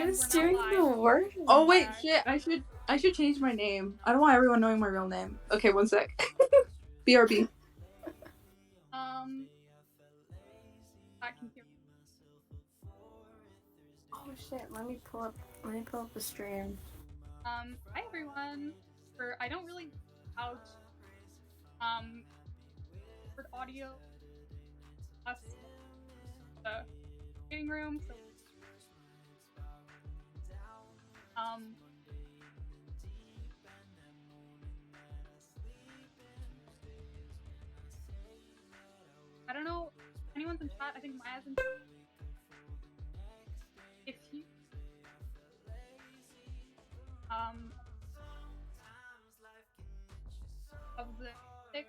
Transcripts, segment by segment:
is doing the work. Oh wait, shit! I should change my name. I don't want everyone knowing my real name. Okay, one sec. BRB. I can hear. Oh shit! Let me pull up the stream. Hi everyone. I don't really out for audio us the meeting room, so I don't know. Anyone's in chat? I think Maya's in chat. If you of the six.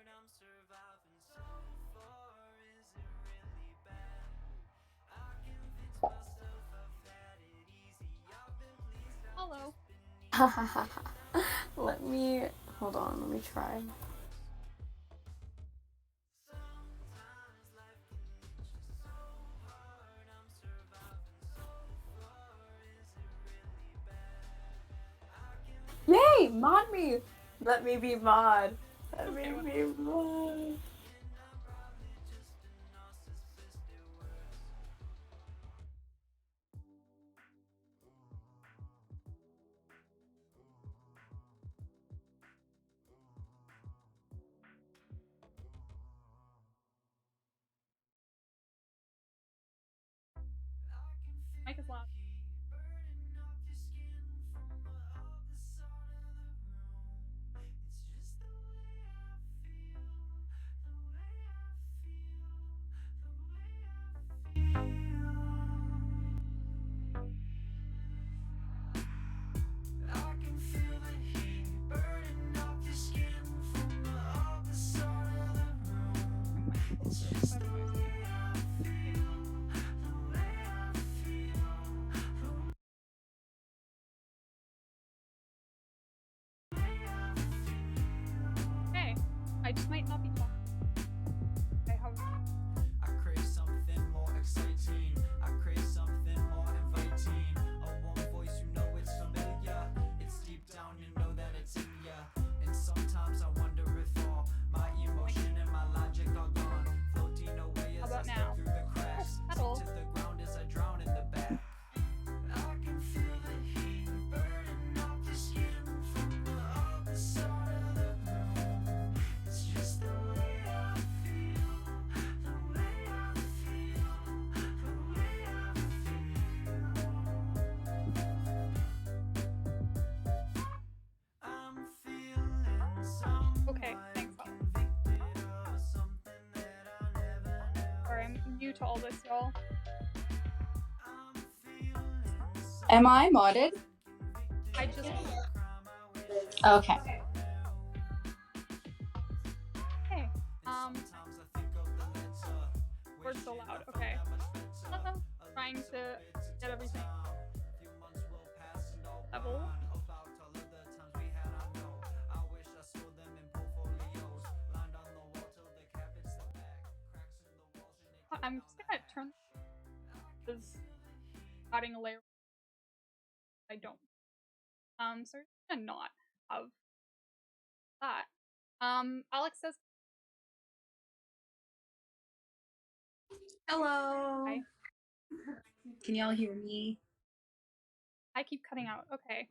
Hello. Let me hold on. Let me try. Yay! Mod me! Let me be mod. Let me be mod. Mike is loud. Okay, I just might not be talking. Okay, how? I crave something more exciting. I crave something more inviting. A warm voice, you know it's familiar. It's deep down, you know that it's in ya. And sometimes I wonder if all my emotion and my logic are gone, floating away as I step through the cracks. Sink to the ground as I drown in the back. I can feel the heat burning off the skin from the other side of the room. It's just the way I feel, the way I feel, the way I feel. I'm feeling somewhat Okay, thanks. convicted of something that I never knew. Sorry, I'm new to all this, y'all. I'm feeling Am I modded? I just Okay. hey. sometimes I think of the letter. We're so loud. Okay. Trying to get everything level. I'm just gonna turn this adding a layer. I don't. So we're just gonna not have that. Alex says Hello. hi. Can y'all hear me? I keep cutting out. Okay.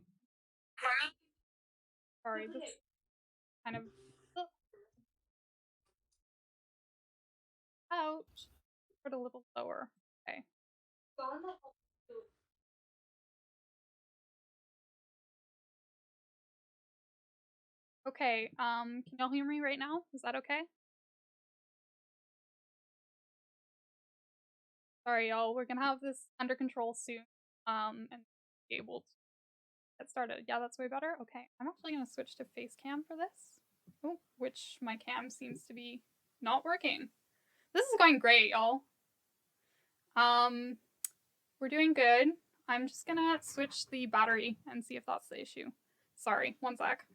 Sorry, this kind of ouch. Put a little lower. Okay. Okay. Can y'all hear me right now? Is that okay? Sorry, y'all. We're gonna have this under control soon. And be able to get started. Yeah, that's way better. Okay. I'm actually gonna switch to face cam for this. Oh, which my cam seems to be not working. This is going great, y'all. We're doing good. I'm just gonna switch the battery and see if that's the issue. Sorry, one sec.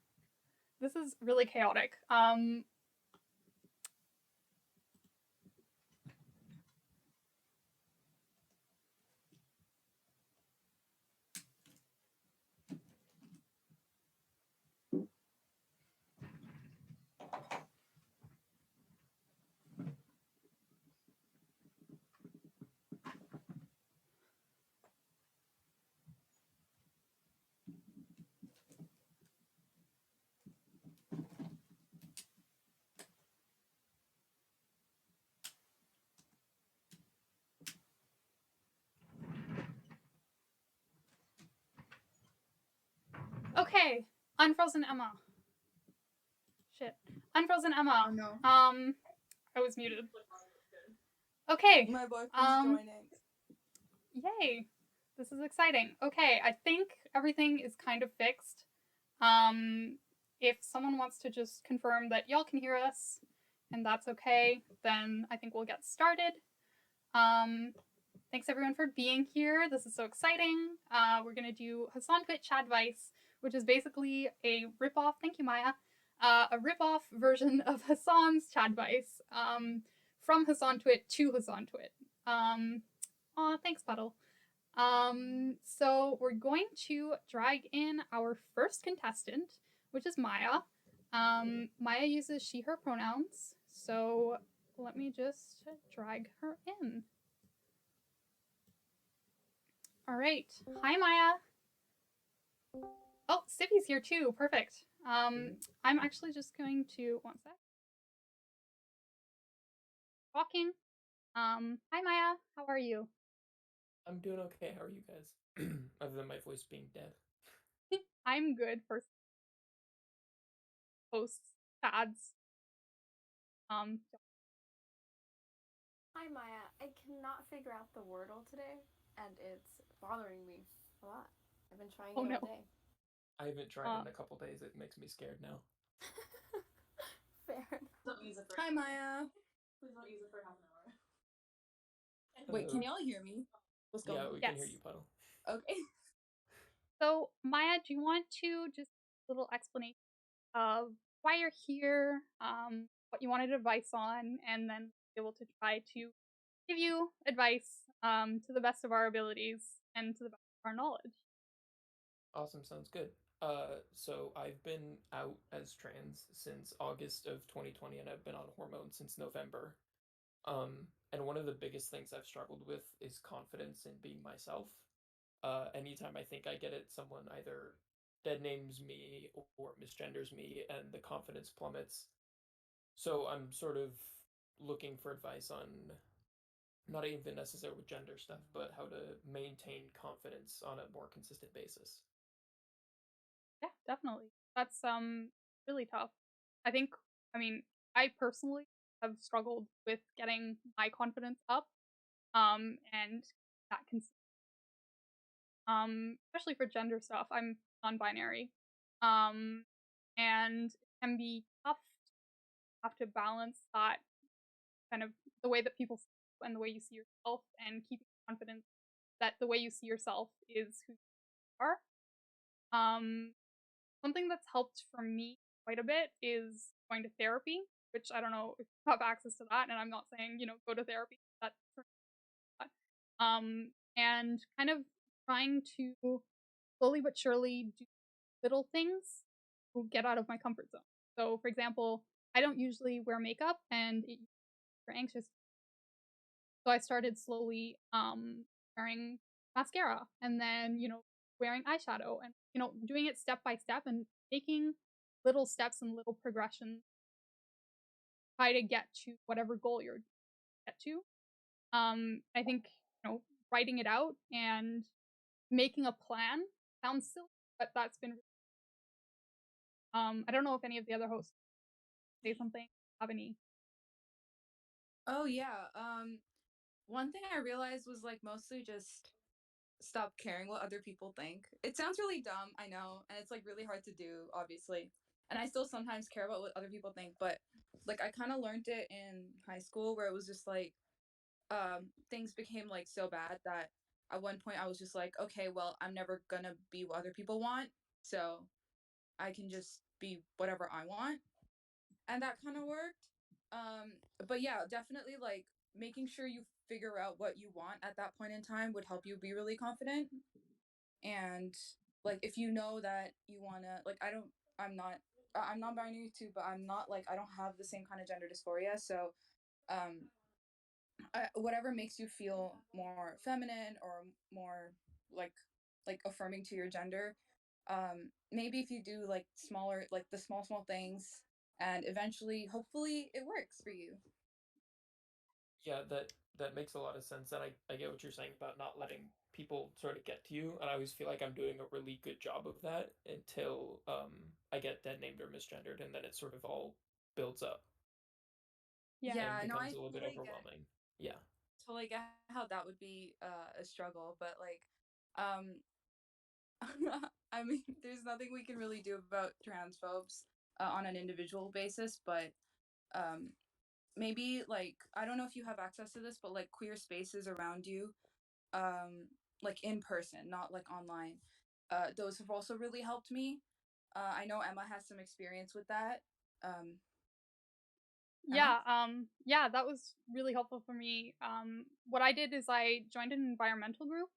This is really chaotic. Okay, Unfrozen Emma. Shit. Unfrozen Emma. Oh no. I was muted. Okay. My boyfriend's Um, joining. Yay. This is exciting. Okay, I think everything is kind of fixed. If someone wants to just confirm that y'all can hear us and that's okay, then I think we'll get started. Thanks everyone for being here. This is so exciting. We're gonna do Hasantwt Chadvice, which is basically a ripoff. Thank you, Maya. A ripoff version of Hassan's Chadvice. From Hasantwt to Hasantwt. Thanks, Puddle. So we're going to drag in our first contestant, which is Maya. Maya uses she, her pronouns. So let me just drag her in. All right. Hi, Maya. Oh, Sippy's here too. Perfect. I'm actually just going to one sec. Talking. Hi, Maya. How are you? I'm doing okay. How are you guys? Other than my voice being dead. I'm good for posts, ads. Hi Maya, I cannot figure out the Wordle today, and it's bothering me a lot. I've been trying it all day. I haven't tried it in a couple days. It makes me scared now. Fair. Hi, Maya. Please don't use it for half an hour. Wait, can y'all hear me? What's going on? Yeah, we can hear you, Puddle. Okay. So, Maya, do you want to just a little explanation of why you're here, what you wanted advice on, and then be able to try to give you advice to the best of our abilities and to the best of our knowledge. Awesome, sounds good. So I've been out as trans since August of 2020, and I've been on hormones since November. And one of the biggest things I've struggled with is confidence in being myself. Anytime I think I get it, someone either dead names me or misgenders me, and the confidence plummets. So I'm sort of looking for advice on not even necessarily with gender stuff, but how to maintain confidence on a more consistent basis. Yeah, definitely. That's really tough. I think I mean, I personally have struggled with getting my confidence up and that can especially for gender stuff. I'm non-binary. Um and it can be tough to have to balance that kind of the way that people see you and the way you see yourself and keeping confidence that the way you see yourself is who you are. Um Something that's helped for me quite a bit is going to therapy, which I don't know if you have access to that, and I'm not saying, go to therapy. That's for that. And kind of trying to slowly but surely do little things to get out of my comfort zone. So, for example, I don't usually wear makeup, and it for anxious, so I started slowly wearing mascara, and then wearing eyeshadow, and doing it step by step and taking little steps and little progressions, try to get to whatever goal you're get to. I think writing it out and making a plan sounds silly, but that's been. I don't know if any of the other hosts say something. Have any? Oh yeah. One thing I realized was like mostly just stop caring what other people think. It sounds really dumb, I know, and it's like really hard to do, obviously. And I still sometimes care about what other people think, but like I kind of learned it in high school where it was just like things became like so bad that at one point I was just like, okay, well, I'm never gonna be what other people want, so I can just be whatever I want. And that kind of worked. But yeah, definitely like making sure you figure out what you want at that point in time would help you be really confident. And like if you know that you want to like I'm non-binary too, but I'm not like I don't have the same kind of gender dysphoria, so um whatever makes you feel more feminine or more like affirming to your gender, maybe if you do like smaller like the small things and eventually hopefully it works for you. Yeah, that makes a lot of sense, and I get what you're saying about not letting people sort of get to you, and I always feel like I'm doing a really good job of that until I get dead named or misgendered, and then it sort of all builds up Yeah. and No, becomes I a little bit totally get overwhelming. Yeah. totally get how that would be a struggle, but like, I mean, there's nothing we can really do about transphobes on an individual basis, but um, maybe like I don't know if you have access to this, but like queer spaces around you, like in person, not like online. Those have also really helped me. I know Emma has some experience with that. Um, Emma? Yeah, that was really helpful for me. What I did is I joined an environmental group,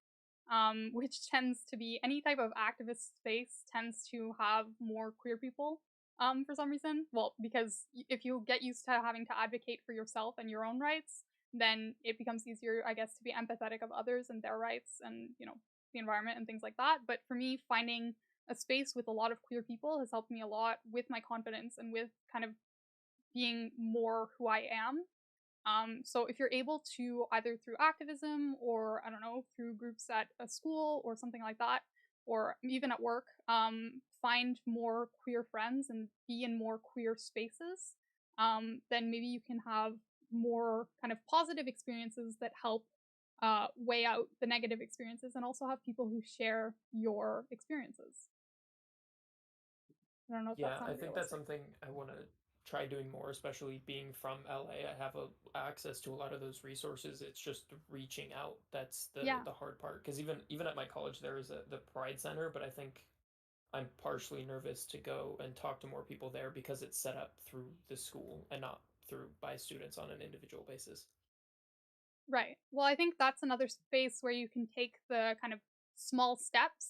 which tends to be any type of activist space tends to have more queer people, for some reason. Well, because if you get used to having to advocate for yourself and your own rights, then it becomes easier, I guess, to be empathetic of others and their rights and, the environment and things like that. But for me, finding a space with a lot of queer people has helped me a lot with my confidence and with kind of being more who I am. So if you're able to either through activism or I don't know through groups at a school or something like that, or even at work, find more queer friends and be in more queer spaces, then maybe you can have more kind of positive experiences that help weigh out the negative experiences, and also have people who share your experiences. I don't know if that Yeah, I sounds think that's realistic. something I want to try doing more, especially being from LA. I have access to a lot of those resources. It's just reaching out that's Yeah. the hard part. Because even at my college, there is the Pride Center, but I think I'm partially nervous to go and talk to more people there because it's set up through the school and not through by students on an individual basis. Right. Well, I think that's another space where you can take the kind of small steps,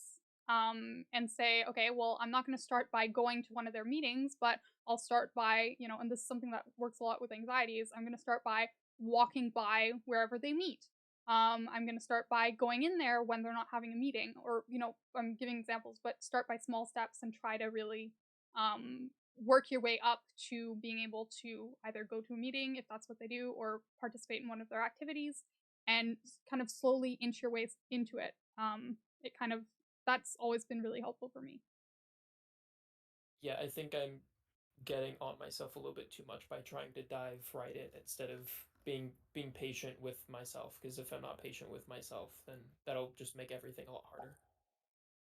and say, okay, well, I'm not going to start by going to one of their meetings, but I'll start by, and this is something that works a lot with anxiety, is I'm going to start by walking by wherever they meet. I'm going to start by going in there when they're not having a meeting, or, I'm giving examples, but start by small steps and try to really work your way up to being able to either go to a meeting if that's what they do or participate in one of their activities, and kind of slowly inch your way into it. It kind of That's always been really helpful for me. Yeah, I think I'm getting on myself a little bit too much by trying to dive right in instead of being patient with myself. Because if I'm not patient with myself, then that'll just make everything a lot harder.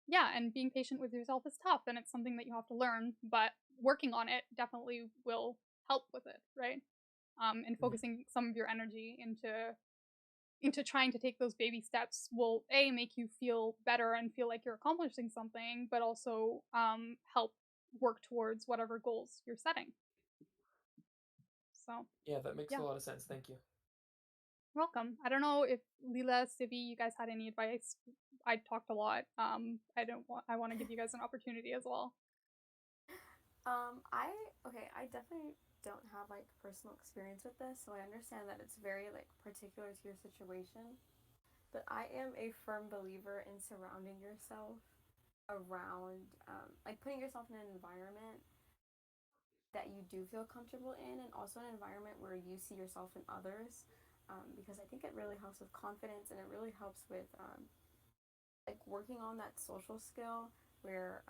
Yeah, and being patient with yourself is tough, and it's something that you have to learn, but working on it definitely will help with it, right? And Mhm. focusing some of your energy into trying to take those baby steps will make you feel better and feel like you're accomplishing something, but also help work towards whatever goals you're setting. So Yeah, that makes a yeah, lot of sense. Thank you. welcome. I don't know if Leela, Sivi, you guys had any advice. I talked a lot. I want to give you guys an opportunity as well. I okay, I definitely don't have like personal experience with this, so I understand that it's very like particular to your situation. But I am a firm believer in surrounding yourself around, like putting yourself in an environment that you do feel comfortable in, and also an environment where you see yourself in others, because I think it really helps with confidence, and it really helps with like working on that social skill where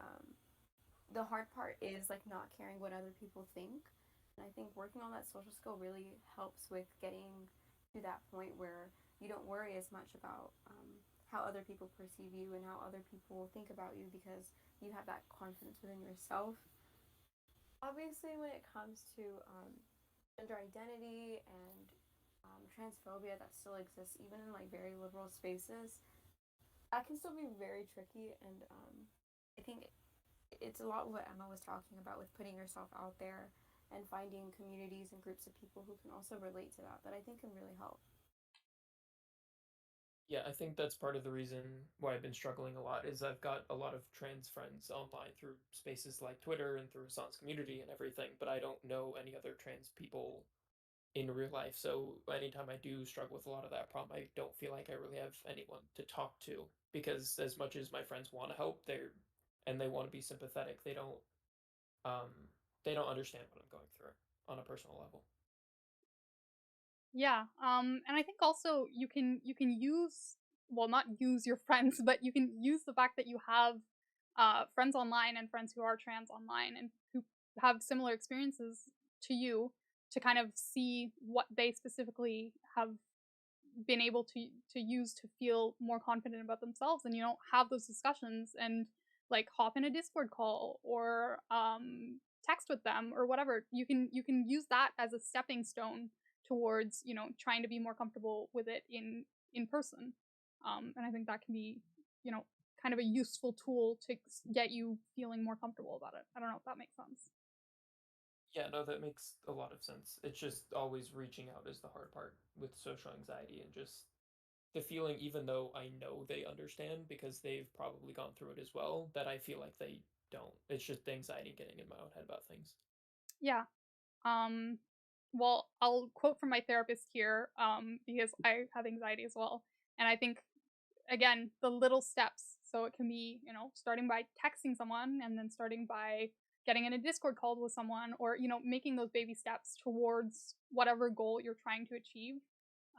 the hard part is like not caring what other people think. And I think working on that social skill really helps with getting to that point where you don't worry as much about how other people perceive you and how other people think about you, because you have that confidence within yourself. Obviously, when it comes to gender identity and transphobia that still exists, even in like very liberal spaces, that can still be very tricky. And I think it's a lot what Emma was talking about with putting yourself out there and finding communities and groups of people who can also relate to that I think can really help. Yeah, I think that's part of the reason why I've been struggling a lot is I've got a lot of trans friends online through spaces like Twitter and through Hasant's community and everything, but I don't know any other trans people in real life. So anytime I do struggle with a lot of that problem, I don't feel like I really have anyone to talk to, because as much as my friends want to help, they want to be sympathetic. Um they don't understand what I'm going through on a personal level. Yeah, and I think also you can use well, not use your friends, but you can use the fact that you have friends online and friends who are trans online and who have similar experiences to you to kind of see what they specifically have been able to use to feel more confident about themselves, and have those discussions and like hop in a Discord call or text with them or whatever. You can use that as a stepping stone towards trying to be more comfortable with it in person. And I think that can be kind of a useful tool to get you feeling more comfortable about it. I don't know if that makes sense. Yeah, no, that makes a lot of sense. It's just always reaching out is the hard part with social anxiety, and just the feeling, even though I know they understand because they've probably gone through it as well, that I feel like they don't. It's just the anxiety getting in my own head about things. Yeah. Um, well, I'll quote from my therapist here because I have anxiety as well. And I think, again, the little steps. So it can be, starting by texting someone and then starting by getting in a Discord call with someone or, making those baby steps towards whatever goal you're trying to achieve.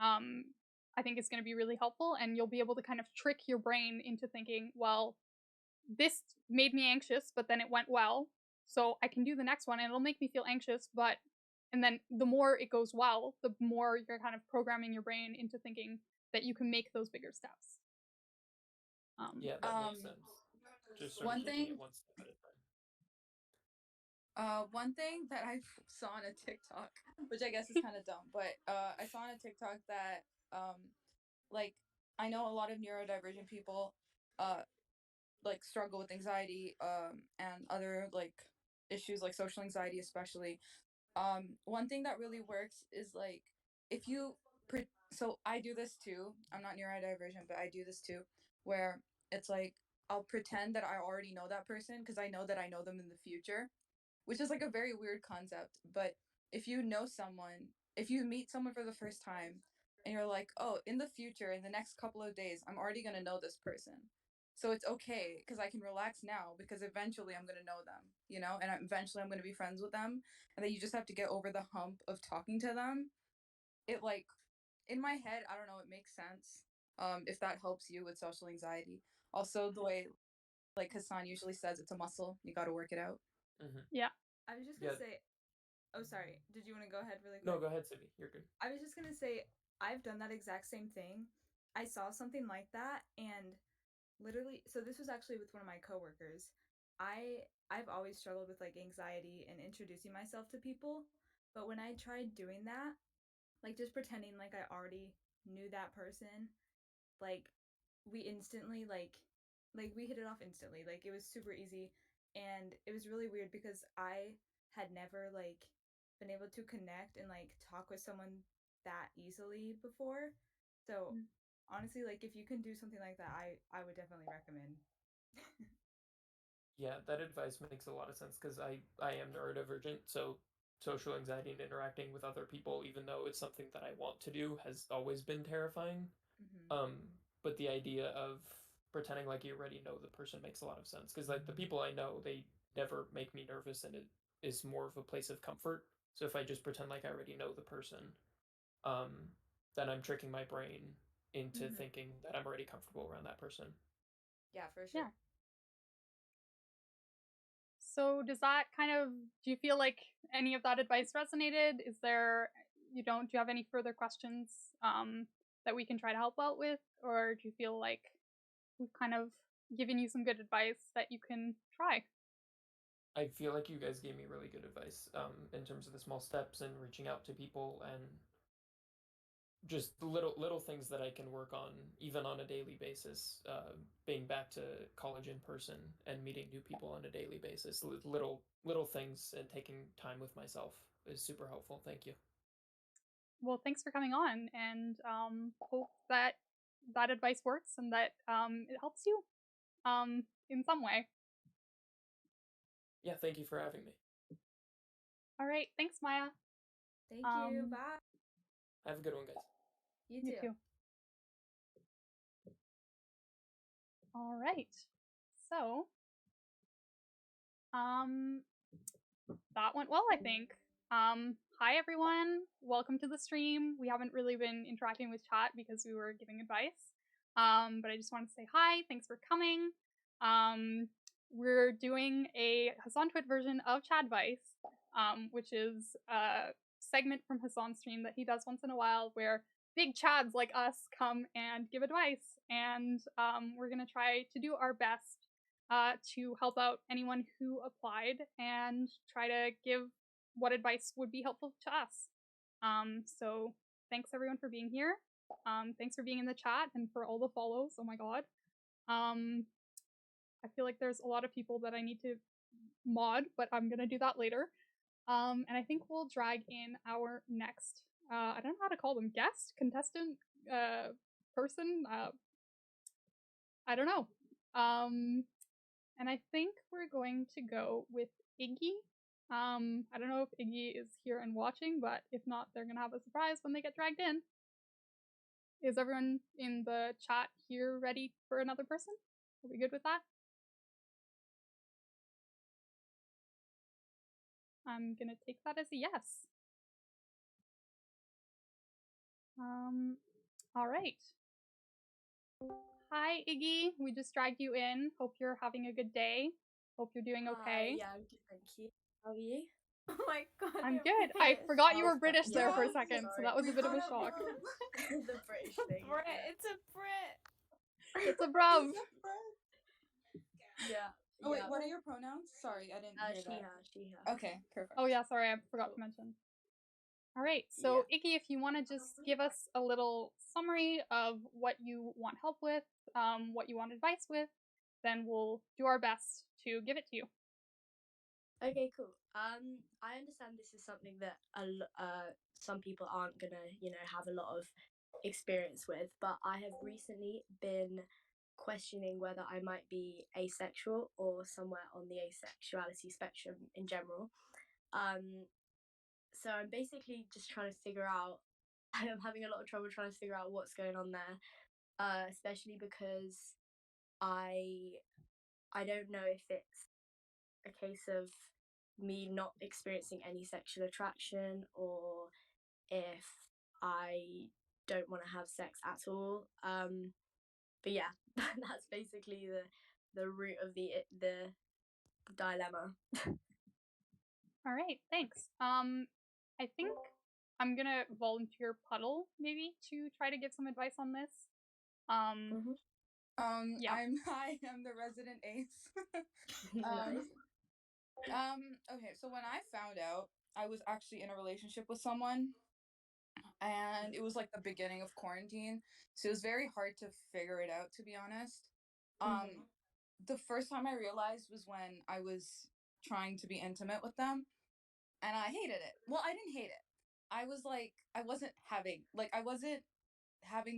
Um, I think it's going to be really helpful. And you'll be able to kind of trick your brain into thinking, well, this made me anxious, but then it went well. So I can do the next one and it'll make me feel anxious, and then the more it goes well, the more you're kind of programming your brain into thinking that you can make those bigger steps. Yeah, that makes sense. Just sort of One taking thing it one step at a time. One thing that I saw on a TikTok, which I guess is kind of dumb, but I saw on a TikTok that like I know a lot of neurodivergent people uh like struggle with anxiety and other like issues like social anxiety especially. One thing that really works is like if you so I do this too. I'm not neurodivergent, but I do this too, where it's like I'll pretend that I already know that person because I know that I know them in the future, which is like a very weird concept. But if you know someone, if you meet someone for the first time and you're like, oh, in the future, in the next couple of days, I'm already going to know this person. So it's okay because I can relax now because eventually I'm going to know them, and eventually I'm going to be friends with them. And then you just have to get over the hump of talking to them. It like, in my head, I don't know, it makes sense. If that helps you with social anxiety. Also, the way like Hassan usually says, it's a muscle. You got to work it out. Mm-hmm. Yeah. I was just Yeah. gonna say, oh, sorry. Did you want to go ahead really quick? No, go ahead, Sibby. You're good. I was just gonna say, I've done that exact same thing. I saw something like that, and literally, so this was actually with one of my coworkers. I've always struggled with like anxiety and introducing myself to people, but when I tried doing that, like just pretending like I already knew that person, like we instantly like we hit it off instantly. Like it was super easy, and it was really weird because I had never like been able to connect and like talk with someone that easily before. So honestly, like if you can do something like that, I would definitely recommend. Yeah, that advice makes a lot of sense because I am neurodivergent, so social anxiety and interacting with other people, even though it's something that I want to do, has always been terrifying. Mm-hmm. Um, but the idea of pretending like you already know the person makes a lot of sense because like the people I know, they never make me nervous, and it is more of a place of comfort. So if I just pretend like I already know the person, um, then I'm tricking my brain into Mm-hmm. thinking that I'm already comfortable around that person. Yeah, for sure. Yeah. So does that do you feel like any of that advice resonated? Is there, do you have any further questions that we can try to help out with? Or do you feel like we've kind of given you some good advice that you can try? I feel like you guys gave me really good advice in terms of the small steps and reaching out to people, and just the little things that I can work on even on a daily basis. Being back to college in person and meeting new people on a daily basis, little things and taking time with myself is super helpful. Thank you. Well, thanks for coming on, and hope that that advice works and that it helps you in some way. Yeah, thank you for having me. All right, thanks, Maya. Thank you. Bye. Have a good one, guys. You You too. too. All right. So, that went well, I think. Hi everyone. Welcome to the stream. We haven't really been interacting with chat because we were giving advice. But I just want to say hi. Thanks for coming. We're doing a Hasantwt version of Chadvice, which is a segment from Hassan's stream that he does once in a while where big chads like us come and give advice. And we're going to try to do our best to help out anyone who applied and try to give what advice would be helpful to us. So thanks everyone for being here. Thanks for being in the chat and for all the follows. Oh my god. I feel like there's a lot of people that I need to mod, but I'm gonna do that later. And I think we'll drag in our next, I don't know how to call them, guest, contestant, person. I don't know. And I think we're going to go with Iggy. I don't know if Iggy is here and watching, but if not, they're gonna have a surprise when they get dragged in. Is everyone in the chat here ready for another person? Are we good with that? I'm gonna take that as a yes. All right. Hi, Iggy. We just dragged you in. Hope you're having a good day. Hope you're doing okay. Yeah, I'm good, thank you. How are you? Oh my god. I'm you're good. I British. forgot you were Oh, British there for a yeah, second, so sorry. that was a bit of a shock. The British thing. Brit. Yeah. It's a Brit. It's a bruv. Yeah. Oh wait, yeah. what are your pronouns? Sorry, I didn't hear She, that. her, she, her. Okay, perfect. Oh yeah, sorry, I forgot to mention. All right, so Iggy, if you want to just give us a little summary of what you want help with, what you want advice with, then we'll do our best to give it to you. Okay, cool. I understand this is something that some people aren't gonna, have a lot of experience with, but I have recently been questioning whether I might be asexual or somewhere on the asexuality spectrum in general. So I'm basically just trying to figure out. I'm having a lot of trouble trying to figure out what's going on there, especially because I don't know if it's a case of me not experiencing any sexual attraction or if I don't want to have sex at all. But yeah, that's basically the root of the dilemma. All right, thanks. I think I'm gonna volunteer Puddle maybe to try to give some advice on this. Yeah. I'm the resident ace. Nice. Okay, so when I found out, I was actually in a relationship with someone, and it was like the beginning of quarantine, so it was very hard to figure it out, to be honest. The first time I realized was when I was trying to be intimate with them, and I hated it. Well, I didn't hate it. I was like, I wasn't having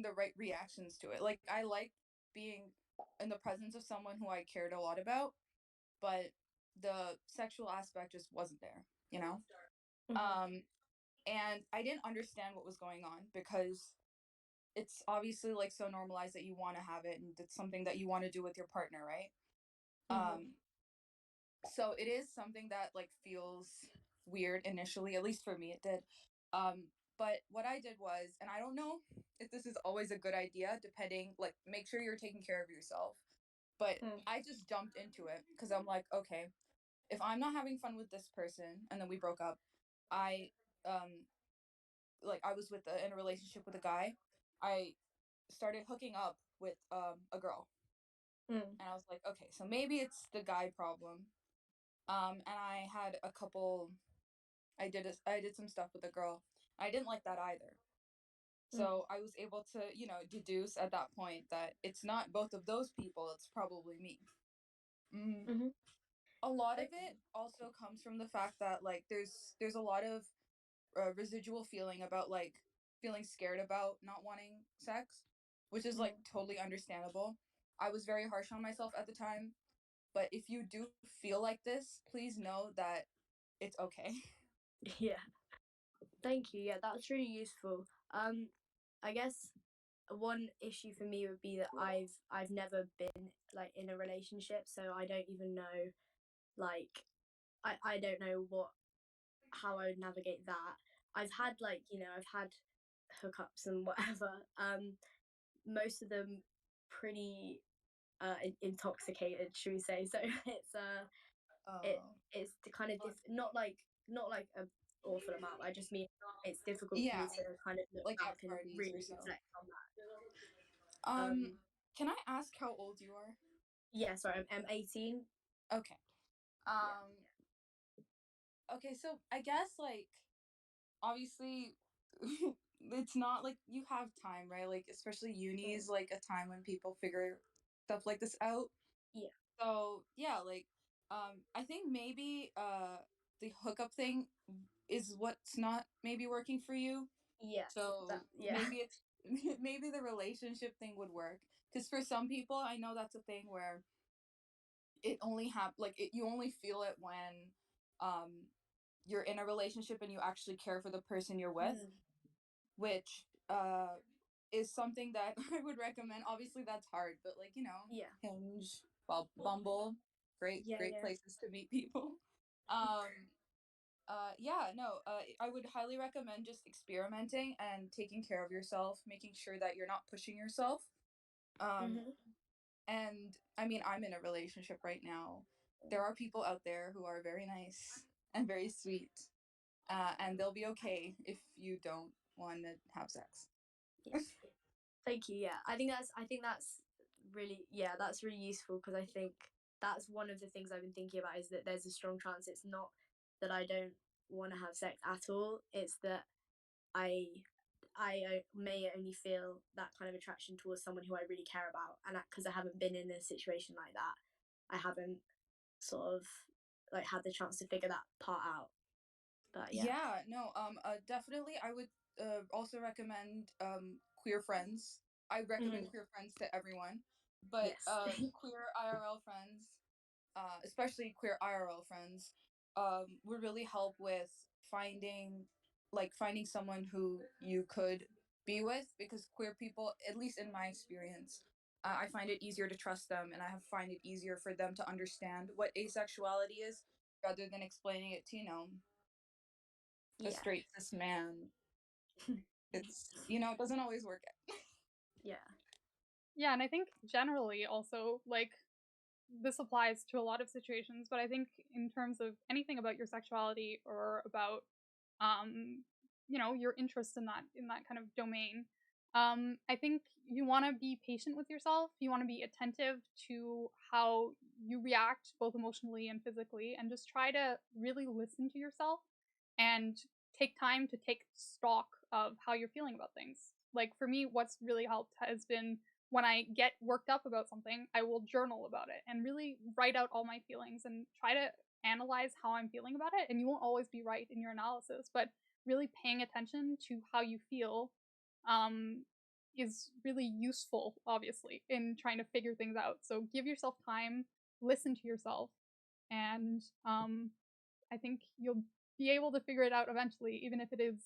the right reactions to it. Like, I liked being in the presence of someone who I cared a lot about, but the sexual aspect just wasn't there, you know? And I didn't understand what was going on because it's obviously like so normalized that you want to have it and it's something that you want to do with your partner, right? So it is something that like feels weird initially, at least for me it did. But what I did was, and I don't know if this is always a good idea, depending, like, make sure you're taking care of yourself. But I just jumped into it because I'm like, okay, if I'm not having fun with this person, and then we broke up, I was in a relationship with a guy. I started hooking up with a girl, and I was like, okay, so maybe it's the guy problem. And I had a couple. I did some stuff with a girl. I didn't like that either. So I was able to, deduce at that point that it's not both of those people, it's probably me. A lot of it also comes from the fact that like there's a lot of residual feeling about like feeling scared about not wanting sex, which is like totally understandable. I was very harsh on myself at the time, but if you do feel like this, please know that it's okay. Yeah. Thank you. Yeah, that's really useful. I guess one issue for me would be that I've never been like in a relationship, so I don't even know like I don't know how I would navigate that. I've had like, I've had hookups and whatever. Most of them pretty intoxicated, should we say? So it's the kind of not like a awful amount. I just mean it's difficult for Yeah, me to kind of look like back at and parties really or so. reflect on that. Can I ask how old you are? Yeah, sorry, I'm 18. Okay. Okay, so I guess like obviously it's not like you have time, right? Like especially uni is like a time when people figure stuff like this out. Yeah. So yeah, like I think maybe the hookup thing is what's not maybe working for you. Yes. So maybe it's maybe the relationship thing would work. Because for some people, I know that's a thing where it only you only feel it when you're in a relationship and you actually care for the person you're with, which is something that I would recommend. Obviously that's hard, but like, you know, Yeah. Hinge, well, Bumble, great places to meet people. I would highly recommend just experimenting and taking care of yourself, making sure that you're not pushing yourself. And I mean, I'm in a relationship right now. There are people out there who are very nice and very sweet, and they'll be okay if you don't want to have sex. Yeah. Thank you. Yeah, I think that's really useful, because I think that's one of the things I've been thinking about, is that there's a strong chance it's not that I don't want to have sex at all. It's that I may only feel that kind of attraction towards someone who I really care about, and because I haven't been in a situation like that, I haven't sort of like had the chance to figure that part out. But yeah. Definitely I would also recommend queer friends. I recommend queer friends to everyone, but Yes. queer IRL friends, especially queer IRL friends, would really help with finding finding someone who you could be with, because queer people, at least in my experience, I find it easier to trust them, and I find it easier for them to understand what asexuality is, rather than explaining it to, you know, a Yeah. straight cis man. It's, you know, it doesn't always work out. Yeah. Yeah, and I think generally also, like, this applies to a lot of situations, but I think in terms of anything about your sexuality or about your interest in that kind of domain, I think you want to be patient with yourself. You want to be attentive to how you react both emotionally and physically, and just try to really listen to yourself and take time to take stock of how you're feeling about things. Like for me, what's really helped has been when I get worked up about something, I will journal about it and really write out all my feelings and try to analyze how I'm feeling about it. And you won't always be right in your analysis, but really paying attention to how you feel is really useful, obviously, in trying to figure things out. So give yourself time, listen to yourself, and I think you'll be able to figure it out eventually, even if it is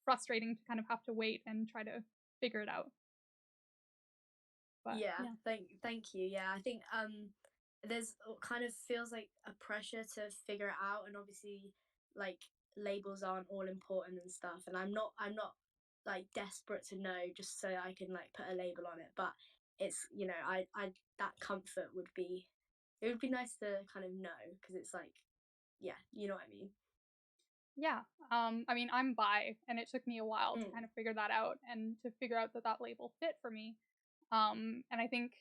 frustrating to kind of have to wait and try to figure it out. But, yeah. Thank you. Yeah, I think there's kind of feels like a pressure to figure it out, and obviously like labels aren't all important and stuff, and I'm not like desperate to know just so I can like put a label on it, but it's, you know, I that comfort would be, it would be nice to kind of know, because it's like, yeah, you know what I mean. yeah, I mean, I'm bi, and it took me a while to kind of figure that out and to figure out that label fit for me. And I think,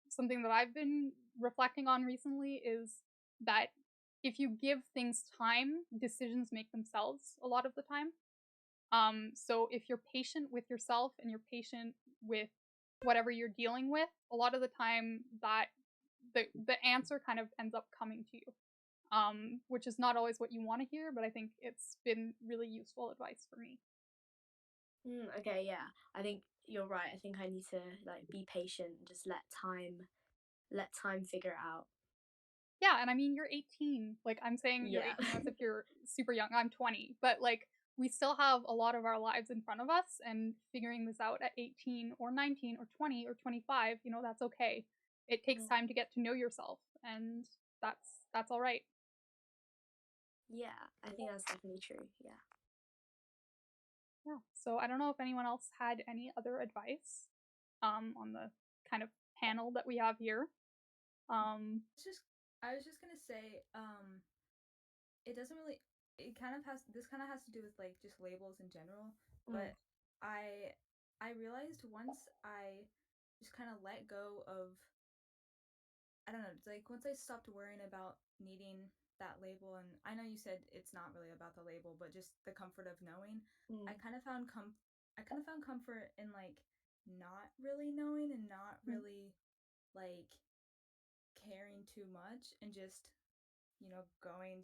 something that I've been reflecting on recently is that if you give things time, decisions make themselves a lot of the time. So if you're patient with yourself and you're patient with whatever you're dealing with, a lot of the time that the answer kind of ends up coming to you. Which is not always what you want to hear, but I think it's been really useful advice for me. Okay, yeah, I think you're right. I think I need to like be patient and just let time figure it out. Yeah, and I mean, you're 18. Like, I'm saying you're Yeah. 18 as if you're super young. I'm 20, but like, we still have a lot of our lives in front of us, and figuring this out at 18 or 19 or 20 or 25, that's okay. It takes time to get to know yourself, and that's all right. Yeah, I think that's definitely true. Yeah. Yeah. So I don't know if anyone else had any other advice on the kind of panel that we have here. I was just gonna say, it doesn't really. It kind of has. This kind of has to do with like just labels in general. But I realized once I just kind of let go of. I don't know. It's like once I stopped worrying about needing that label, and I know you said it's not really about the label, but just the comfort of knowing. I kind of found comfort in like not really knowing and not really like caring too much and just going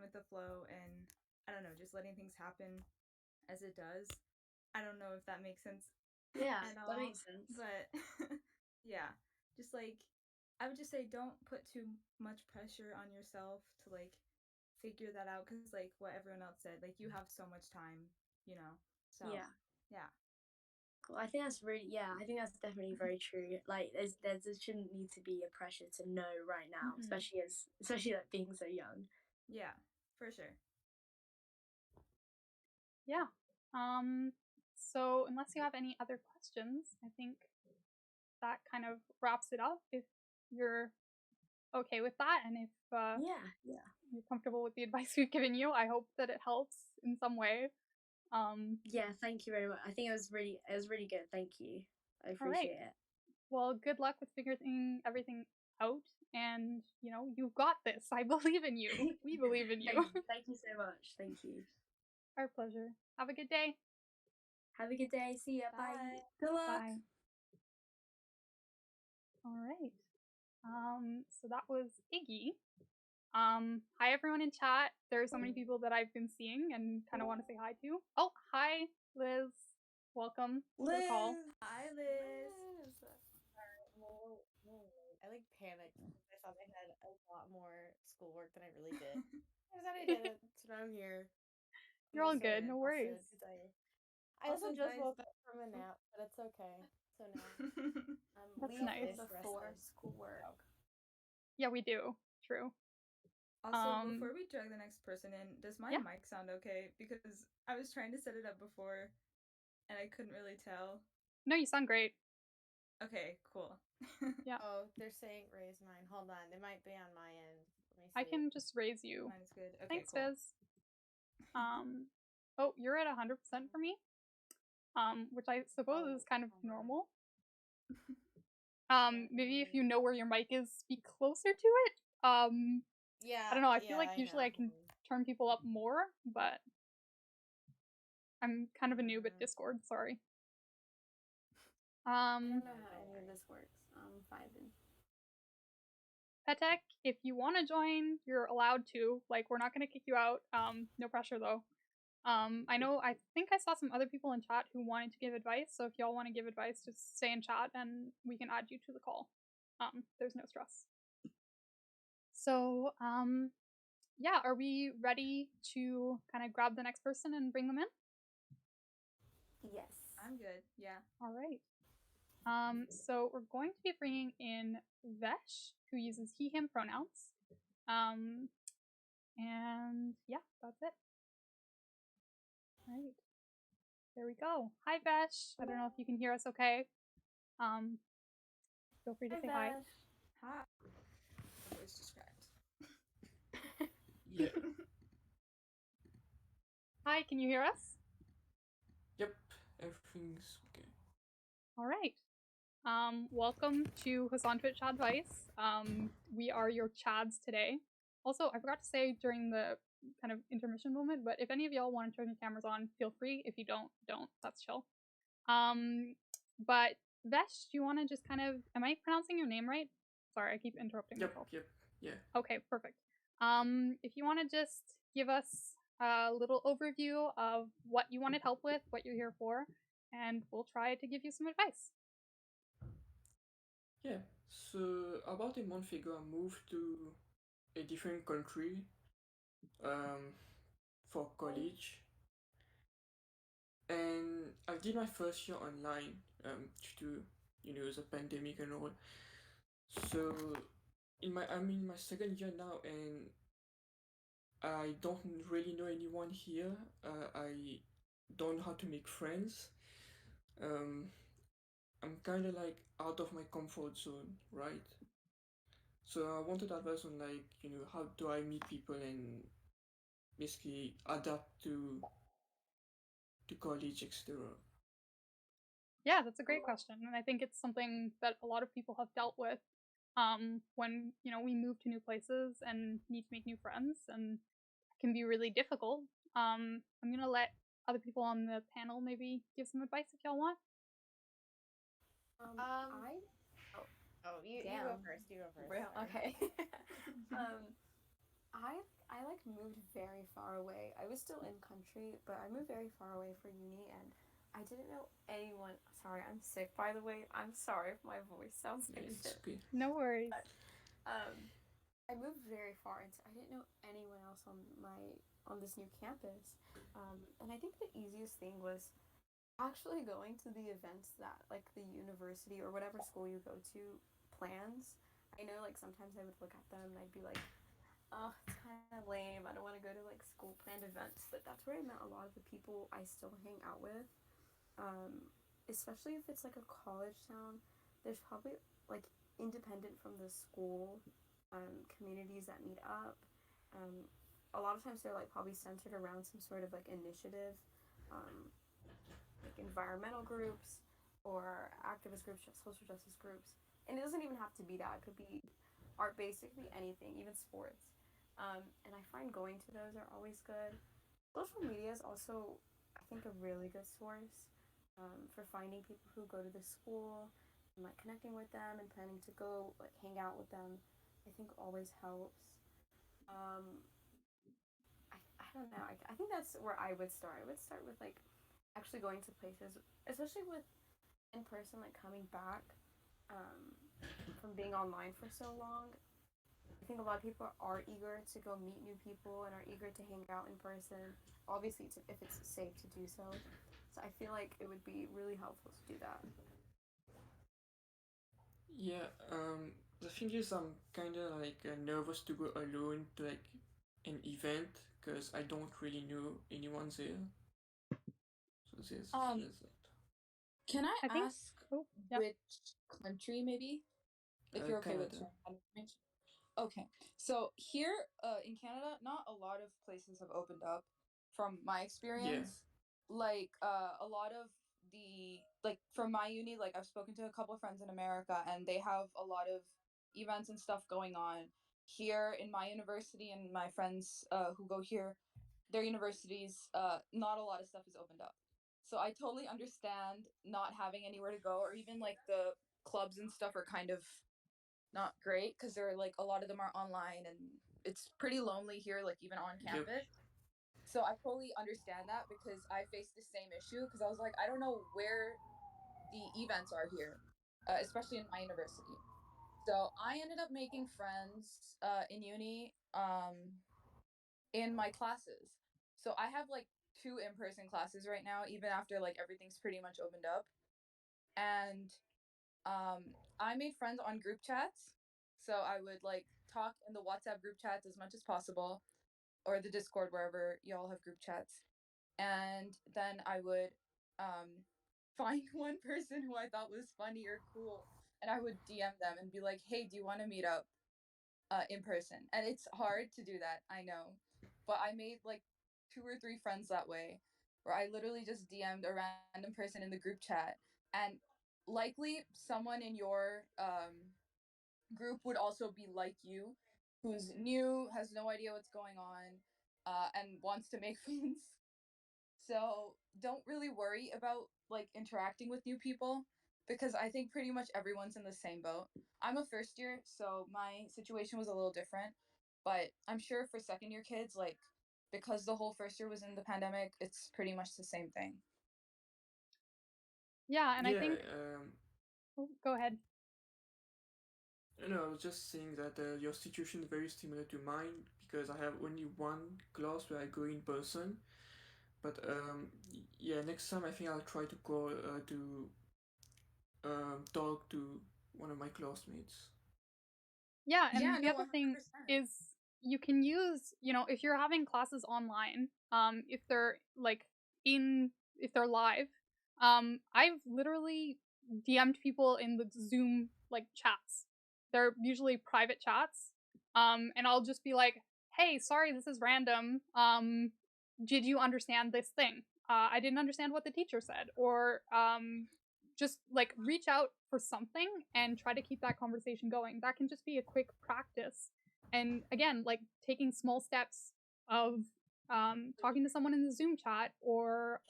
with the flow, and I don't know, just letting things happen as it does. I don't know if that makes sense. Yeah, at all, that makes sense. but yeah, just like I would just say don't put too much pressure on yourself to like figure that out, because like what everyone else said, like you have so much time, so Yeah. yeah. Cool. I think that's definitely very true. Like there shouldn't need to be a pressure to know right now, especially like being so young. Yeah, for sure. Yeah. So unless you have any other questions, I think that kind of wraps it up. If you're okay with that, and if Yeah. you're comfortable with the advice we've given you, I hope that it helps in some way. Yeah, thank you very much. I think it was really good. Thank you. I All right. appreciate it. Well, good luck with figuring everything out, and you've got this. I believe in you. We believe in you. Thank you so much. Thank you. Our pleasure. Have a good day. Have a good day. See ya. Bye. Good luck. Bye. All right. So that was Iggy. Hi everyone in chat. There are so many people that I've been seeing and kind of want to say hi to. Oh, hi Liz. Welcome to the call. Hi, Liz. I like panicked because I thought I had a lot more schoolwork than I really did. I thought I did it, so now I'm here. You're all good, no worries. I also just woke up from a nap, but it's okay. So now I'm That's nice. Before schoolwork. Yeah, we do. True. Also, before we drag the next person in, does my mic sound okay? Because I was trying to set it up before, and I couldn't really tell. No, you sound great. Okay, cool. Yeah. Oh, they're saying raise mine. Hold on, it might be on my end. Let me see. I can just raise you. Mine is good. Okay, Thanks, cool. Fizz. Oh, you're at 100% for me. Which I suppose is kind of normal. Maybe if you know where your mic is, be closer to it. Yeah. I don't know. I feel like usually I can turn people up more, but I'm kind of a noob at Discord. Sorry. I don't know how any of this works. I'm 5 in. Petek, if you want to join, you're allowed to. Like, we're not going to kick you out. No pressure though. I think I saw some other people in chat who wanted to give advice. So if y'all want to give advice, just stay in chat and we can add you to the call. There's no stress. So, yeah, are we ready to kind of grab the next person and bring them in? Yes. I'm good. Yeah. All right. So we're going to be bringing in Vesh, who uses he, him pronouns. And yeah, that's it. All right. There we go. Hi, Vesh. I don't know if you can hear us okay. Feel free to say hi. Hi. My voice just cracked. Yeah. Hi, can you hear us? Yep, everything's okay. All right. Welcome to Hasantwt Chadvice. We are your Chads today. Also, I forgot to say during the kind of intermission moment, but if any of y'all want to turn your cameras on, feel free. If you don't. That's chill. But Vesh, do you want to just kind of, am I pronouncing your name right? Sorry, I keep interrupting myself. Yep, yeah. Okay, perfect. If you want to just give us a little overview of what you wanted help with, what you're here for, and we'll try to give you some advice. Yeah, so about a month ago I moved to a different country for college, and I did my first year online due to the pandemic and all. So I'm in my second year now, and I don't really know anyone here. I don't know how to make friends. I'm kind of like out of my comfort zone, right? So I wanted advice on like how do I meet people and basically adapt to college, etc. Yeah, that's a great question, and I think it's something that a lot of people have dealt with when we move to new places and need to make new friends, and it can be really difficult. I'm gonna let other people on the panel maybe give some advice if y'all want. I Oh, you go damn. first. You go first. Real sorry. okay. um, I like moved very far away. I was still in country, but I moved very far away for uni, and I didn't know anyone. Sorry, I'm sick. By the way, I'm sorry if my voice sounds Yeah, like it's shit. okay. No worries. But, I moved very far, and so I didn't know anyone else on this new campus. And I think the easiest thing was actually going to the events that like the university or whatever school you go to plans. I know like sometimes I would look at them and I'd be like, oh, it's kind of lame. I don't want to go to like school planned events, but that's where I met a lot of the people I still hang out with. Um, Especially if it's like a college town, there's probably like independent from the school communities that meet up. Um, a lot of times they're like probably centered around some sort of like initiative, um, like environmental groups or activist groups, social justice groups. And it doesn't even have to be that. It could be art based, it could be anything, even sports. And I find going to those are always good. Social media is also, I think, a really good source for finding people who go to the school and like connecting with them and planning to go like hang out with them. I think always helps. Um, I don't know. I think that's where I would start. I would start with like actually going to places, especially with in person, like coming back um, from being online for so long. I think a lot of people are eager to go meet new people and are eager to hang out in person. Obviously, if it's safe to do so. So I feel like it would be really helpful to do that. Yeah, the thing is, I'm kind of like nervous to go alone to like an event because I don't really know anyone there. So Um, there's that. can I I think. ask Oh, yeah. which country maybe? If you're okay with Canada. sharing that information. Okay. So here in Canada, not a lot of places have opened up from my Yeah, experience. Like a lot of the like from my uni, like I've spoken to a couple of friends in America and they have a lot of events and stuff going on. Here in my university and my friends who go here, their universities, not a lot of stuff is opened up. So I totally understand not having anywhere to go or even like the clubs and stuff are kind of not great because they're like a lot of them are online and it's pretty lonely here like even on yep, campus. So I totally understand that because I faced the same issue because I was like I don't know where the events are here, especially in my university. So I ended up making friends in uni in my classes. So I have like two in-person classes right now even after like everything's pretty much opened up. And I made friends on group chats. So I would like talk in the WhatsApp group chats as much as possible, or the Discord, wherever y'all have group chats. And then I would find one person who I thought was funny or cool, and I would DM them and be like, "Hey, do you want to meet up in person?" And it's hard to do that, I know, but I made like two or three friends that way, where I literally just DM'd a random person in the group chat, and likely someone in your group would also be like you, who's new, has no idea what's going on, and wants to make friends. So don't really worry about like interacting with new people because I think pretty much everyone's in the same boat. I'm a first year, so my situation was a little different, but I'm sure for second year kids, like because the whole first year was in the pandemic, it's pretty much the same thing. Yeah, and I yeah. think. Oh, go ahead. No, I was just saying that your situation is very similar to mine because I have only one class where I go in person. But yeah, next time I think I'll try to call to talk to one of my classmates. Yeah, Yeah, and the no, other thing 100%. is you can use, if you're having classes online, if they're like if they're live, I've literally DM'd people in the Zoom like chats. They're usually private chats. And I'll just be like, hey, sorry, this is random. Did you understand this thing? I didn't understand what the teacher said. Or just like reach out for something and try to keep that conversation going. That can just be a quick practice. And again, like taking small steps of talking to someone in the Zoom chat or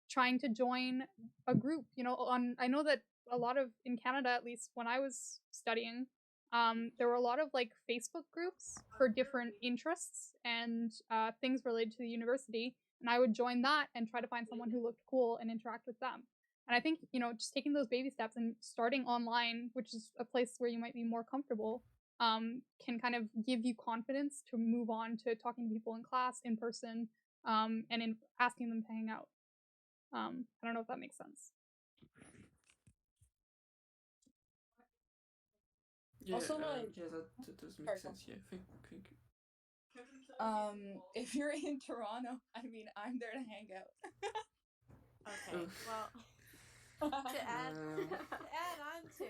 trying to join a group. You know, I know that a lot of in Canada, at least when I was studying, there were a lot of like Facebook groups for different interests and things related to the university, and I would join that and try to find someone who looked cool and interact with them. And I think, you know, just taking those baby steps and starting online, which is a place where you might be more comfortable, can kind of give you confidence to move on to talking to people in class, in person, and in asking them to hang out. I don't know if that makes sense. Yeah, Also, like, yeah, that does make sense. Yeah, thank you. If you're in Toronto, I mean, I'm there to hang out. Okay, well, to add on to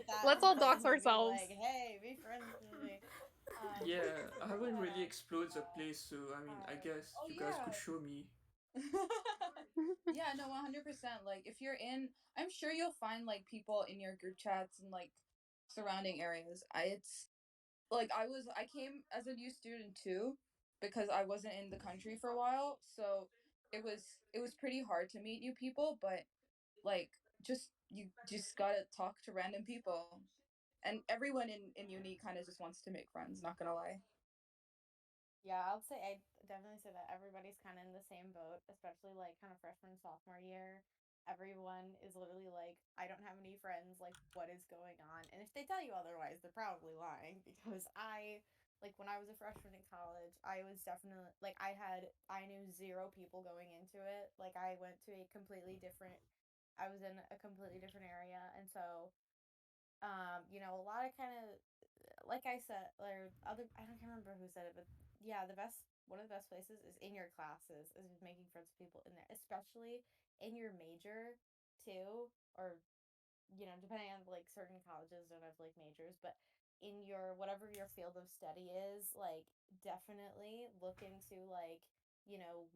that, Let's all and dox be ourselves. like, hey, be friends with me. Yeah, I haven't really explored the place, so I mean, I guess Oh, you guys yeah. could show me. Yeah, no, 100%. Like, if you're in, I'm sure you'll find like people in your group chats and like surrounding areas. It's like I came as a new student too because I wasn't in the country for a while, so it was pretty hard to meet new people, but like you just gotta talk to random people, and everyone in uni kind of just wants to make friends. Not gonna lie. Yeah, I definitely say that everybody's kind of in the same boat, especially like kind of freshman sophomore year. Everyone is literally like, I don't have any friends. Like, what is going on? And if they tell you otherwise, they're probably lying because like when I was a freshman in college, I was definitely like I knew zero people going into it. Like I was in a completely different area, and so a lot of kind of like I said, or other, I don't remember who said it, but yeah, one of the best places is in your classes, is making friends with people in there, especially in your major too, or depending on like certain colleges don't have like majors, but in your whatever your field of study is, like definitely look into like,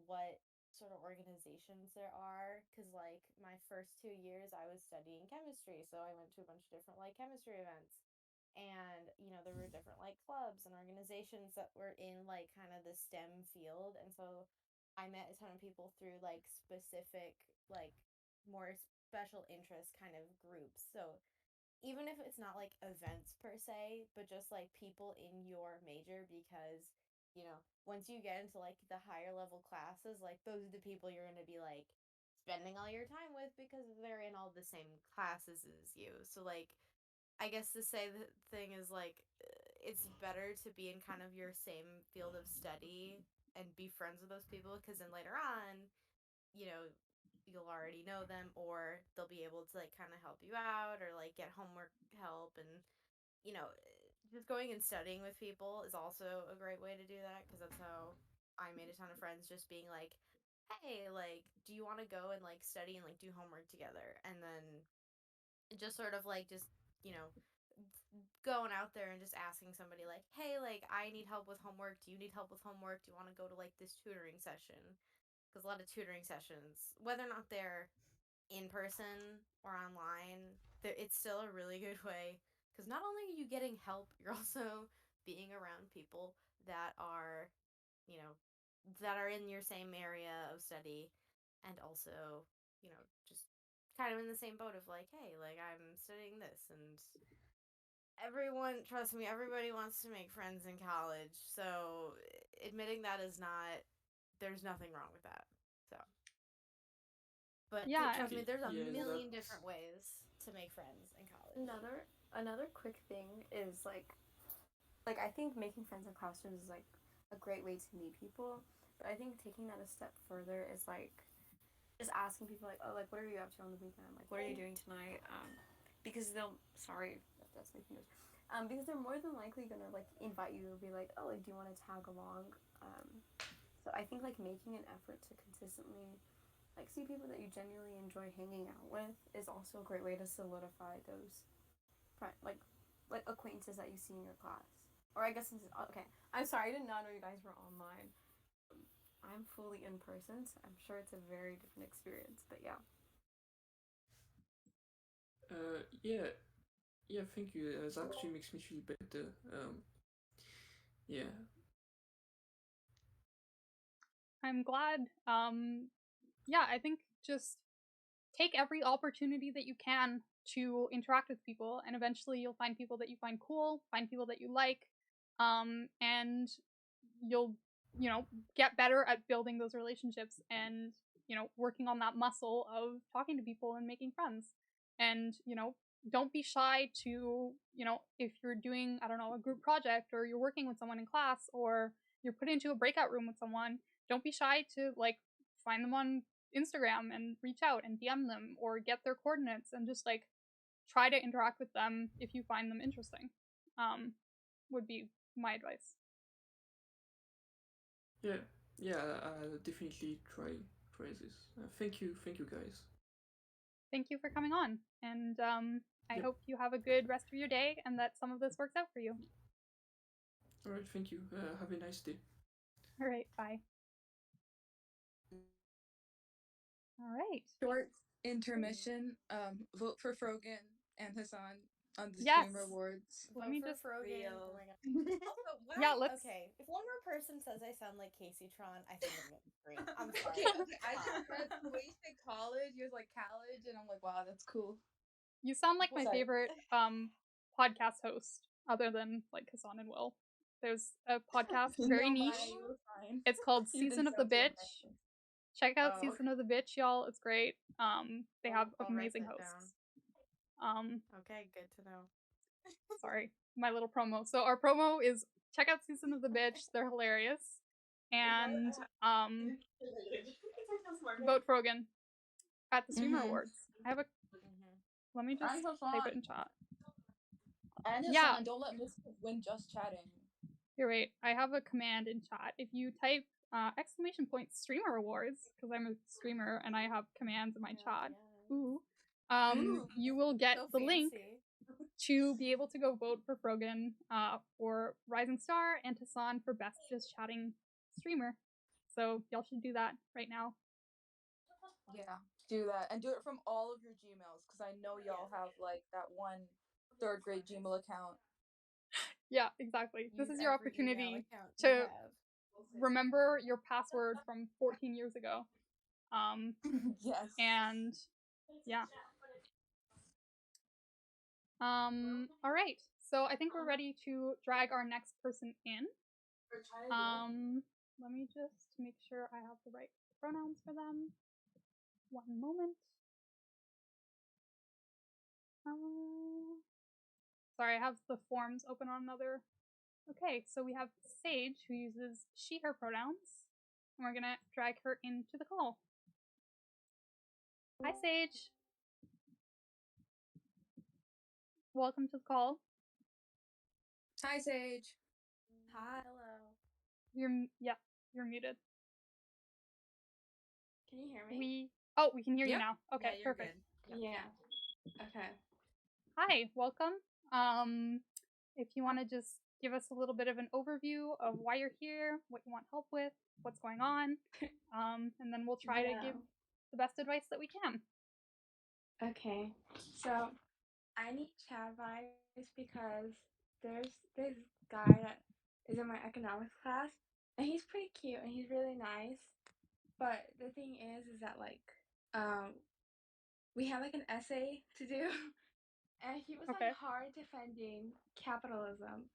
what sort of organizations there are, because like my first 2 years I was studying chemistry, so I went to a bunch of different like chemistry events, and there were different like clubs and organizations that were in like kind of the STEM field, and so I met a ton of people through like specific like more special interest kind of groups. So even if it's not like events per se, but just like people in your major, because once you get into like the higher level classes, like those are the people you're going to be like spending all your time with because they're in all the same classes as you. So like I guess to say the thing is like it's better to be in kind of your same field of study and be friends with those people, because then later on, you know, you'll already know them, or they'll be able to like kind of help you out or like get homework help. And you know just going and studying with people is also a great way to do that, because that's how I made a ton of friends, just being like, hey, like, do you want to go and like study and like do homework together? And then just sort of like just you know going out there and just asking somebody like, hey, like, I need help with homework, do you need help with homework, do you want to go to like this tutoring session? Because a lot of tutoring sessions, whether or not they're in person or online, it's still a really good way, because not only are you getting help, you're also being around people that are, that are in your same area of study, and also, just kind of in the same boat of like, hey, like, I'm studying this, and everyone, trust me, everybody wants to make friends in college, so admitting that is not, there's nothing wrong with that. So but Yeah. trust me, there's a Yeah, million that's different ways to make friends in college. Another quick thing is like I think making friends in classrooms is like a great way to meet people, but I think taking that a step further is like just asking people like, oh, like, what are you up to on the weekend? Like, what are you doing tonight? Because they'll, sorry if that's my fingers, because they're more than likely gonna like invite you or be like, oh, like, do you want to tag along? So I think like making an effort to consistently like see people that you genuinely enjoy hanging out with is also a great way to solidify those like acquaintances that you see in your class. Or I guess okay. I'm sorry, I did not know you guys were online. I'm fully in person, so I'm sure it's a very different experience. But yeah. Yeah, yeah. Thank you. That actually makes me feel better. Yeah. I'm glad. Yeah, I think just take every opportunity that you can to interact with people, and eventually you'll find people that you find cool, find people that you like, and you'll, get better at building those relationships and, working on that muscle of talking to people and making friends. And, don't be shy to, if you're doing, I don't know, a group project or you're working with someone in class or you're put into a breakout room with someone, don't be shy to like find them on Instagram and reach out and DM them or get their coordinates and just like try to interact with them if you find them interesting. Would be my advice. Yeah, yeah. I'll definitely try this. Thank you, guys. Thank you for coming on, and I Yep. hope you have a good rest of your day and that some of this works out for you. All right. Thank you. Have a nice day. All right, bye. All right. Short intermission. Vote for Frogan and Hassan on the Yes. Streamer Awards. Let me just. Frogan. Real. Oh my god. Also, why? Yeah, let's. Okay, if one more person says I sound like Casey Tron, I think I'm gonna scream. I'm sorry. Okay. I just read Wasted College. Yours like college, and I'm like, wow, that's cool. You sound like my Sorry. favorite podcast host, other than like Hassan and Will. There's a podcast very No, niche. Maya, you were fine. It's called You Season didn't of the sound so Bitch. romantic. Check out Oh. Season of the Bitch, y'all. It's great. They have I'll write amazing that hosts. Okay, good to know. Sorry, my little promo. So our promo is check out Season of the Bitch. They're hilarious. And vote Frogan at the Streamer Awards. I have a. Let me just type it in chat. And Yeah. Hassan, don't let Misfit win just chatting. You're right. I have a command in chat. If you type !streamer awards, because I'm a streamer and I have commands in my chat. Ooh. You will get So the link fancy. to be able to go vote for Frogan for Rising Star and Hassan for Best Just Chatting Streamer. So y'all should do that right now. Yeah, do that. And do it from all of your Gmails, because I know y'all have like that one third grade Gmail account. Yeah, exactly. This Use is your every email opportunity account you to have. remember your password from 14 years ago. Yes. And yeah. All right. So I think we're ready to drag our next person in. Let me just make sure I have the right pronouns for them. One moment. Sorry, I have the forms open on another. Okay, so we have Sage, who uses she, her pronouns, and we're gonna drag her into the call. Hi, Sage. Welcome to the call. Hi, Sage. Hi. Hello. You're muted. Can you hear me? We can hear you now. Okay, Yeah, you're perfect. good. Yeah. Okay. Hi, welcome. If you want to just give us a little bit of an overview of why you're here, what you want help with, what's going on, and then we'll try to give the best advice that we can. Okay. So I need Chadvice because there's this guy that is in my economics class, and he's pretty cute and he's really nice. But the thing is that like we have like an essay to do, and he was Okay. like hard defending capitalism.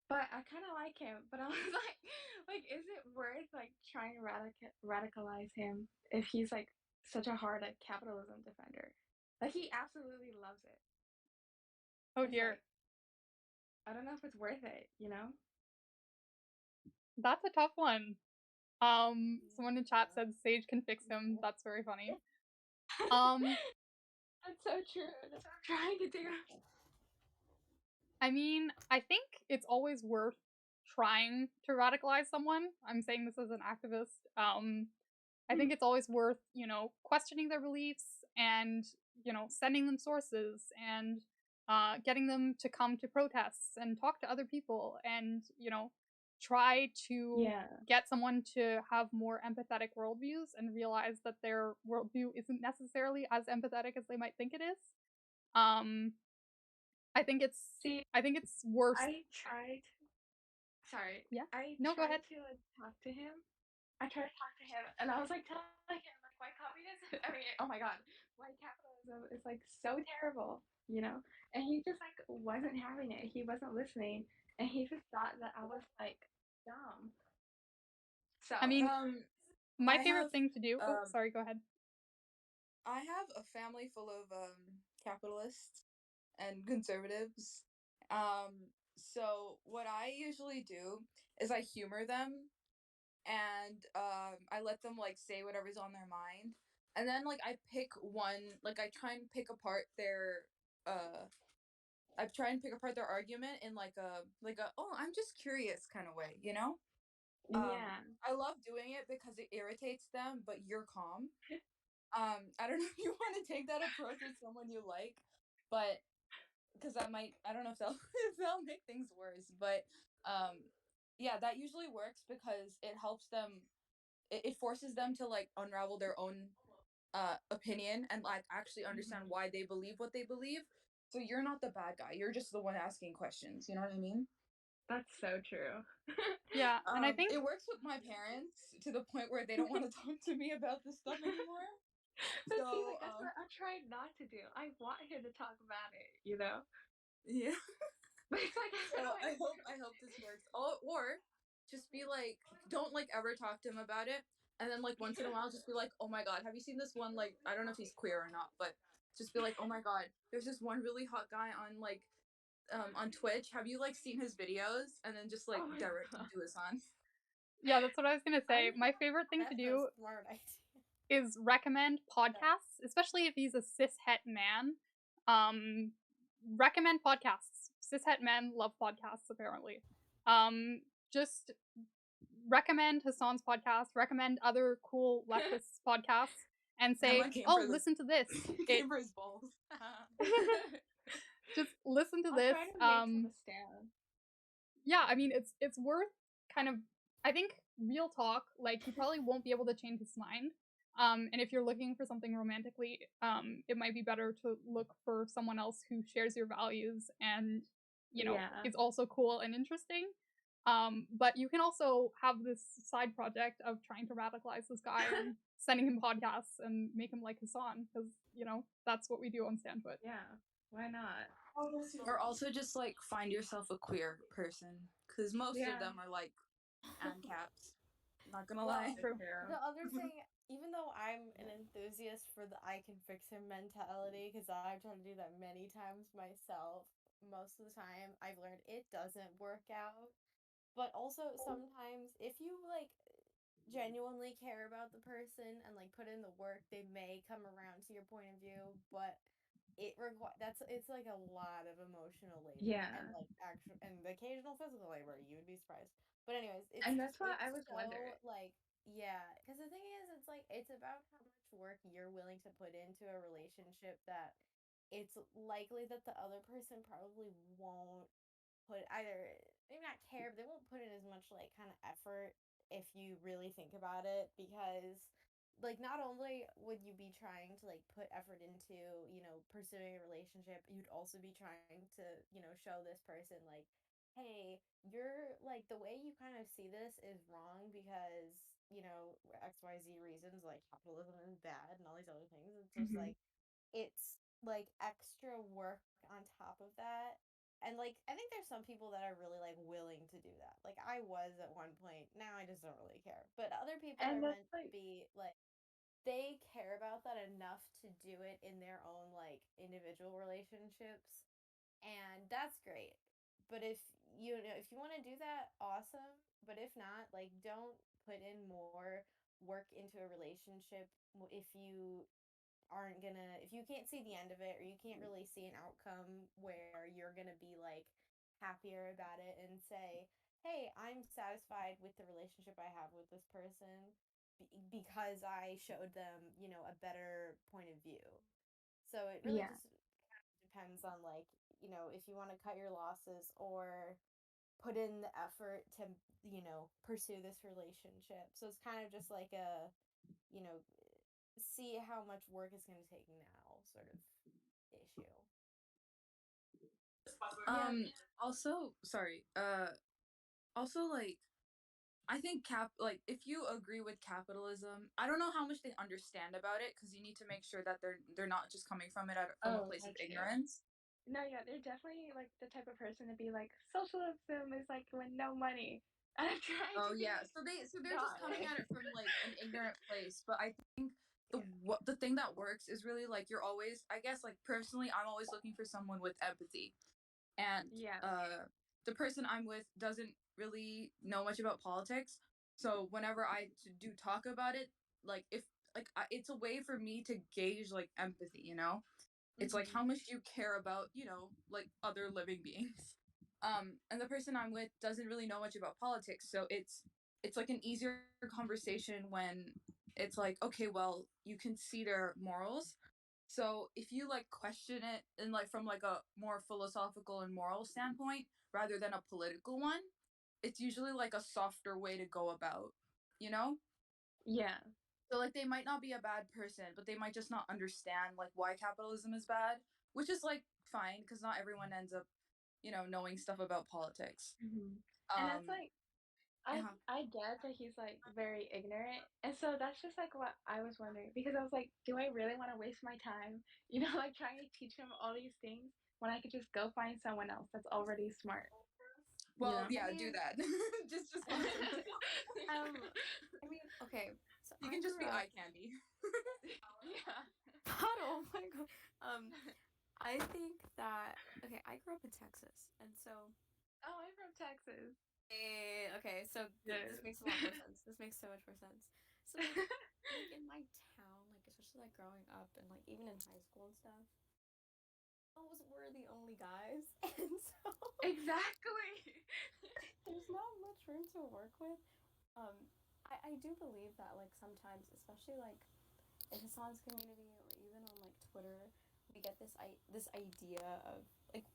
But I kind of like him. But I was like, is it worth like trying to radicalize him if he's like such a hard like capitalism defender? Like he absolutely loves it. Oh It's dear. like, I don't know if it's worth it, you know? That's a tough one. Someone in chat said Sage can fix him. That's very funny. That's so true. That's what I'm trying to do. I mean, I think it's always worth trying to radicalize someone. I'm saying this as an activist. I think it's always worth, you know, questioning their beliefs and, you know, sending them sources and getting them to come to protests and talk to other people and, you know, try to Yeah. get someone to have more empathetic worldviews and realize that their worldview isn't necessarily as empathetic as they might think it is. Um, I think it's See, worse. I tried. Sorry. Yeah. I No, go ahead. tried to talk to him. I tried to talk to him, and I was like telling him like white communism. I mean, oh my god, white capitalism is like so terrible, you know. And he just like wasn't having it. He wasn't listening, and he just thought that I was like dumb. So I mean, my I favorite have thing to do. Oh, um sorry. Go ahead. I have a family full of capitalists and conservatives. So what I usually do is I humor them and I let them like say whatever's on their mind. And then like I pick one, like I try and pick apart their uh I try and pick apart their argument in like a oh, I'm just curious kind of way, you know? yeah, I love doing it because it irritates them, but you're calm. I don't know if you want to take that approach with someone you like, but because I don't know if they'll if they'll make things worse, but um yeah, that usually works because it helps them, it forces them to like unravel their own opinion and like actually understand mhm. why they believe what they believe. So you're not the bad guy, you're just the one asking questions, you know what I mean? That's so true. Yeah, and I think It works with my parents to the point where they don't want to talk to me about this stuff anymore. But see, So like that's what I tried not to do. I want him to talk about it, you know. yeah. But it's like I So don't want him to. I hope this works. Or just be like, don't like ever talk to him about it, and then like once in a while, just be like, oh my god, have you seen this one? Like, I don't know if he's queer or not, but just be like, oh my god, there's this one really hot guy on Twitch. Have you like seen his videos? And then just like Oh my direct him god. to his son. yeah, that's what I was gonna say. I My favorite thing to That's a do smart idea. is recommend podcasts, especially if he's a cishet man. Um, recommend podcasts. Cishet men love podcasts, apparently. Just recommend Hassan's podcast, recommend other cool leftist podcasts, and say, Emma came "Oh, for the listen to this." It came for his balls. just listen to I'll this. try to make him a stand. Yeah, I mean, it's worth kind of. I think real talk, like he probably won't be able to change his mind. And if you're looking for something romantically, it might be better to look for someone else who shares your values and, you know, Yeah. is also cool and interesting. But you can also have this side project of trying to radicalize this guy and sending him podcasts and make him like Hassan, because, you know, that's what we do on Hasantwt. Yeah. Why not? Or also just like find yourself a queer person, because most Yeah. of them are like ANCAPs. Not gonna Well, lie. True. the other thing, even though I'm an enthusiast for the I can fix him mentality, because I've tried to do that many times myself, most of the time I've learned it doesn't work out. But also sometimes if you like genuinely care about the person and like put in the work, they may come around to your point of view, but it's like a lot of emotional labor Yeah. and like actual and the occasional physical labor. You would be surprised. But anyways, And that's why I it's was wondering. so like yeah, because the thing is, it's like it's about how much work you're willing to put into a relationship that it's likely that the other person probably won't put either maybe not care, but they won't put in as much like kind of effort if you really think about it because like not only would you be trying to like put effort into pursuing a relationship, you'd also be trying to show this person like, hey, you're like the way you kind of see this is wrong because xyz reasons like capitalism is bad and all these other things. It's just Hmm. like it's like extra work on top of that. And like I think there's some people that are really like willing to do that. Like I was at one point. Now I just don't really care. But other people And are that's meant to like, be like they care about that enough to do it in their own like individual relationships. And that's great. But if you want to do that, awesome. But if not, like don't put in more work into a relationship if you aren't gonna if you can't see the end of it or you can't really see an outcome where you're gonna be like happier about it and say, hey, I'm satisfied with the relationship I have with this person, because I showed them, you know, a better point of view. So it really Yeah. just depends on, like, you know, if you want to cut your losses or put in the effort to, you know, pursue this relationship. So it's kind of just like a, you know, see how much work it's going to take now sort of issue. Also, sorry. Also, like, I think if you agree with capitalism, I don't know how much they understand about it, because you need to make sure that they're not just coming from it from a place of that's true. ignorance. No, yeah, they're definitely like the type of person to be like, socialism is like when no money. And I'm trying Oh to be yeah, like, so they're just coming at it from like an ignorant place. But I think yeah. the thing that works is really like you're always, I guess, like personally, I'm always looking for someone with empathy, and Yeah. the person I'm with doesn't really know much about politics. So whenever I do talk about it, like if like it's a way for me to gauge like empathy, you know. It's like how much do you care about, you know, like other living beings. And the person I'm with doesn't really know much about politics, so it's like an easier conversation when it's like, okay, well, you can see their morals. So if you like question it and like from like a more philosophical and moral standpoint rather than a political one, it's usually like a softer way to go about, you know? Yeah. So like they might not be a bad person, but they might just not understand like why capitalism is bad, which is like fine because not everyone ends up, you know, knowing stuff about politics. And that's Um like, I uh-huh. I get that he's like very ignorant, and so that's just like what I was wondering, because I was like, do I really want to waste my time, like trying to teach him all these things when I could just go find someone else that's already smart, Well, you know? yeah, I do mean, that. Just find someone. I mean, okay. So You I can just grew be up. eye candy. Yeah. God, oh my god. I think that okay. I grew up in Texas, and so Oh, I'm from Texas. okay. So this makes a lot more sense. This makes so much more sense. So like in my town, like especially like growing up and like even in high school and stuff, those were the only guys, and so Exactly. there's not much room to work with. Um, I do believe that like sometimes, especially like in Hassan's community or even on like Twitter, we get this idea of like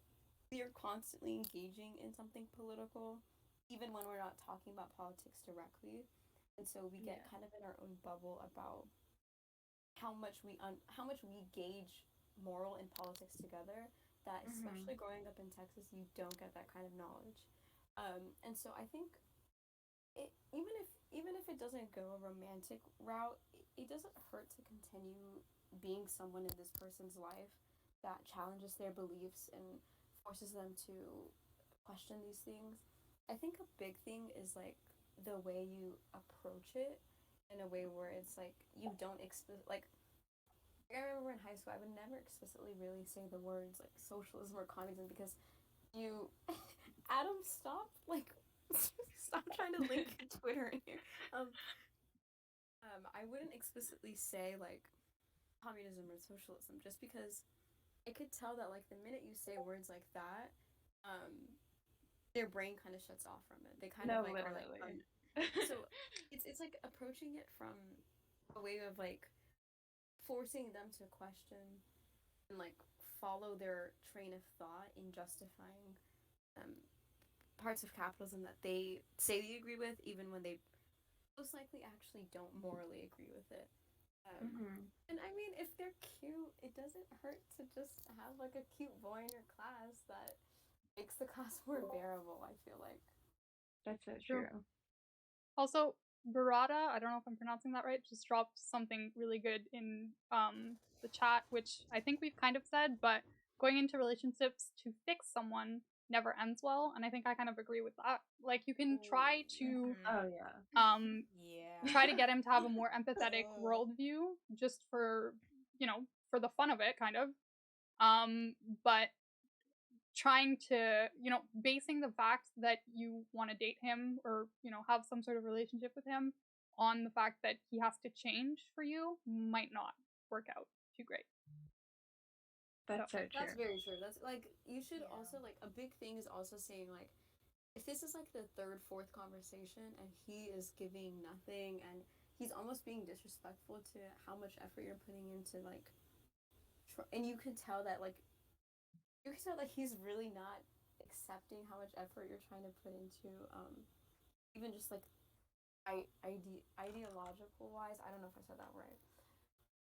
we are constantly engaging in something political, even when we're not talking about politics directly, and so we get Yeah. kind of in our own bubble about how much we gauge moral and politics together. That especially growing up in Texas, you don't get that kind of knowledge, and so I think even if it doesn't go a romantic route, it doesn't hurt to continue being someone in this person's life that challenges their beliefs and forces them to question these things. I think a big thing is like the way you approach it in a way where it's like you don't like I remember in high school I would never explicitly really say the words like socialism or communism because you Adam stop like stop trying to link Twitter in here. I wouldn't explicitly say like communism or socialism just because I could tell that like the minute you say words like that, their brain kind of shuts off from it. They kind of No, like are like literally. so it's like approaching it from a way of like forcing them to question and like follow their train of thought in justifying parts of capitalism that they say they agree with, even when they most likely actually don't morally agree with it. And I mean, if they're cute, it doesn't hurt to just have like a cute boy in your class that makes the class more bearable, I feel like. That's so True. true. Also, Barada, I don't know if I'm pronouncing that right, just dropped something really good in the chat, which I think we've kind of said, but going into relationships to fix someone never ends well, and I think I kind of agree with that. Like you can try to Oh yeah. Yeah. try to get him to have a more empathetic worldview just for for the fun of it, kind of. But trying to basing the fact that you want to date him or have some sort of relationship with him on the fact that he has to change for you might not work out too great. That's so true. That's very true. That's like you should Yeah. also like a big thing is also saying like if this is like the third, fourth conversation and he is giving nothing and he's almost being disrespectful to how much effort you're putting into like, and you can tell that he's really not accepting how much effort you're trying to put into even just like ideological wise. I don't know if I said that right.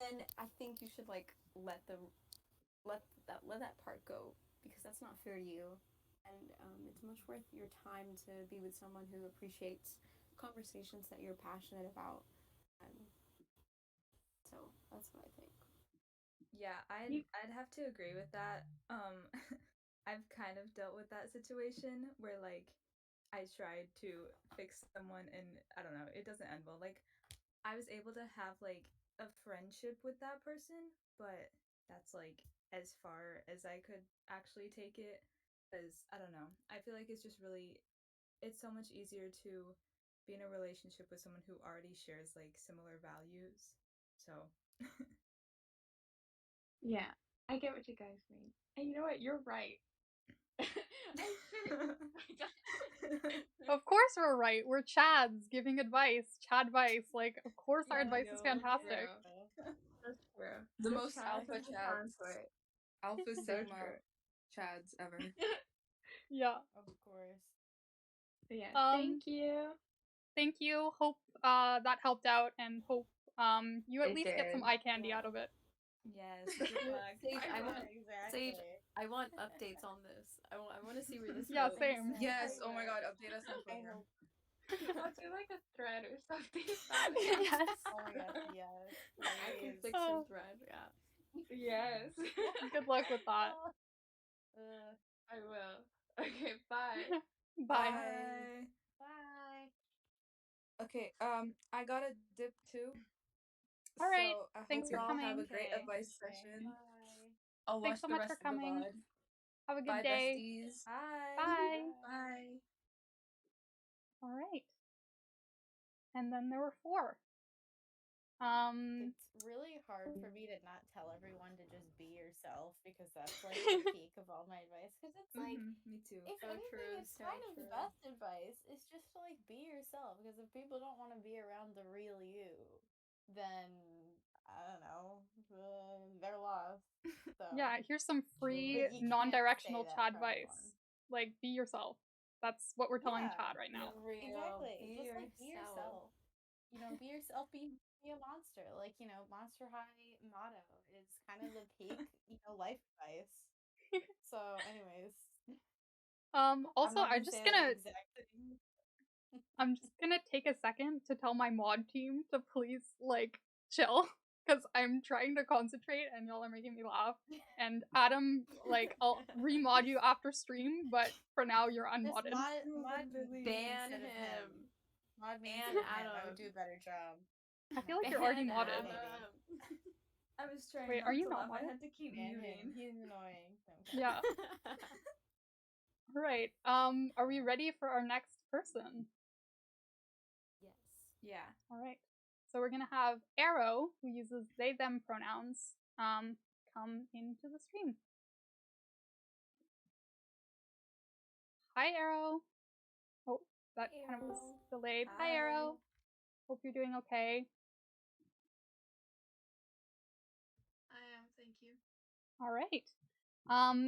Then I think you should like let that part go because that's not fair to you, and it's much worth your time to be with someone who appreciates conversations that you're passionate about, and so that's what I think. Yeah, I'd have to agree with that. I've kind of dealt with that situation where like I tried to fix someone and I don't know, it doesn't end well. Like I was able to have like a friendship with that person, but that's like as far as I could actually take it because I don't know. I feel like it's so much easier to be in a relationship with someone who already shares like similar values. So Yeah, I get what you guys mean. And you know what? You're right. I should. Of course we're right. We're Chads giving advice. Chadvice. Like, of course our advice is fantastic. That's true. The most Chad alpha is chads. Hasantwt. Alpha So Sigma true. chads ever. Yeah. Of course. Yeah, Um, thank you. Thank you. Hope that helped out, and hope you at It least get some did. eye candy out of it. yes, good luck. Sage, I Yeah, want exactly. Sage, I want updates on this. I want to see where this Yeah, goes. same. Yes, oh my god, update us on I Twitter. hope. I'll do like a thread or something about it. Yes. Oh my god, yes. I can Please. fix Oh. your thread. Yeah. Yes. Good luck with that. I will. Okay, bye. Bye. Bye. Bye. Okay, I got a dip too. All right. So I hope Thanks for y'all have a coming. great Okay. advice session. Bye. I'll Thanks watch so the much for rest of the coming. VOD. Have a good Bye, day. besties. Bye. Bye. Bye. All right. And then there were 4. It's really hard for me to not tell everyone to just be yourself because that's like the peak of all my advice. Because it's like, Me too. if So anything, true, it's so kind of the true. best advice. It's just to like be yourself. Because if people don't want to be around the real you, then I don't know, they're lost. So Yeah, here's some free Like, you can't non-directional say that Chad for advice. everyone. Like, be yourself. That's what we're telling Yeah, Chad right now. Real, exactly. be Just like be yourself. You know, be yourself. Be a monster. Like, you know, Monster High motto is kind of the peak, you know, life advice. So, anyways, Also, I'm not I'm gonna just say gonna the exact thing. I'm just gonna take a second to tell my mod team to please like chill because I'm trying to concentrate and y'all are making me laugh. And Adam, like, I'll remod you after stream, but for now you're Just unmodded. mod me Ban instead of him. him. Mod me Ban instead of him. I Adam. would do a better job. I feel like you're already Ban modded. Adam. I was trying Wait, not are you to not laugh. I modded? had to keep Ban him. muting. He's annoying. No, I'm kidding. Yeah. All right. Are we ready for our next person? Yes. Yeah. All right. So we're gonna have Arrow, who uses they them pronouns, come into the stream. Hi, Arrow. Oh, that Hey, kind of was Arrow. delayed. Hi, Arrow. Hope you're doing okay. I am, thank you. All right.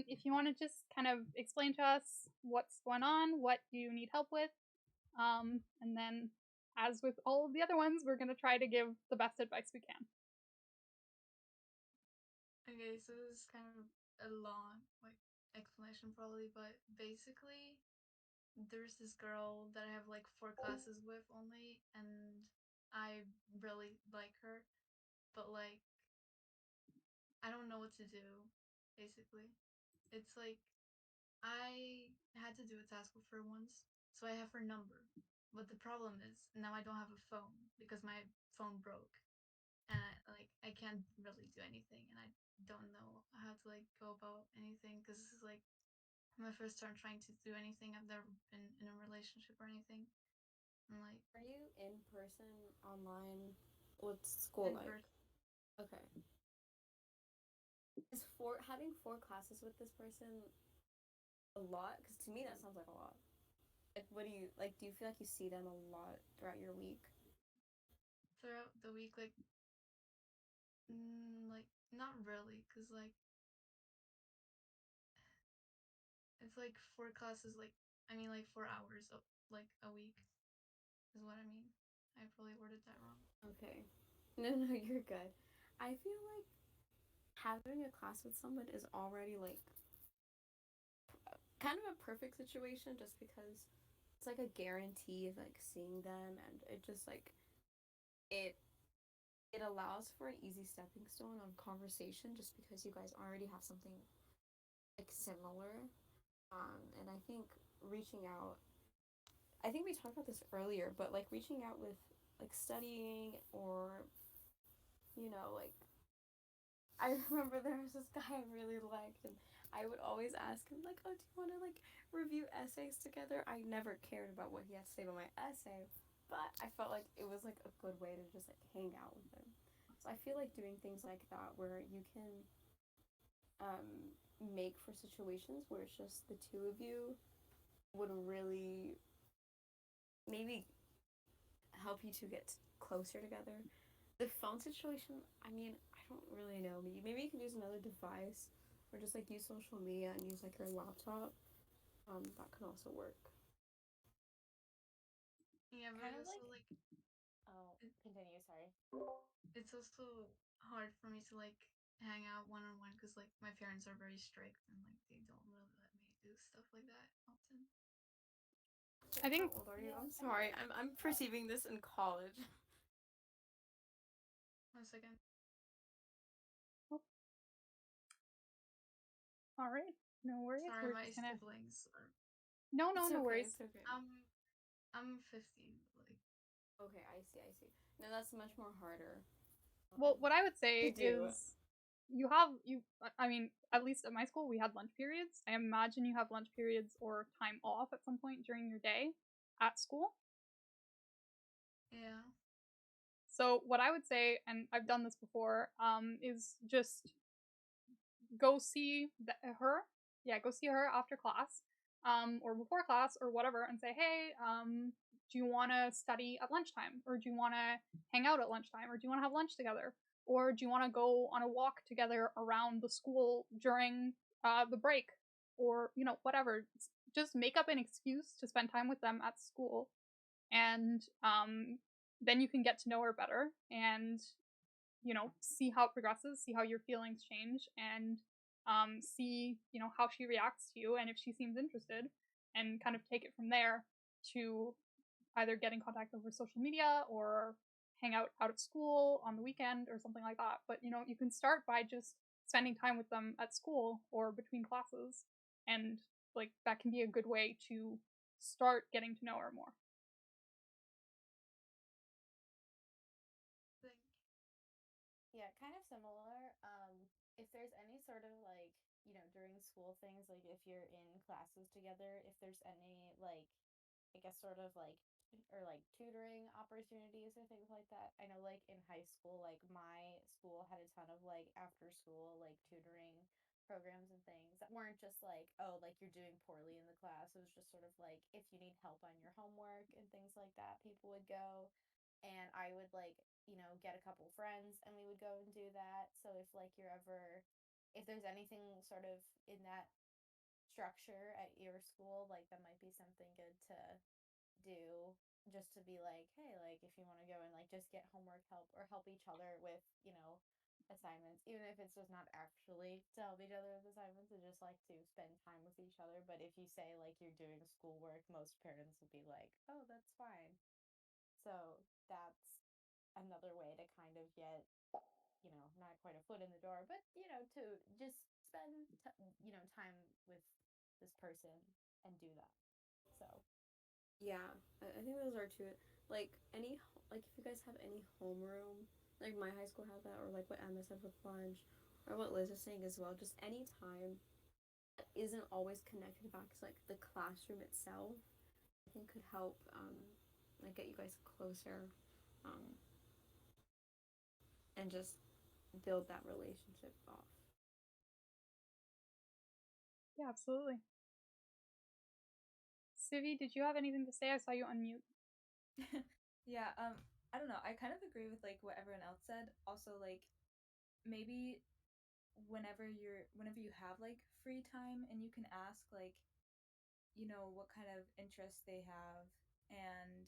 If you want to just kind of explain to us what's going on, what you need help with, and then, as with all of the other ones, we're gonna try to give the best advice we can. Okay, so this is kind of a long, like, explanation probably, but basically, there's this girl that I have like 4 classes with only, and I really like her, but like, I don't know what to do, basically. It's like, I had to do a task with her once, so I have her number. But the problem is, now I don't have a phone because my phone broke. And I can't really do anything, and I don't know how to like go about anything because this is like my first time trying to do anything. I've never been in a relationship or anything. And like, Are you in person, online? What's school like? Okay. Is having 4 classes with this person a lot? Because to me that sounds like a lot. Like, what do you like? Do you feel like you see them a lot throughout your week? throughout the week, like not really, cause like it's like 4 classes, like 4 hours, like a week, is what I mean. I probably worded that wrong. Okay. No, you're good. I feel like having a class with someone is already like kind of a perfect situation just because it's like a guarantee of like seeing them, and it just like it it allows for an easy stepping stone on conversation just because you guys already have something like similar. And I think reaching out, I think we talked about this earlier, but like reaching out with like studying or, like I remember there was this guy I really liked, and I would always ask him like, "Oh, do you want to like review essays together?" I never cared about what he had to say about my essay, but I felt like it was like a good way to just like hang out with him. So I feel like doing things like that where you can make for situations where it's just the two of you would really maybe help you to get closer together. The phone situation, I mean, I don't really know. Maybe you can use another device or just like use social media and use like your laptop. That could also work. Yeah, but Kind of also like, oh, continue, sorry. it's also hard for me to like hang out one on one because like my parents are very strict and like they don't really let me do stuff like that often. I think. How old are you? I'm sorry. I'm perceiving this in college. 1 second. Oh, all right. No worries. Sorry, We're my just gonna. siblings are. No, It's no okay. worries. It's okay. I'm 15. Like. Okay, I see. I see. No, that's much more harder. Well, what I would To say do. is you have you I mean, at least at my school we had lunch periods. I imagine you have lunch periods or time off at some point during your day at school. Yeah. So what I would say, and I've done this before, is just go see her. Yeah, go see her after class, or before class, or whatever, and say, hey, do you want to study at lunchtime, or do you want to hang out at lunchtime, or do you want to have lunch together, or do you want to go on a walk together around the school during the break, or whatever. Just make up an excuse to spend time with them at school, and then you can get to know her better and see how it progresses, see how your feelings change, and see how she reacts to you and if she seems interested, and kind of take it from there to either get in contact over social media or hang out at school on the weekend or something like that. But you can start by just spending time with them at school or between classes, and like that can be a good way to start getting to know her more. Yeah, kind of similar. If there's any sort of like, during school things, like if you're in classes together, if there's any like, I guess sort of like, or like tutoring opportunities or things like that. I know like in high school, like my school had a ton of like after school like tutoring programs and things that weren't just like, oh, like you're doing poorly in the class. It was just sort of like if you need help on your homework and things like that, people would go, and I would like, get a couple friends and we would go and do that. So if like if there's anything sort of in that structure at your school, like that might be something good to do, just to be like, hey, like if you want to go and like just get homework help or help each other with, assignments, even if it's just not actually to help each other with assignments, and just like to spend time with each other. But if you say like you're doing schoolwork, most parents will be like, oh, that's fine. So that's another way to kind of get, not quite a foot in the door, but, to just spend, time with this person and do that. So, Yeah, I think those are two. Like like if you guys have any homeroom, like my high school had that, or like what Emma said with lunch, or what Liz is saying as well. Just any time that isn't always connected back to like the classroom itself, I think could help like get you guys closer, um, and just build that relationship off. Yeah, absolutely. Civi, did you have anything to say? I saw you unmute. Yeah, I don't know. I kind of agree with like what everyone else said. Also, like maybe whenever you have like free time and you can ask like what kind of interests they have and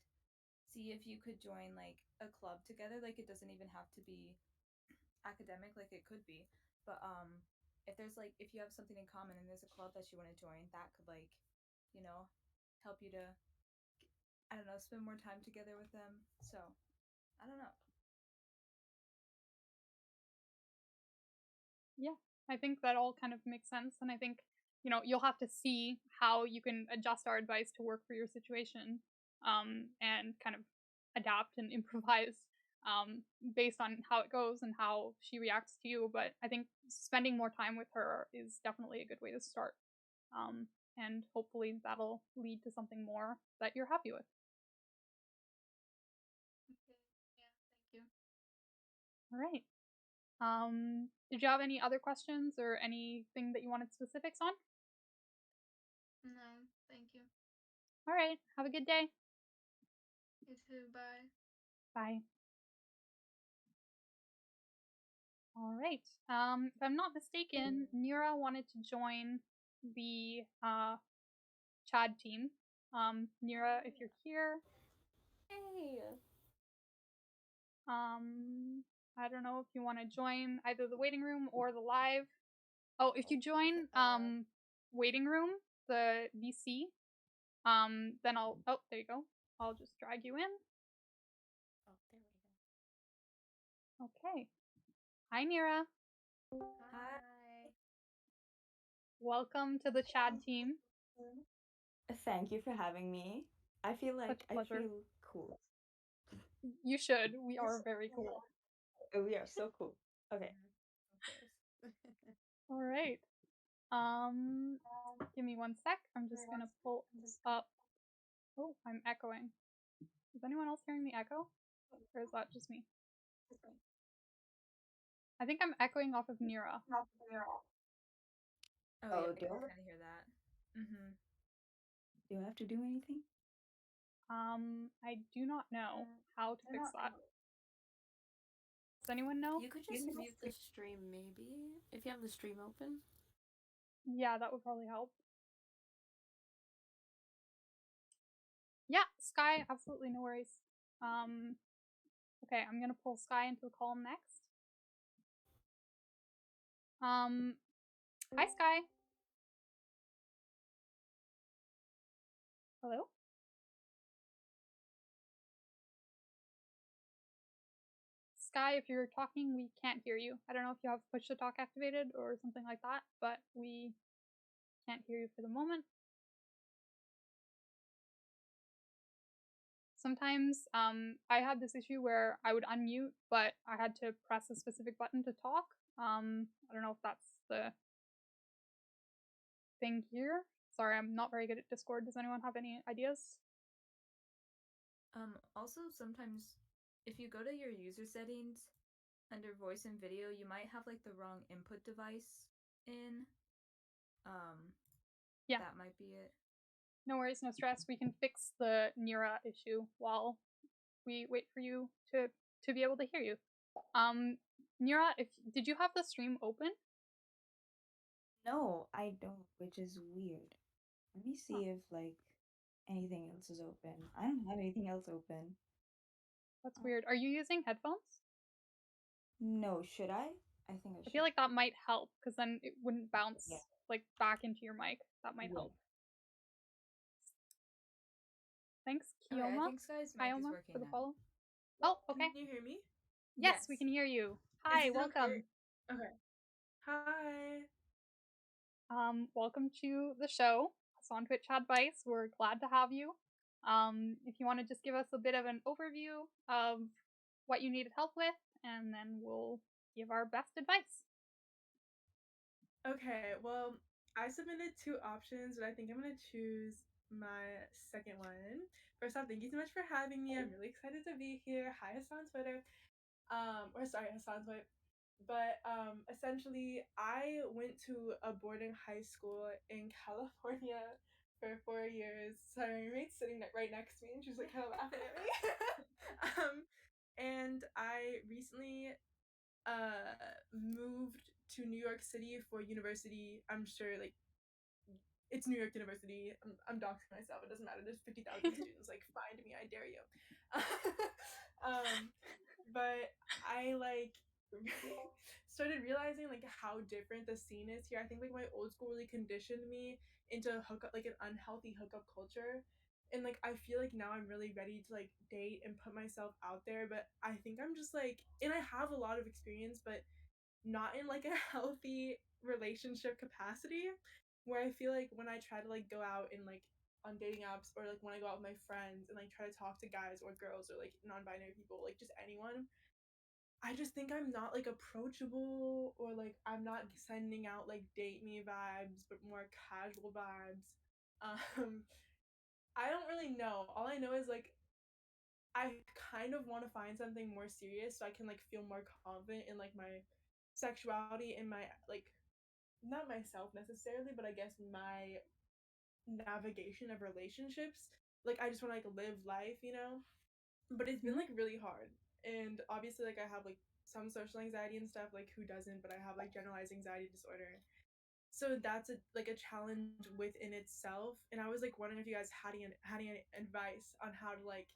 see if you could join like a club together. Like it doesn't even have to be academic, like it could be, but if there's like if you have something in common and there's a club that you want to join, that could like you know help you to, I don't know, spend more time together with them. So I don't know. Yeah, I think that all kind of makes sense. And I think, you'll have to see how you can adjust our advice to work for your situation, and kind of adapt and improvise based on how it goes and how she reacts to you. But I think spending more time with her is definitely a good way to start. And hopefully that'll lead to something more that you're happy with. Okay. Yeah, thank you. All right. Did you have any other questions or anything that you wanted specifics on? No, thank you. All right. Have a good day. You too. Bye. Bye. All right. If I'm not mistaken, Nira wanted to join the Chad team. Nira, if you're here, Hey. I don't know if you want to join either the waiting room or the live. Oh, if you join waiting room, the VC, then I'll. Oh, there you go. I'll just drag you in. Oh, there we go. Okay. Hi, Nira. Hi. Welcome to the Chad team. Thank you for having me. I feel Such like a pleasure. I feel cool. You should. We are very cool. We are so cool. Okay. Of course. All right. Give me one sec. I'm just gonna pull up. Oh, I'm echoing. Is anyone else hearing the echo? Or is that just me? I think I'm echoing off of Nira. Oh yeah, I do can I? kind of hear that. Mm-hmm. Do I have to do anything? I do not know how to fix that. Does anyone know? You could just mute the stream, maybe, if you have the stream open. Yeah, that would probably help. Yeah, Sky, absolutely no worries. Okay, I'm gonna pull Sky into the column next. Hi Sky. Hello? Sky, if you're talking, we can't hear you. I don't know if you have push to talk activated or something like that, but we can't hear you for the moment. Sometimes I had this issue where I would unmute, but I had to press a specific button to talk. I don't know if that's the thing here. Sorry, I'm not very good at Discord. Does anyone have any ideas? Also sometimes if you go to your user settings under voice and video, you might have like the wrong input device in. Yeah. That might be it. No worries, no stress. We can fix the Nira issue while we wait for you to be able to hear you. Nira, did you have the stream open? No, I don't, which is weird. Let me see if like anything else is open. I don't have anything else open. That's weird. Are you using headphones? No, should I? I think I should. I feel like that might help because then it wouldn't bounce like back into your mic. That might help. Thanks, Kioma. Okay, I think Sky's mic is working for the now. follow. Oh, okay. Can you hear me? Yes, we can hear you. Hi, welcome. Okay. Hi. Welcome to the show, Hasantwt Chadvice. We're glad to have you. If you want to just give us a bit of an overview of what you needed help with, and then we'll give our best advice. Okay, well, I submitted 2 options, but I think I'm going to choose my second one. First off, thank you so much for having me. I'm really excited to be here. Hi, Hasantwt. Hasantwt. But essentially, I went to a boarding high school in California for 4 years. Sorry, my roommate's sitting right next to me, and she's like kind of laughing at me. and I recently moved to New York City for university. I'm sure like it's New York University. I'm doxing myself. It doesn't matter. There's 50,000 students. Like, find me. I dare you. But I like started realizing like how different the scene is here. I think like my old school really conditioned me into hookup, like an unhealthy hookup culture. And like I feel like now I'm really ready to like date and put myself out there. But I think I'm just like, and I have a lot of experience, but not in like a healthy relationship capacity, where I feel like when I try to like go out and like on dating apps, or like when I go out with my friends and like try to talk to guys or girls or like non-binary people, like just anyone, I just think I'm not like approachable, or like I'm not sending out like date me vibes but more casual vibes. um I don't really know. All I know is like I kind of want to find something more serious so I can like feel more confident in like my sexuality and my like, not myself necessarily, but I guess my navigation of relationships. Like I just want to like live life, you know? But it's been like really hard. And obviously like I have like some social anxiety and stuff, like who doesn't, but I have like generalized anxiety disorder. So that's a challenge within itself. And I was like wondering if you guys had any advice on how to like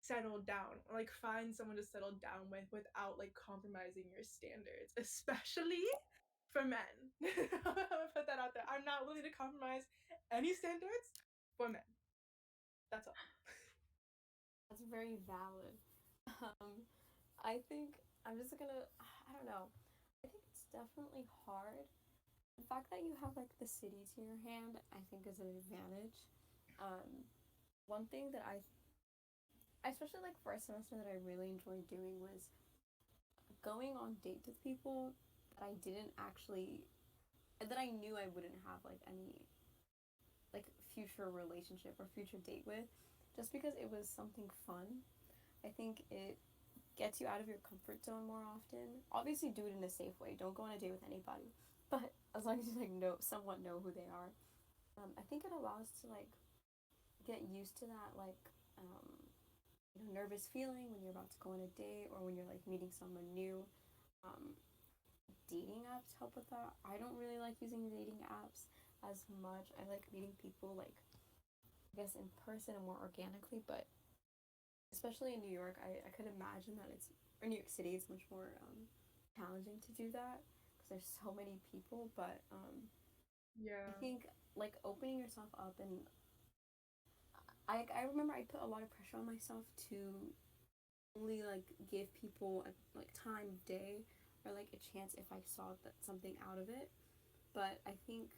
settle down, or like find someone to settle down with without like compromising your standards, especially for men. I'm gonna put that out there. I'm not willing to compromise any standards for men. That's all. That's very valid. Um, I think I'm just gonna, I don't know. I think it's definitely hard. The fact that you have like the city to your hand, I think, is an advantage. Um, One thing that especially like first semester, that I really enjoyed doing was going on dates with people that I didn't actually, that I knew I wouldn't have like any like future relationship or future date with, just because it was something fun. I think it gets you out of your comfort zone more often. Obviously, do it in a safe way. Don't go on a date with anybody, but as long as you like somewhat know who they are, I think it allows to like get used to that like um, nervous feeling when you're about to go on a date or when you're like meeting someone new. Um, Dating apps help with that. I don't really like using dating apps as much. I like meeting people like, I guess, in person and more organically, but especially in New York, I could imagine that or New York City, it's much more challenging to do that because there's so many people. But I Yeah. think like opening yourself up, and I remember I put a lot of pressure on myself to only like give people a like time of day or like a chance if I saw that something out of it. But I think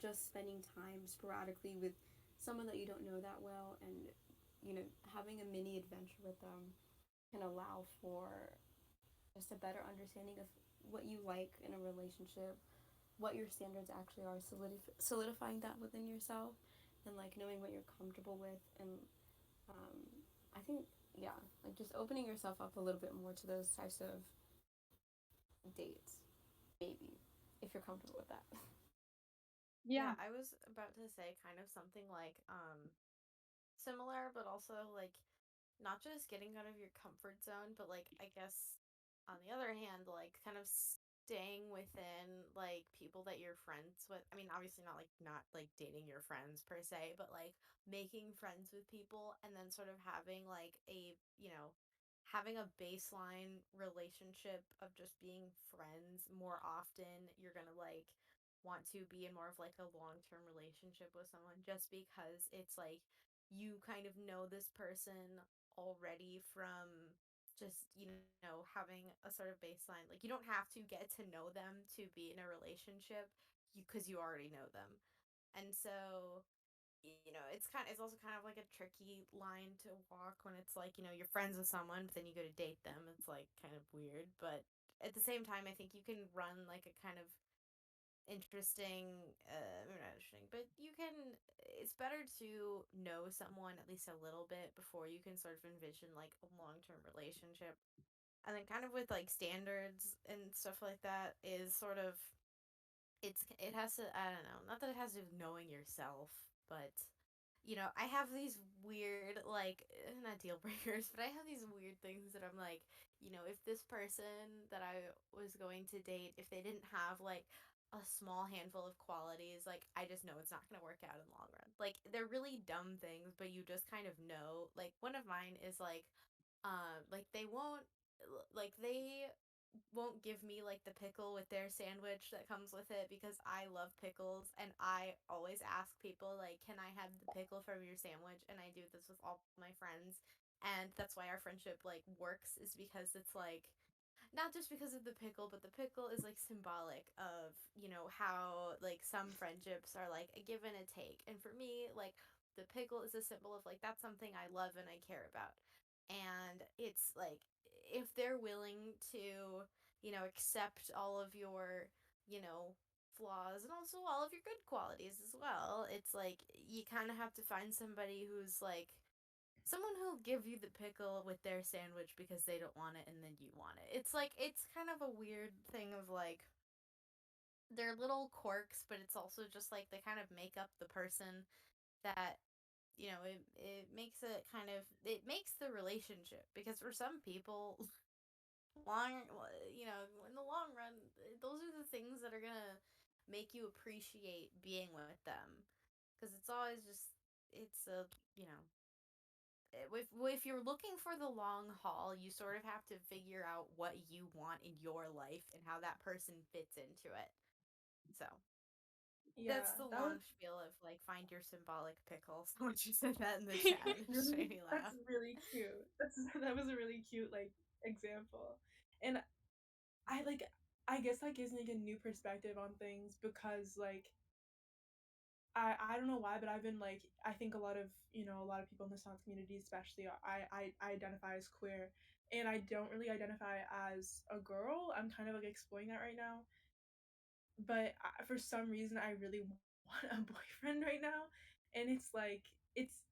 just spending time sporadically with someone that you don't know that well, and having a mini adventure with them can allow for just a better understanding of what you like in a relationship, what your standards actually are, solidifying that within yourself, and like knowing what you're comfortable with. And um, I think, yeah, like just opening yourself up a little bit more to those types of dates, maybe, if you're comfortable with that. Yeah. Yeah, I was about to say kind of something like similar, but also like not just getting out of your comfort zone, but like I guess on the other hand, like kind of staying within like people that you're friends with. I mean, obviously not like dating your friends per se, but like making friends with people and then sort of having like having a baseline relationship of just being friends more often. You're going to like want to be in more of like a long-term relationship with someone just because it's like you kind of know this person already from just having a sort of baseline. Like you don't have to get to know them to be in a relationship, because you already know them. And so it's also kind of like a tricky line to walk when it's like you're friends with someone but then you go to date them. It's like kind of weird, but at the same time I think you can run like a kind of interesting not interesting, but it's better to know someone at least a little bit before you can sort of envision like a long-term relationship. And then kind of with like standards and stuff like that is sort of it has to, I don't know, not that it has to do with knowing yourself, but I have these weird, like, not deal breakers, but I have these weird things that I'm like, if this person that I was going to date, if they didn't have, like, a small handful of qualities, like, I just know it's not going to work out in the long run. Like, they're really dumb things, but you just kind of know. Like, one of mine is, like, they won't give me like the pickle with their sandwich that comes with it because I love pickles and I always ask people like, can I have the pickle from your sandwich? And I do this with all my friends. And that's why our friendship like works, is because it's like not just because of the pickle, but the pickle is like symbolic of, how like some friendships are like a give and a take. And for me, like the pickle is a symbol of like that's something I love and I care about. And it's like if they're willing to, accept all of your, you know, flaws and also all of your good qualities as well, it's like you kind of have to find somebody who's like someone who'll give you the pickle with their sandwich because they don't want it and then you want it. It's like it's kind of a weird thing of like they're little quirks, but it's also just like they kind of make up the person that it makes it makes the relationship, because for some people long in the long run, those are the things that are gonna make you appreciate being with them, because it's always just it's a if you're looking for the long haul, you sort of have to figure out what you want in your life and how that person fits into it. So Yeah, that's the that was long spiel of like find your symbolic pickle. Someone just said that in the chat. It just made me that's laugh. really cute. That was a really cute like example. And I like I guess that gives me like a new perspective on things because like I don't know why, but I've been like I think a lot of people in the science community, especially I identify as queer, and I don't really identify as a girl. I'm kind of like exploring that right now, but for some reason I really want a boyfriend right now, and it's like it's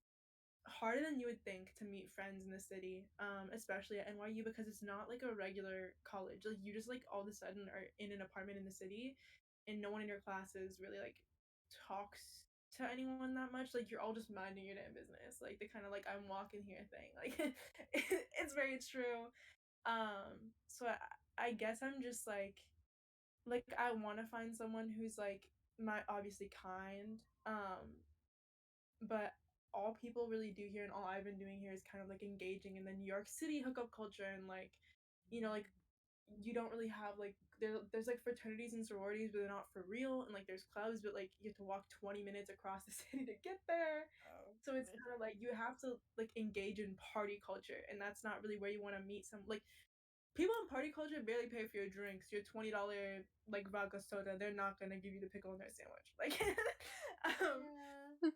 harder than you would think to meet friends in the city, especially at NYU, because it's not like a regular college. Like you just like all of a sudden are in an apartment in the city, and no one in your classes really like talks to anyone that much. Like you're all just minding your damn business. Like the kind of like I'm walking here thing. Like it's very true. So I guess I'm just like I want to find someone who's like my obviously kind, but all people really do here and all I've been doing here is kind of like engaging in the New York City hookup culture, and like like you don't really have like there's like fraternities and sororities, but they're not for real, and like there's clubs, but like you have to walk 20 minutes across the city to get there. Oh. So it's kind of like you have to like engage in party culture, and that's not really where you want to meet some like people in party culture barely pay for your drinks. Your $20 like vodka soda, they're not gonna give you the pickle in their sandwich. Like Yeah.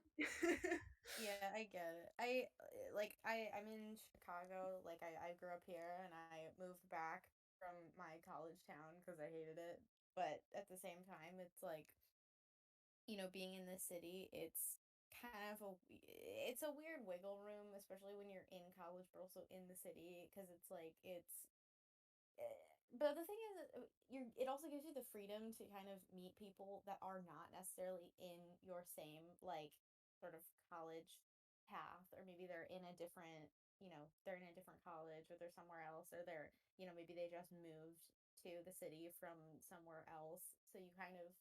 Yeah, I get it. I'm in Chicago. Like I grew up here and I moved back from my college town because I hated it. But at the same time, it's like, being in the city, it's kind of it's a weird wiggle room, especially when you're in college, but also in the city, because it's like but the thing is, it also gives you the freedom to kind of meet people that are not necessarily in your same like sort of college path, or maybe they're in a different, they're in a different college, or they're somewhere else, or they're, maybe they just moved to the city from somewhere else, so you kind of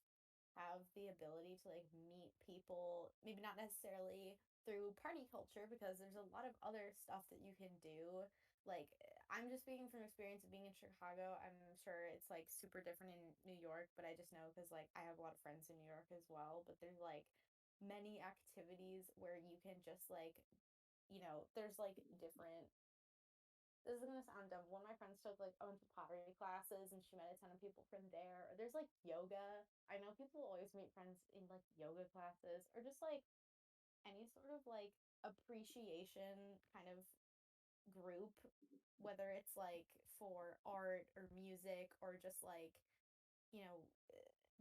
have the ability to like meet people, maybe not necessarily through party culture, because there's a lot of other stuff that you can do. Like, I'm just speaking from experience of being in Chicago. I'm sure it's like super different in New York, but I just know because like I have a lot of friends in New York as well. But there's like many activities where you can just like, there's like different. This is gonna sound dumb. One of my friends took like a bunch of pottery classes and she met a ton of people from there. Or there's like yoga. I know people always meet friends in like yoga classes, or just like any sort of like appreciation kind of group, whether it's like for art or music or just like, you know,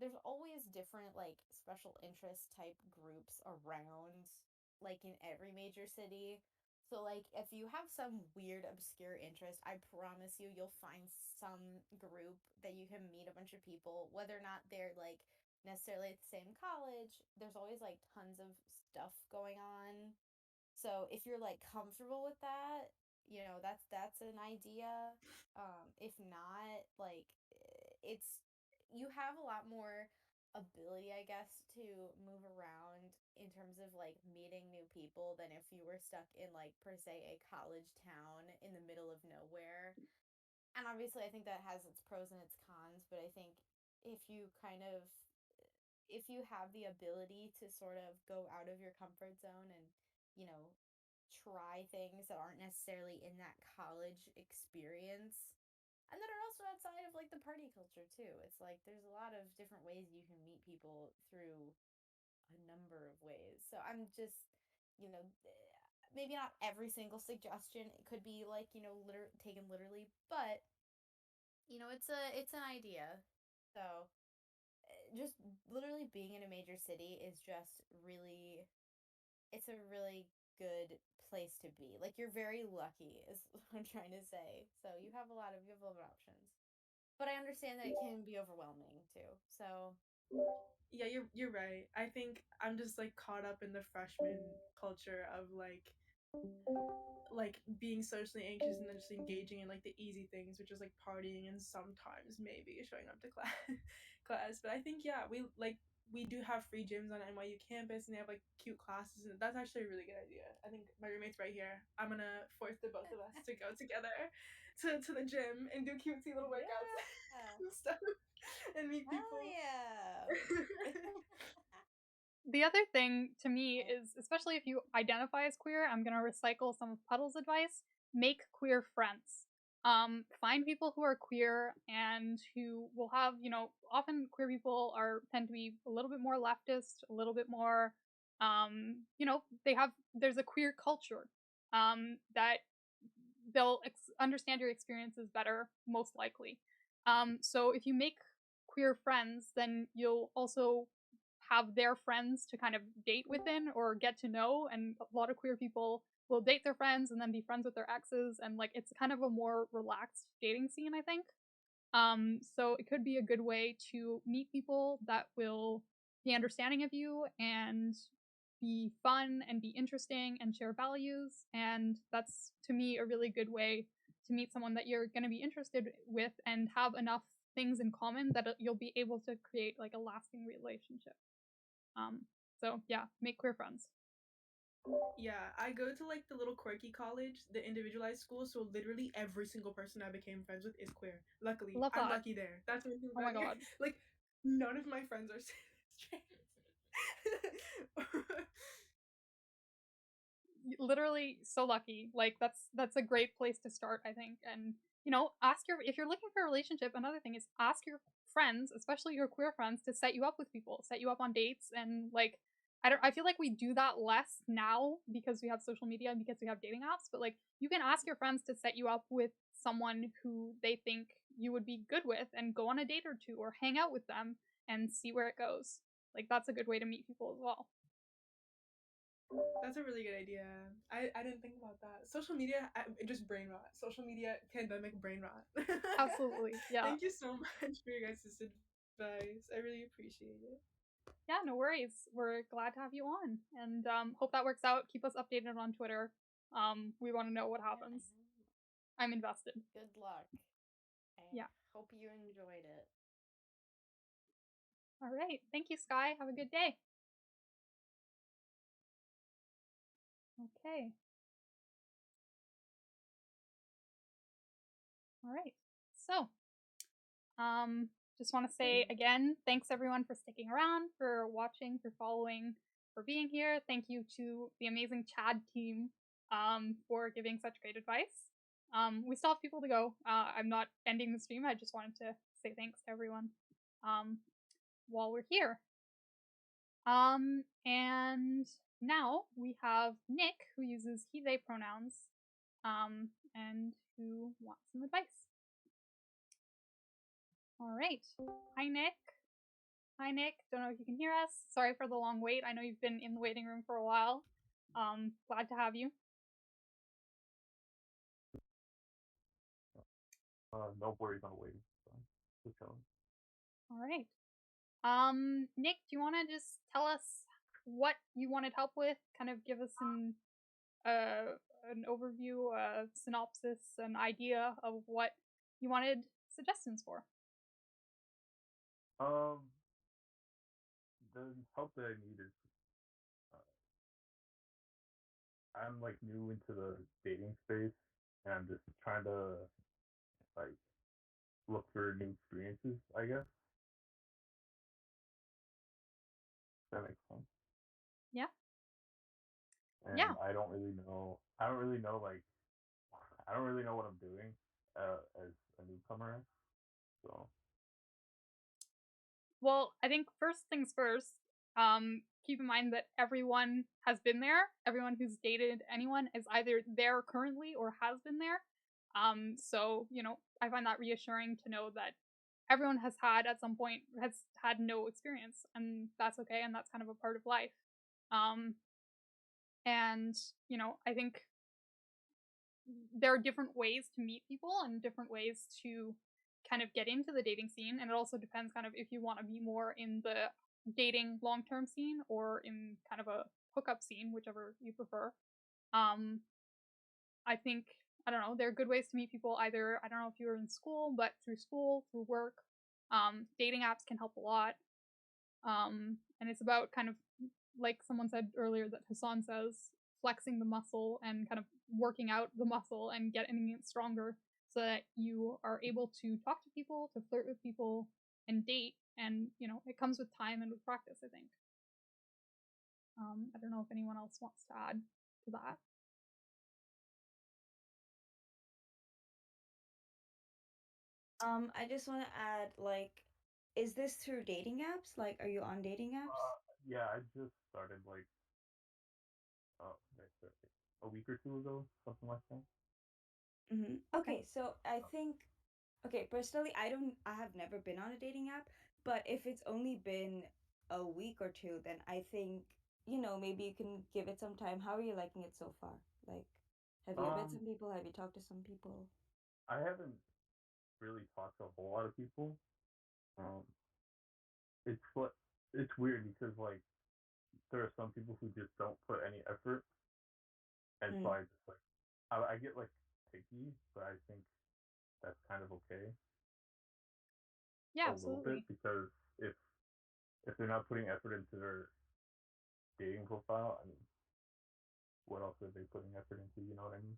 there's always different like special interest type groups around, like in every major city. So like if you have some weird obscure interest, I promise you'll find some group that you can meet a bunch of people, whether or not they're like necessarily at the same college. There's always like tons of stuff going on. So if you're like comfortable with that, you know, that's an idea. If not, like it's you have a lot more ability, I guess, to move around in terms of like meeting new people than if you were stuck in like per se a college town in the middle of nowhere. And obviously I think that has its pros and its cons, but I think if you kind of if you have the ability to sort of go out of your comfort zone and, you know, try things that aren't necessarily in that college experience and that are also outside of like the party culture too. It's like there's a lot of different ways you can meet people through a number of ways. So I'm just, you know, maybe not every single suggestion it could be like, you know, taken literally, but you know, it's an idea. So just literally being in a major city is just really it's a really good place to be. Like you're very lucky is what I'm trying to say. So you have a lot of options. But I understand that it can be overwhelming too. So Yeah, you're right. I think I'm just like caught up in the freshman culture of like being socially anxious and then just engaging in like the easy things, which is like partying and sometimes maybe showing up to class class. But I think yeah, we do have free gyms on NYU campus and they have like cute classes and that's actually a really good idea. I think my roommate's right here. I'm gonna force the both of us to go together to the gym and do cutesy little workouts yeah. and stuff and meet Hell people. yeah. The other thing to me is, especially if you identify as queer, I'm going to recycle some of Puddle's advice. Make queer friends. Find people who are queer and who will have, you know, often queer people tend to be a little bit more leftist, a little bit more, you know, there's a queer culture that they'll understand your experiences better, most likely. So if you make queer friends, then you'll also have their friends to kind of date within or get to know. And a lot of queer people will date their friends and then be friends with their exes. And like it's kind of a more relaxed dating scene, I think. So it could be a good way to meet people that will be understanding of you and be fun and be interesting and share values. And that's to me a really good way to meet someone that you're going to be interested with and have enough things in common that you'll be able to create like a lasting relationship. So yeah, make queer friends. Yeah, I go to like the little quirky college, the individualized school, so literally every single person I became friends with is queer. Luckily, Love I'm that. lucky there. That's one thing Oh my about god. like none of my friends are straight. Literally so lucky. Like that's a great place to start, I think. And you know, if you're looking for a relationship, another thing is ask your friends, especially your queer friends, to set you up with people, set you up on dates and like I feel like we do that less now because we have social media and because we have dating apps, but like you can ask your friends to set you up with someone who they think you would be good with and go on a date or two or hang out with them and see where it goes. Like that's a good way to meet people as well. That's a really good idea. I didn't think about that. Social media, just brain rot. Social media, pandemic brain rot. Absolutely. Yeah. Thank you so much for your guys' advice. I really appreciate it. Yeah, no worries. We're glad to have you on and hope that works out. Keep us updated on Twitter. We want to know what happens. I'm invested. Good luck. I Yeah. hope you enjoyed it. All right. Thank you, Sky. Have a good day. Okay. All right. So, just want to say again, thanks everyone for sticking around, for watching, for following, for being here. Thank you to the amazing Chad team for giving such great advice. We still have people to go. I'm not ending the stream. I just wanted to say thanks to everyone while we're here. And now we have Nick, who uses he, they pronouns, and who wants some advice. All right. Hi, Nick. Hi, Nick. Don't know if you can hear us. Sorry for the long wait. I know you've been in the waiting room for a while. Glad to have you. No worries on waiting. So, All right. Nick, do you want to just tell us what you wanted help with? Kind of give us an overview, a synopsis, an idea of what you wanted suggestions for. The help that I need is I'm like new into the dating space, and I'm just trying to like look for new experiences, I guess. That makes sense. Yeah. And Yeah. I don't really know. I don't really know what I'm doing as a newcomer. So Well, I think first things first, keep in mind that everyone has been there. Everyone who's dated anyone is either there currently or has been there. So, I find that reassuring to know that everyone has had at some point has had no experience, and that's okay, and that's kind of a part of life. And, I think there are different ways to meet people and different ways to kind of get into the dating scene, and it also depends kind of if you want to be more in the dating long-term scene or in kind of a hookup scene, whichever you prefer. I think, I don't know, there are good ways to meet people either, I don't know if you're in school, but through school, through work. Dating apps can help a lot. And it's about kind of, like someone said earlier that Hassan says, flexing the muscle and kind of working out the muscle and getting it stronger so that you are able to talk to people, to flirt with people, and date. And, it comes with time and with practice, I think. I don't know if anyone else wants to add to that. I just want to add, like, is this through dating apps? Like, are you on dating apps? yeah, I just started like a week or two ago, something like that. Okay, so I think, okay, personally, I have never been on a dating app, but if it's only been a week or two, then I think, maybe you can give it some time. How are you liking it so far? Like, have you met some people? Have you talked to some people? I haven't really talked to a whole lot of people. Um, it's weird because like there are some people who just don't put any effort, and so I just like I get like picky, but I think that's kind of okay Yeah, a little bit absolutely. because if they're not putting effort into their dating profile, I mean, what else are they putting effort into? You know what I mean?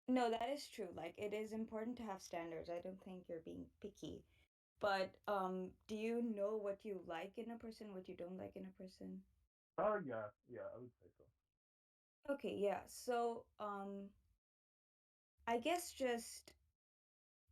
No, that is true. Like, it is important to have standards. I don't think you're being picky. But do you know what you like in a person, what you don't like in a person? Oh yeah, I would say so. Okay, yeah. So, I guess just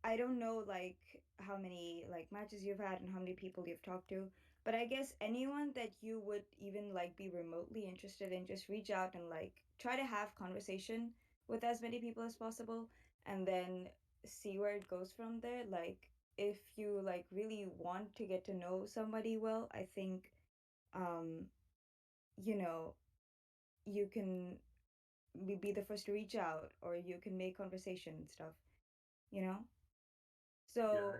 I don't know like how many like matches you've had and how many people you've talked to, but I guess anyone that you would even like be remotely interested in, just reach out and like try to have conversation with as many people as possible and then see where it goes from there. Like if you like really want to get to know somebody well, I think um you know, you can be the first to reach out or you can make conversation and stuff, you know? Yeah, So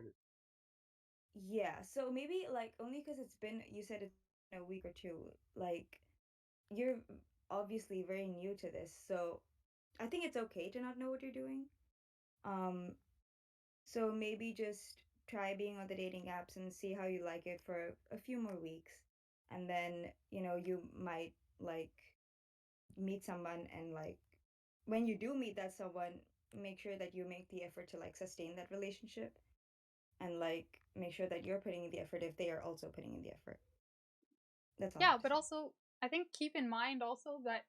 yeah, so maybe like only because it's been, you said it's been a week or two, like you're obviously very new to this, so I think it's okay to not know what you're doing. Um, so maybe just try being on the dating apps and see how you like it for a few more weeks, and then you might like meet someone, and like when you do meet that someone, make sure that you make the effort to like sustain that relationship and like make sure that you're putting in the effort if they are also putting in the effort. That's all I Yeah, have to but say. also I think keep in mind also that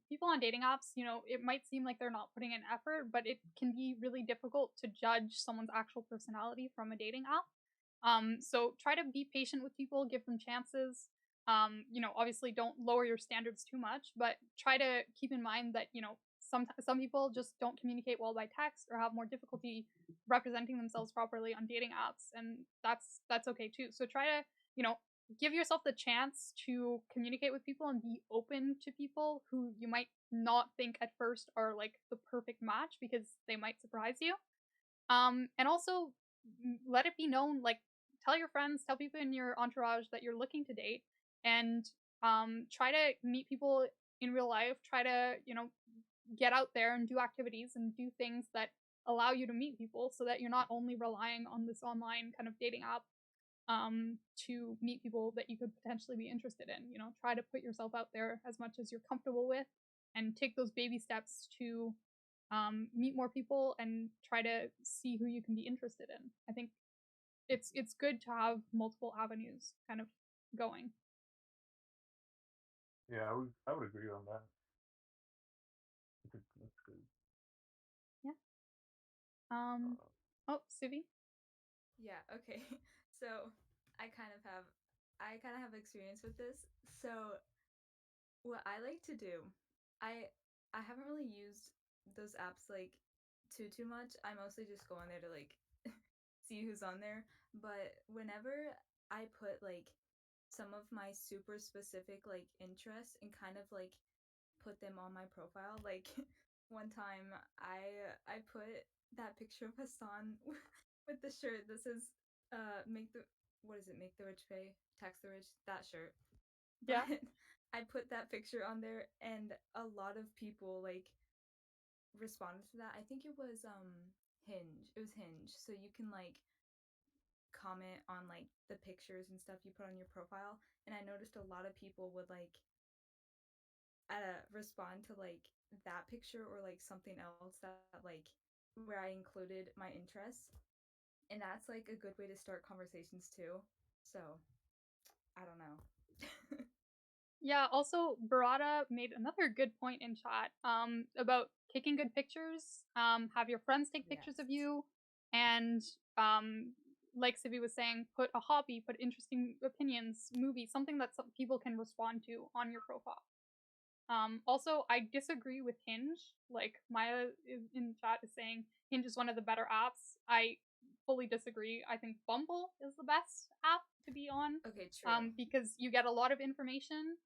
people on dating apps, it might seem like they're not putting in effort, but it can be really difficult to judge someone's actual personality from a dating app. So try to be patient with people, give them chances. Obviously don't lower your standards too much, but try to keep in mind that some people just don't communicate well by text or have more difficulty representing themselves properly on dating apps, and that's okay too. So try to give yourself the chance to communicate with people and be open to people who you might not think at first are like the perfect match because they might surprise you. And also let it be known, like tell your friends, tell people in your entourage that you're looking to date, and Try to meet people in real life. Try to, get out there and do activities and do things that allow you to meet people so that you're not only relying on this online kind of dating app to meet people that you could potentially be interested in. Try to put yourself out there as much as you're comfortable with and take those baby steps to meet more people and try to see who you can be interested in. I think it's good to have multiple avenues kind of going. Yeah, I would agree on that. That's good. Yeah. Oh, Sivi? Yeah, okay. So I kind of have experience with this. So what I like to do, I I haven't really used those apps like too much. I mostly just go on there to like see who's on there. But whenever I put like some of my super specific like interests and kind of like put them on my profile, like one time I put that picture of Hassan with the shirt that says make the what is it, make the rich pay, tax the rich, that shirt. Yeah. But I put that picture on there and a lot of people like responded to that. I think it was Hinge. It was Hinge. So you can like comment on like the pictures and stuff you put on your profile, and I noticed a lot of people would like respond to like that picture or like something else that like where I included my interests. And that's like a good way to start conversations too. So, I don't know. Yeah, also Barada made another good point in chat about taking good pictures. Have your friends take pictures of Yes. you, and like Sivi was saying, put a hobby, put interesting opinions, movie, something that some people can respond to on your profile. Also, I disagree with Hinge. Like Maya in chat is saying Hinge is one of the better apps. I fully disagree. I think Bumble is the best app to be on. Okay, true. Because you get a lot of information,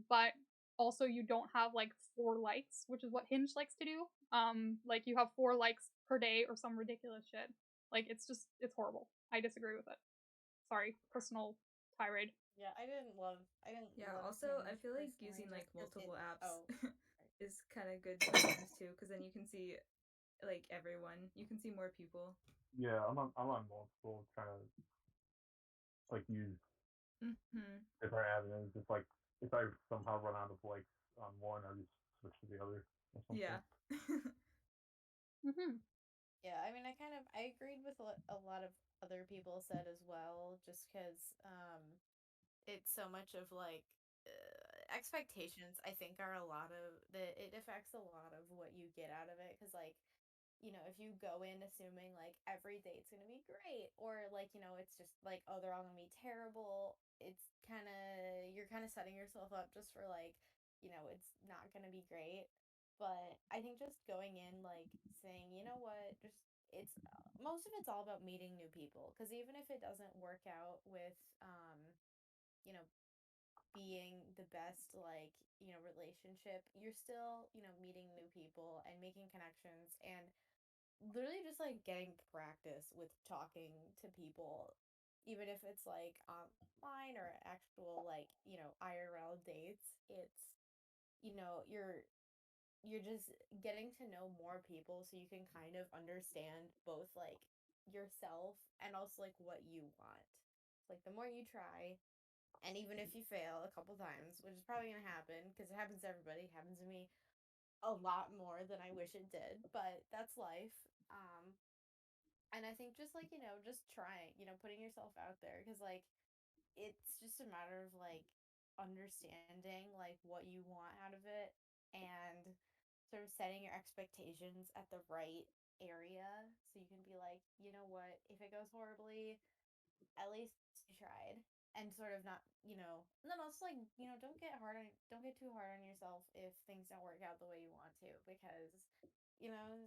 but also you don't have like 4 likes, which is what Hinge likes to do. Like you have 4 likes per day or some ridiculous shit. Like it's horrible. I disagree with it. Sorry, personal tirade. Yeah, I didn't love Yeah, love also I Hinge feel like personally using like just 'cause multiple it apps oh is kind of good sometimes too, because then you can see like everyone. You can see more people. Yeah, I'm on multiple trying to like use Mm-hmm. different avenues. It's like if I somehow run out of likes on one, I just switch to the other or something. Yeah. Mm-hmm. yeah, I mean I agreed with what a lot of other people said as well just cuz it's so much of like expectations I think are a lot of that it affects a lot of what you get out of it cuz like if you go in assuming like every date's gonna be great, or like, it's just like, oh, they're all gonna be terrible, it's kind of, you're kind of setting yourself up just for like, it's not gonna be great. But I think just going in, like, saying, you know what, just, most of it's all about meeting new people. Because even if it doesn't work out with, you know, being the best, like, relationship, you're still, meeting new people and making connections and literally just like getting practice with talking to people, even if it's like online or actual like IRL dates. It's you're just getting to know more people so you can kind of understand both like yourself and also like what you want. Like the more you try, and even if you fail a couple times, which is probably gonna happen because it happens to everybody, it happens to me a lot more than I wish it did, but that's life. And I think just like, just trying, putting yourself out there because like it's just a matter of like understanding like what you want out of it and sort of setting your expectations at the right area so you can be like, you know what, if it goes horribly, at least you tried. And sort of not, and then also like, don't get too hard on yourself if things don't work out the way you want to, because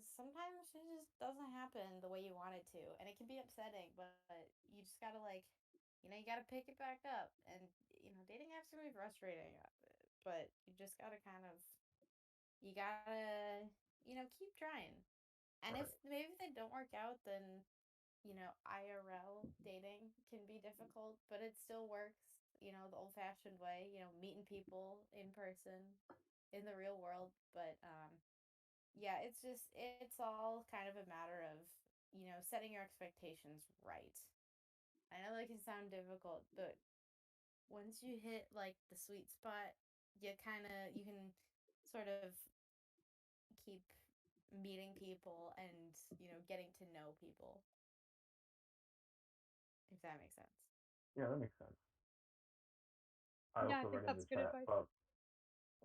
sometimes it just doesn't happen the way you want it to, and it can be upsetting. But you just gotta like, you gotta pick it back up. And dating apps can be frustrating, but you just gotta kind of, you gotta, keep trying. And if Right. maybe if they don't work out, then IRL dating can be difficult, but it still works. the old fashioned way, meeting people in person in the real world. But yeah, it's all kind of a matter of, setting your expectations right. I know that can sound difficult, but once you hit like the sweet spot, you can sort of keep meeting people and, getting to know people, if that makes sense. Yeah, that makes sense. I Yeah, I also think read in that's the good chat advice.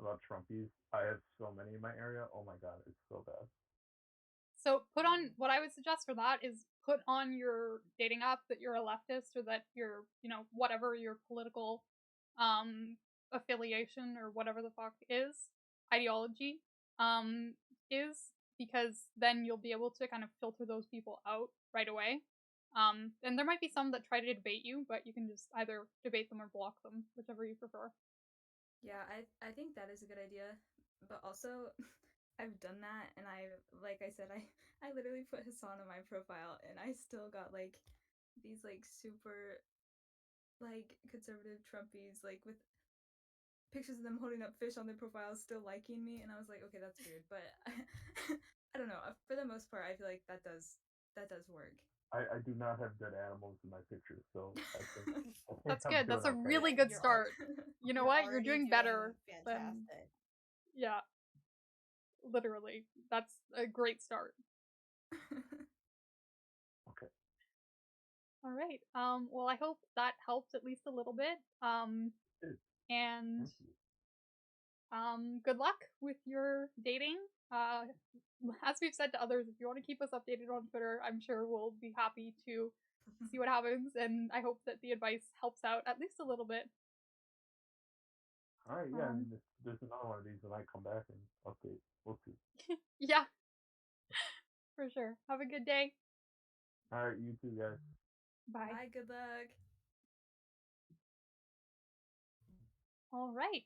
about Trumpies. I have so many in my area. Oh my god, it's so bad. So put on what I would suggest for that is put on your dating app that you're a leftist or that you're, whatever your political affiliation or whatever the fuck is, ideology is, because then you'll be able to kind of filter those people out right away. And there might be some that try to debate you, but you can just either debate them or block them, whichever you prefer. Yeah, I think that is a good idea. But also I've done that, and like I said, I literally put Hassan on my profile, and I still got like these like super like conservative Trumpies like with pictures of them holding up fish on their profiles still liking me, and I was like, okay, that's weird. But I don't know. For the most part, I feel like that does work. I do not have dead animals in my pictures, so I think That's I'm good. doing That's a okay. really good start. You know what? You're doing better than, fantastic. yeah, literally. That's a great start. Okay. All right. Well, I hope that helped at least a little bit. And Thank you. good luck with your dating. As we've said to others, if you want to keep us updated on Twitter, I'm sure we'll be happy to see what happens. And I hope that the advice helps out at least a little bit. All right, yeah, and if there's another one of these when I come back and update. We'll see. Yeah, for sure. Have a good day. All right, you too, guys. Bye. Bye. Good luck. All right.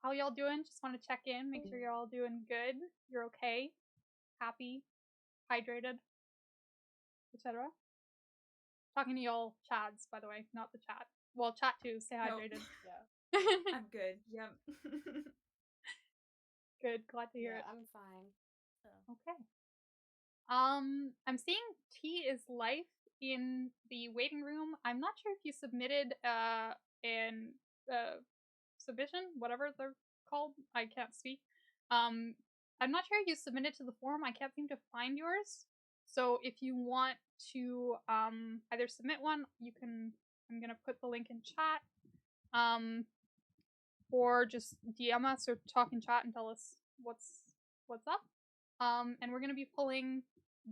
How y'all doing? Just want to check in, make sure you're all doing good. You're okay, happy, hydrated, etc. Talking to y'all Chads, by the way, not the chat. Well, chat too. Stay Nope. hydrated. Yeah. I'm good. Yep. Good. Glad to hear Yeah, it. I'm fine. So. Okay. I'm seeing T is life in the waiting room. I'm not sure if you submitted an submission, whatever they're called. I can't speak. I'm not sure if you submitted to the forum. I can't seem to find yours. So if you want to either submit one, you can. I'm gonna put the link in chat. Or just DM us or talk in chat and tell us what's up. And we're gonna be pulling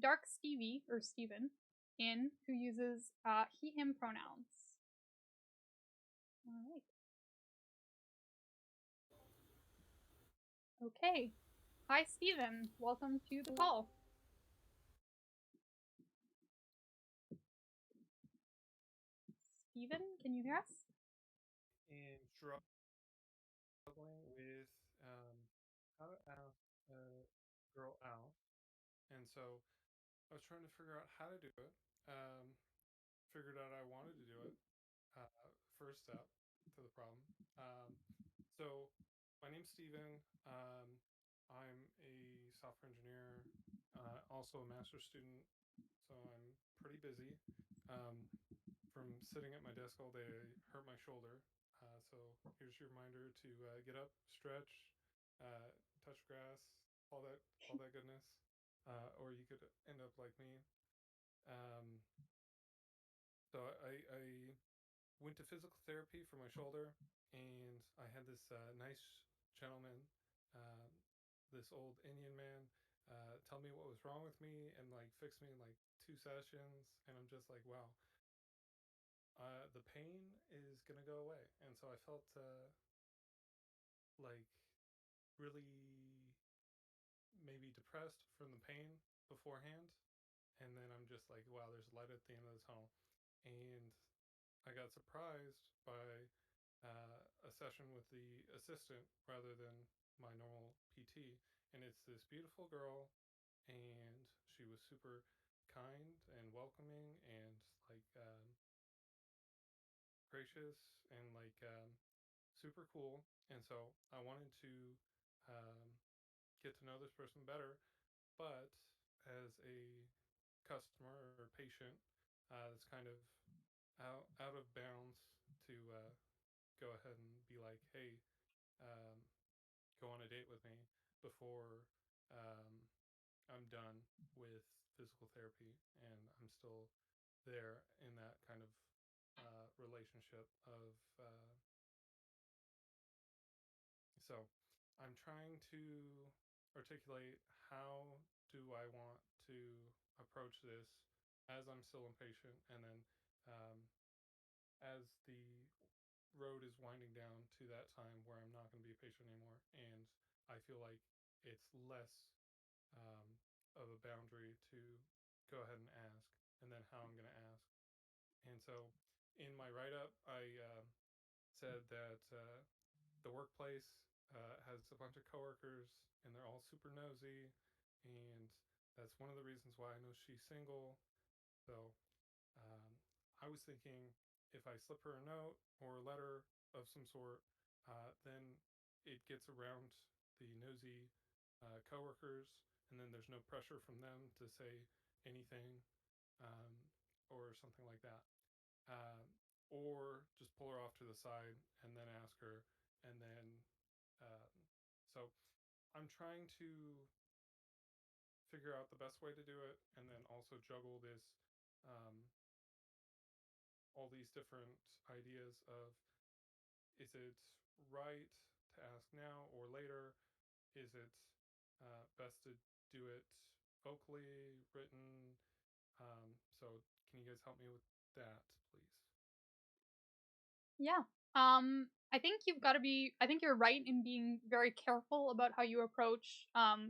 Dark Stevie or Steven in, who uses he/him pronouns. All right. Okay. Hi, Steven. Welcome to the call. Steven, can you hear us? And struggling with how to ask a girl out. And so I was trying to figure out how to do it. Figured out I wanted to do it. First step to the problem. So my name's Steven. I'm a software engineer, also a master's student. So I'm pretty busy. From sitting at my desk all day, I hurt my shoulder. So here's your reminder to get up, stretch, touch grass, all that goodness. Or you could end up like me. So I went to physical therapy for my shoulder, and I had this nice gentleman, uh, this old Indian man, tell me what was wrong with me and like fix me in like 2 sessions, and I'm just like, wow, the pain is gonna go away. And so I felt like really maybe depressed from the pain beforehand, and then I'm just like, wow, there's light at the end of the tunnel. And I got surprised by a session with the assistant rather than my normal PT. And it's this beautiful girl, and she was super kind and welcoming, and like gracious and like super cool, and so I wanted to um, get to know this person better. But as a customer or patient, that's kind of out of bounds to go ahead and be like, hey, um, go on a date with me before I'm done with physical therapy and I'm still there in that kind of relationship of so I'm trying to articulate how do I want to approach this as I'm still impatient, and then um, as the road is winding down to that time where I'm not going to be a patient anymore, and I feel like it's less um, of a boundary to go ahead and ask, and then how I'm going to ask. And so in my write up, I said that the workplace has a bunch of coworkers and they're all super nosy, and that's one of the reasons why I know she's single. So um, I was thinking if I slip her a note or a letter of some sort, then it gets around the nosy coworkers, and then there's no pressure from them to say anything um, or something like that. Uh, or just pull her off to the side and then ask her, and then um, so I'm trying to figure out the best way to do it, and then also juggle this um, all these different ideas of is it right to ask now or later? Is it best to do it vocally, written? So can you guys help me with that, please? Yeah. I think I think you're right in being very careful about how you approach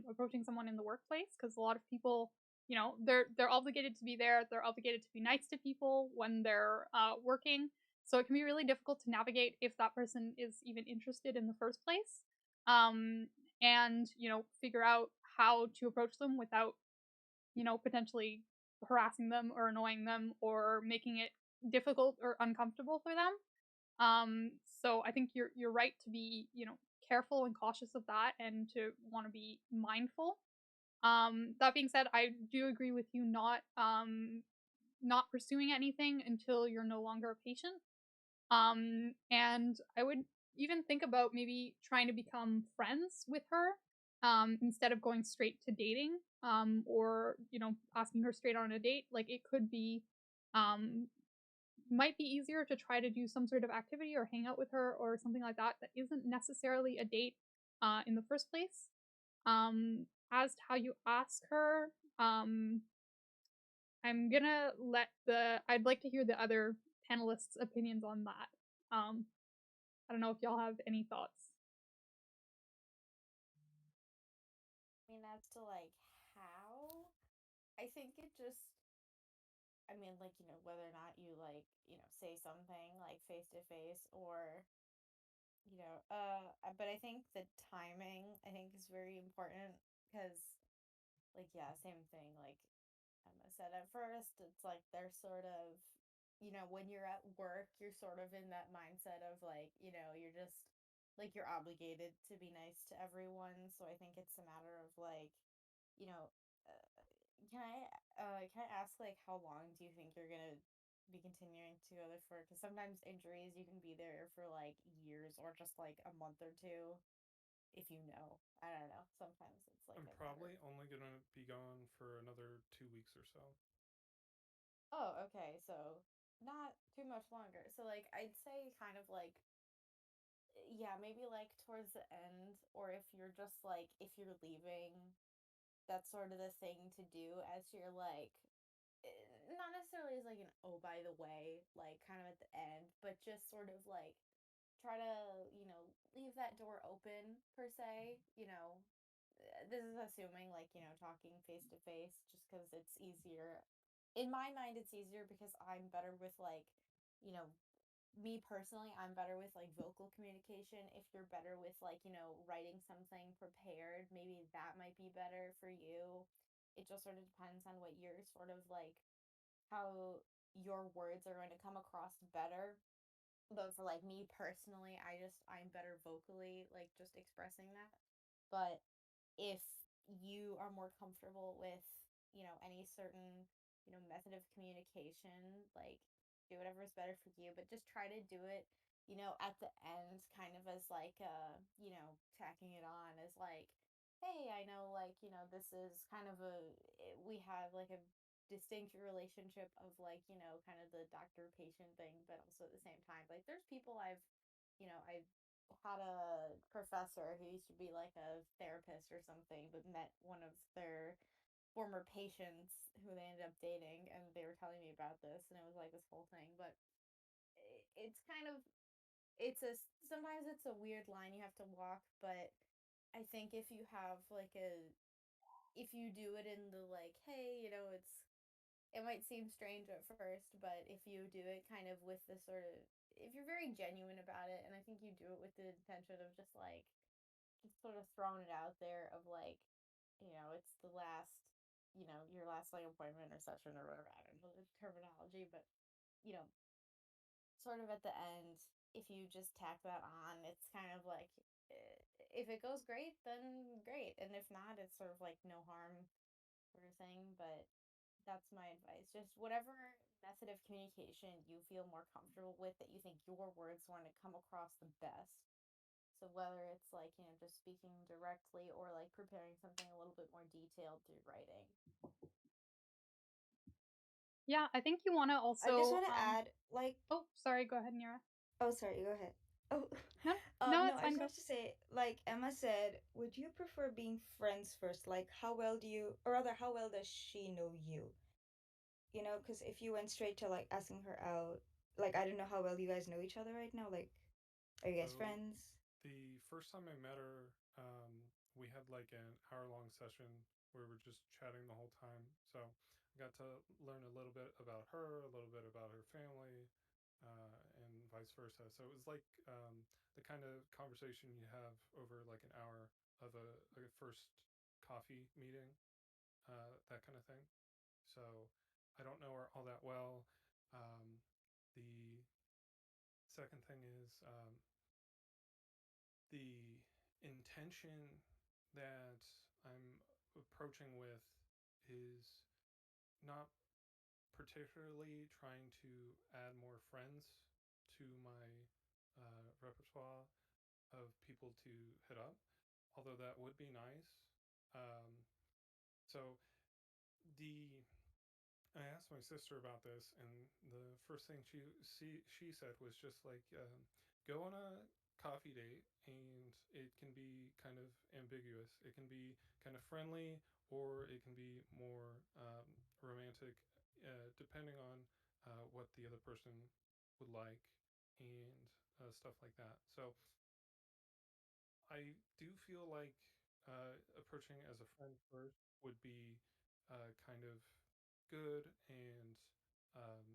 approaching someone in the workplace, because a lot of people, you know, they're obligated to be there, they're obligated to be nice to people when they're working. So it can be really difficult to navigate if that person is even interested in the first place. Um, and, you know, figure out how to approach them without, you know, potentially harassing them or annoying them or making it difficult or uncomfortable for them. So I think you're right to be, you know, careful and cautious of that and to want to be mindful. That being said, I do agree with you not pursuing anything until you're no longer a patient. And I would even think about maybe trying to become friends with her instead of going straight to dating, or, you know, asking her straight on a date. Like, it could be um, might be easier to try to do some sort of activity or hang out with her or something like that that isn't necessarily a date in the first place. As to how you ask her, I'm gonna I'd like to hear the other panelists' opinions on that. I don't know if y'all have any thoughts. I mean, as to like how, I think it just, I mean, like, you know, whether or not you like, you know, say something like face to face or, you know, but I think the timing, I think, is very important because, like, yeah, same thing. Like Emma said, at first, it's like they're sort of, you know, when you're at work, you're sort of in that mindset of like, you know, you're just like you're obligated to be nice to everyone. So I think it's a matter of like, you know, uh, can I ask like how long do you think you're gonna be continuing together for? Because sometimes injuries you can be there for like years or just like a month or two if you know. I don't know. Sometimes it's like I'm a matter. probably only gonna be gone for another 2 weeks or so. Oh, okay. So not too much longer. So like I'd say kind of like yeah, maybe like towards the end or if you're just like if you're leaving, that's sort of the thing to do as you're like not necessarily as like an oh by the way, like kind of at the end, but just sort of like try to, you know, leave that door open per se, you know. This is assuming like, you know, talking face to face just cuz it's easier. In my mind it's easier because I'm better with like, you know, me personally, I'm better with like vocal communication. If you're better with like, you know, writing something prepared, maybe that might be better for you. It just sort of depends on what you're sort of like how your words are going to come across better. but for like me personally, I'm better vocally, like just expressing that. But if you are more comfortable with, any certain, method of communication, like do whatever is better for you, but just try to do it, at the end, kind of as like tacking it on as like, hey, I know, like, this is kind of we have like a distinct relationship of like, kind of the doctor patient thing, but also at the same time, like, there's people I've had a professor who used to be like a therapist or something, but met one of their former patients who they ended up dating, and they were telling me about this, and it was like this whole thing. But it's kind of sometimes it's a weird line you have to walk, but I think if you do it in the like, hey, it might seem strange at first, but if you do it kind of with the sort of, if you're very genuine about it, and I think you do it with the intention of just sort of throwing it out there of like, it's the last, your last like appointment or session or whatever. I don't know the terminology, but you know, sort of at the end, if you just tack that on, it's kind of like, if it goes great, then great, and if not, it's sort of like no harm sort of thing. But that's my advice. Just whatever method of communication you feel more comfortable with, that you think your words want to come across the best. So whether it's like, just speaking directly or like preparing something a little bit more detailed through writing. Yeah, I think you want to I just also. want to add, like, Oh, sorry. Go ahead, Nira. oh, sorry, go ahead. Oh, No, no, no, it's I fine. just Go. wanted to say, like Emma said, would you prefer being friends first? Like, how well do you, or rather, how well does she know you? You know, because if you went straight to like asking her out, like, I don't know how well you guys know each other right now. Like, are you guys So friends? the first time I met her, we had like an hour-long session where we were just chatting the whole time. So I got to learn a little bit about her, a little bit about her family, and vice versa. So it was like the kind of conversation you have over like an hour of a first coffee meeting, that kind of thing. So I don't know her all that well. The second thing is, the intention that I'm approaching with is not particularly trying to add more friends to my repertoire of people to hit up, although that would be nice. So the I asked my sister about this, and the first thing she said was just like, go on a coffee date, and it can be kind of ambiguous. It can be kind of friendly, or it can be more romantic, depending on what the other person would like, and stuff like that. So I do feel like approaching as a friend first would be kind of good, and um,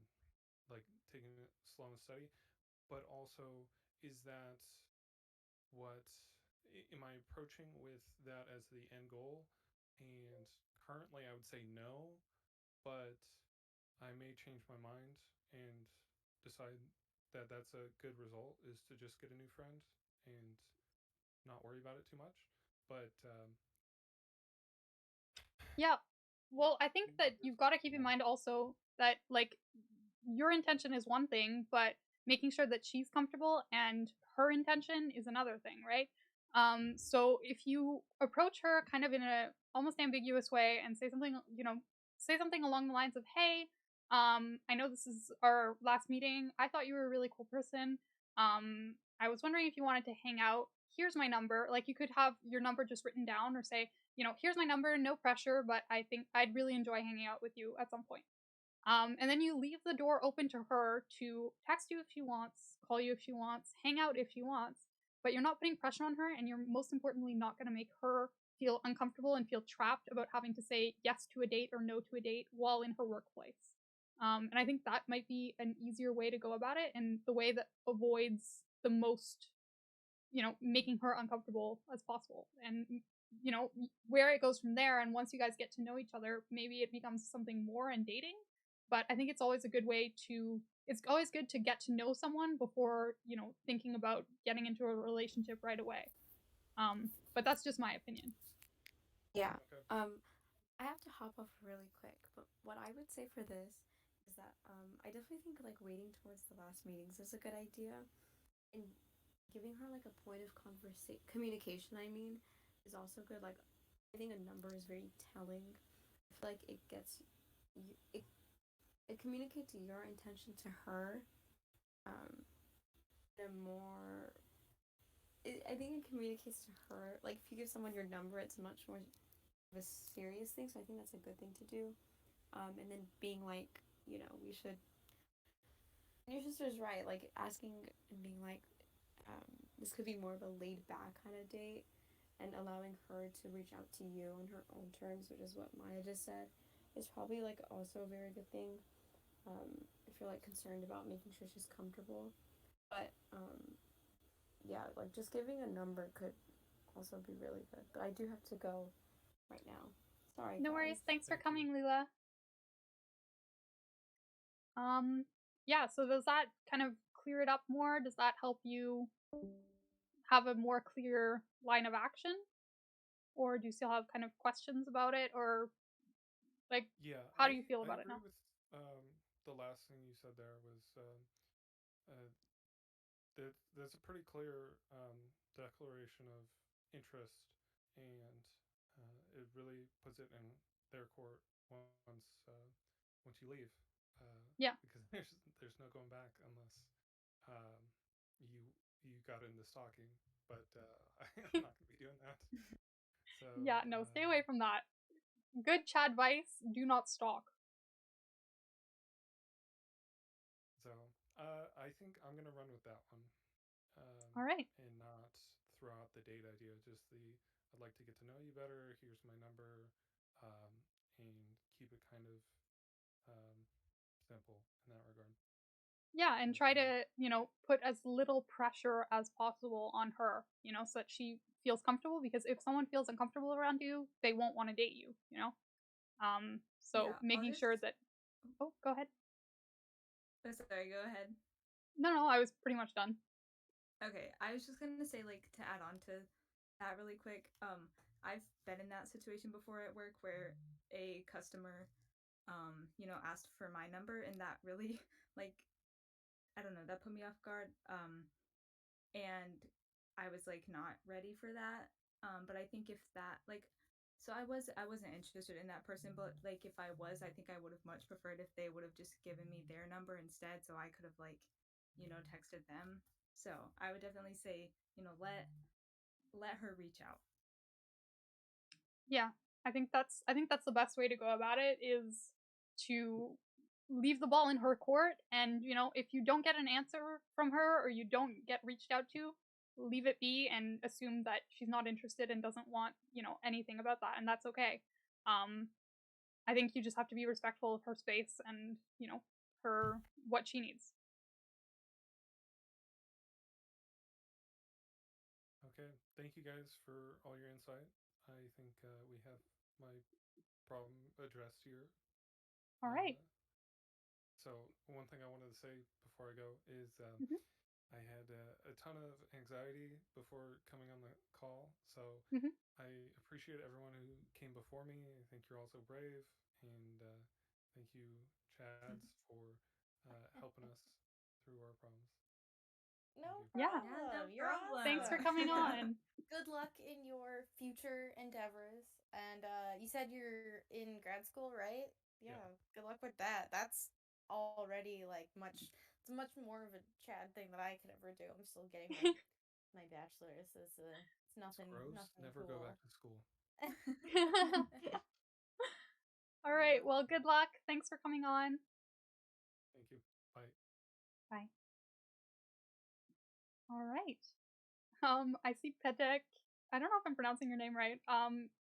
like taking it slow and steady. But also, is that what am I approaching with that as the end goal? And currently, I would say no, but I may change my mind and decide that that's a good result, is to just get a new friend and not worry about it too much. But Yeah. Well, I think that you've got to keep in mind also that, like, your intention is one thing, but making sure that she's comfortable and her intention is another thing, right? So if you approach her kind of in a almost ambiguous way and say something, say something along the lines of, "Hey, I know this is our last meeting. I thought you were a really cool person. I was wondering if you wanted to hang out. Here's my number." Like, you could have your number just written down, or say, "Here's my number, no pressure, but I think I'd really enjoy hanging out with you at some point." And then you leave the door open to her to text you if she wants, call you if she wants, hang out if she wants, but you're not putting pressure on her, and you're most importantly not going to make her feel uncomfortable and feel trapped about having to say yes to a date or no to a date while in her workplace. And I think that might be an easier way to go about it, and the way that avoids the most, making her uncomfortable as possible. And, where it goes from there, and once you guys get to know each other, maybe it becomes something more in dating. but I think it's always a good way to. It's always good to get to know someone before thinking about getting into a relationship right away. But that's just my opinion. Yeah. Okay. I have to hop off really quick, but what I would say for this is that I definitely think like waiting towards the last meetings is a good idea, and giving her like a point of communication. I mean, is also good. Like, I think a number is very telling. I feel like it gets it communicates your intention to her, um, in a more. I think it communicates to her. Like, if you give someone your number, it's much more of a serious thing. So I think that's a good thing to do. And then being like, we should. And your sister's right. Like asking and being like, this could be more of a laid back kind of date, and allowing her to reach out to you on her own terms, which is what Maya just said, is probably like also a very good thing. If you're like concerned about making sure she's comfortable, but yeah, like just giving a number could also be really good. But I do have to go right now. Sorry, No guys. worries. Thanks for Thank you. coming, Lila. Yeah, so does that kind of clear it up more? Does that help you have a more clear line of action? Or do you still have kind of questions about it? Or like, Yeah, how do you feel I about it agree now? with the last thing you said there was uh, there's a pretty clear declaration of interest, and it really puts it in their court once you leave, Yeah. because there's no going back unless um, you got into stalking. But I'm not gonna be doing that. So Yeah, no, stay away from that. Good Chadvice, do not stalk. so I think I'm gonna run with that one. All right. And not throw out the date idea. Just I'd like to get to know you better. Here's my number, um, and keep it kind of simple in that regard. Yeah, and That's try me. to, put as little pressure as possible on her, so that she feels comfortable. Because if someone feels uncomfortable around you, they won't want to date you. So Yeah, I'll making just. sure that. Oh, go ahead. Oh, sorry, go ahead. No, I was pretty much done. Okay, I was just gonna say, like, to add on to that really quick. I've been in that situation before at work where a customer, asked for my number, and that really, like, I don't know, that put me off guard. And I was like not ready for that. But I think if that like, so I wasn't interested in that person, but like if I was, I think I would have much preferred if they would have just given me their number instead, so I could have like, texted them. So I would definitely say, let her reach out. Yeah, I think that's the best way to go about it, is to leave the ball in her court. And if you don't get an answer from her, or you don't get reached out to, leave it be and assume that she's not interested and doesn't want anything about that, and that's okay. um I think you just have to be respectful of her space and her what she needs. Okay. Thank you guys for all your insight. I think we have my problem addressed here. All right. Uh, so one thing I wanted to say before I go is Mm-hmm. I had a ton of anxiety before coming on the call, so Mm-hmm. I appreciate everyone who came before me. I think you're all so brave, and thank you, Chads, for helping us through our problems. No Thank you. Yeah, Yeah, no problem. You're problem. thanks for awesome. coming on. Good luck in your future endeavors. And you said you're in grad school, right? Yeah. Yeah. Good luck with that. That's already like it's much more of a Chad thing that I could ever do. I'm still getting my bachelor's. It's It's nothing gross. nothing Never go cool. back to school. All right, well, good luck. Thanks for coming on. Thank you. Bye. Bye. All right. I see Petek. I don't know if I'm pronouncing your name right.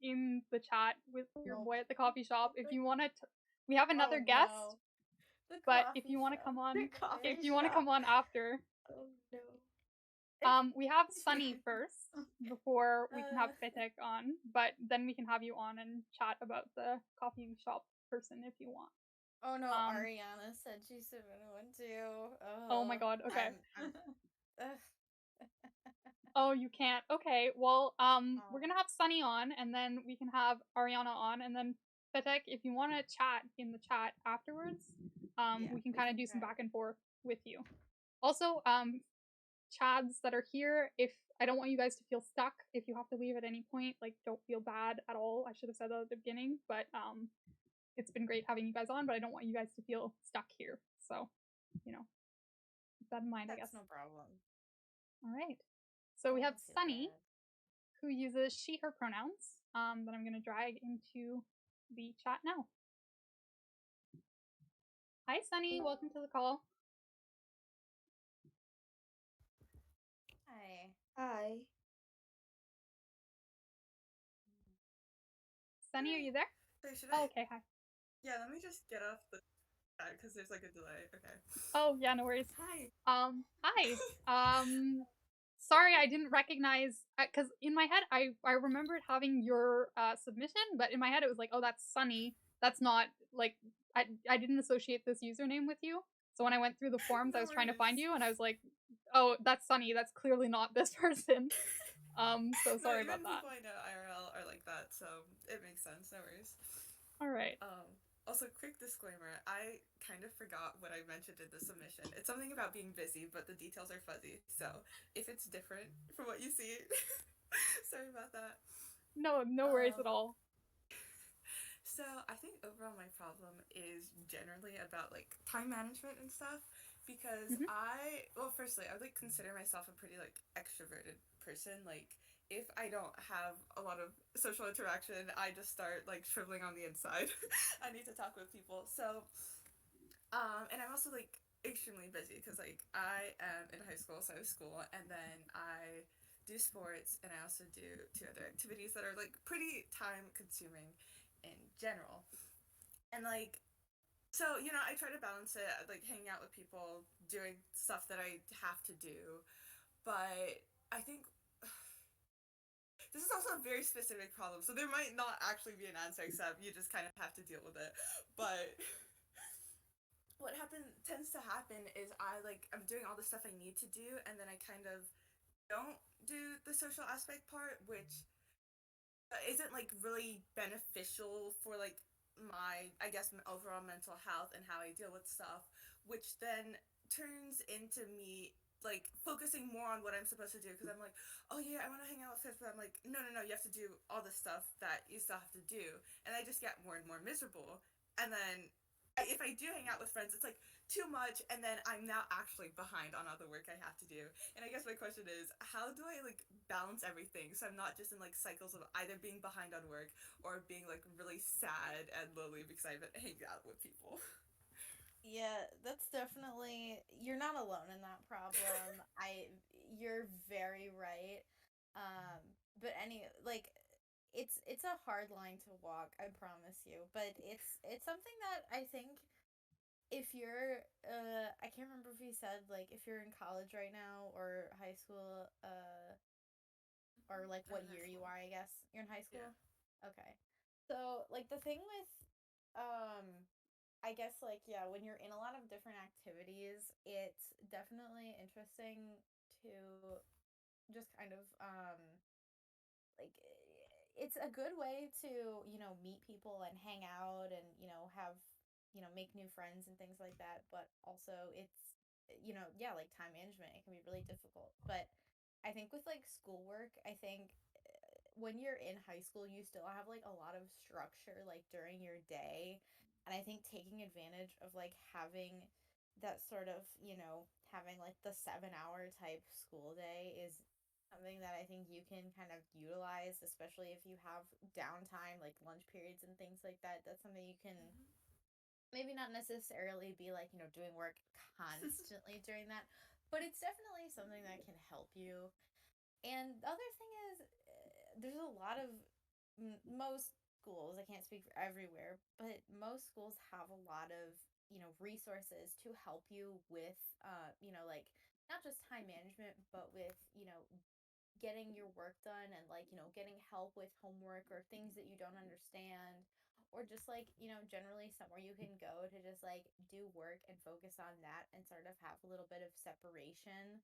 In the chat with your Oh. boy at the coffee shop. If you want to, we have another Oh, guest, no. The but if coffee you want to shop. come on, The coffee if you want to shop. come on after, Oh no. we have Sunny first before we can have Petek on, but then we can have you on and chat about the coffee shop person if you want. Oh no, Um, Ariana said she submitted one too. oh my god, okay. Ugh. Oh, you can't. Okay, well, we're Oh. gonna have Sunny on, and then we can have Ariana on, and then Petek, if you want to chat in the chat afterwards, Yeah, we can we kind of can do some try. back and forth with you. Also, Chads that are here, if I don't want you guys to feel stuck, if you have to leave at any point, like don't feel bad at all. I should have said that at the beginning, but it's been great having you guys on, but I don't want you guys to feel stuck here. So, you know, keep that in mind, I That's guess. no problem. All right. So we have Don't feel Sunny, bad. who uses she, her pronouns, that I'm going to drag into the chat now. Hi, Sunny. Welcome to the call. Hi. Hi. Sunny, are you there? So should Oh, I? okay. Hi. Yeah, let me just get off the chat because there's like a delay. Okay. Oh, yeah, no worries. Hi. Hi. Sorry, I didn't recognize because in my head I remembered having your submission, but in my head it was like, oh, that's Sunny. That's not like I didn't associate this username with you. So when I went through the forms, No I was trying to worries. find you, and I was like, oh, that's Sunny. That's clearly not this person. So No, sorry even about that. people I know IRL are like that, so it makes sense. No worries. All right. Also, quick disclaimer: I kind of forgot what I mentioned in the submission. It's something about being busy, but the details are fuzzy. So if it's different from what you see, sorry about that. No worries at all. So I think overall my problem is generally about like time management and stuff because firstly I would like consider myself a pretty like extroverted person. Like if I don't have a lot of social interaction, I just start like shriveling on the inside. I need to talk with people. So and I'm also like extremely busy because like I am in high school, so I have school, and then I do sports, and I also do two other activities that are like pretty time consuming in general. And like so, you know, I try to balance it, like hanging out with people, doing stuff that I have to do. But I think this is also a very specific problem, so there might not actually be an answer, except you just kind of have to deal with it. But what tends to happen is I'm doing all the stuff I need to do, and then I kind of don't do the social aspect part, which isn't like really beneficial for like my overall mental health and how I deal with stuff, which then turns into me like focusing more on what I'm supposed to do because I'm like, oh yeah, I want to hang out with friends, but I'm like, no, you have to do all the stuff that you still have to do, and I just get more and more miserable. And then if I do hang out with friends, it's like too much, and then I'm now actually behind on other work I have to do. And I guess my question is, how do I like balance everything so I'm not just in like cycles of either being behind on work or being like really sad and lonely because I haven't hanged out with people? Yeah, that's definitely you're not alone in that problem. You're very right. Um but it's a hard line to walk, I promise you. But it's something that I think if you're I can't remember if you said like if you're in college right now or high school or like what year you are, I guess. You're in high school? Yeah. Okay. So, like the thing with I guess like yeah, when you're in a lot of different activities, it's definitely interesting to just kind of like it's a good way to, you know, meet people and hang out and, you know, have, you know, make new friends and things like that, but also it's you know, yeah, like time management, it can be really difficult. But I think with like schoolwork, I think when you're in high school, you still have like a lot of structure like during your day. And I think taking advantage of like having that sort of, you know, having like the 7 hour type school day is something that I think you can kind of utilize, especially if you have downtime, like lunch periods and things like that. That's something you can maybe not necessarily be like, you know, doing work constantly during that, but it's definitely something that can help you. And the other thing is, there's a lot of most schools. I can't speak for everywhere, but most schools have a lot of resources to help you with like not just time management, but with getting your work done and like getting help with homework or things that you don't understand or just like, generally somewhere you can go to just like do work and focus on that and sort of have a little bit of separation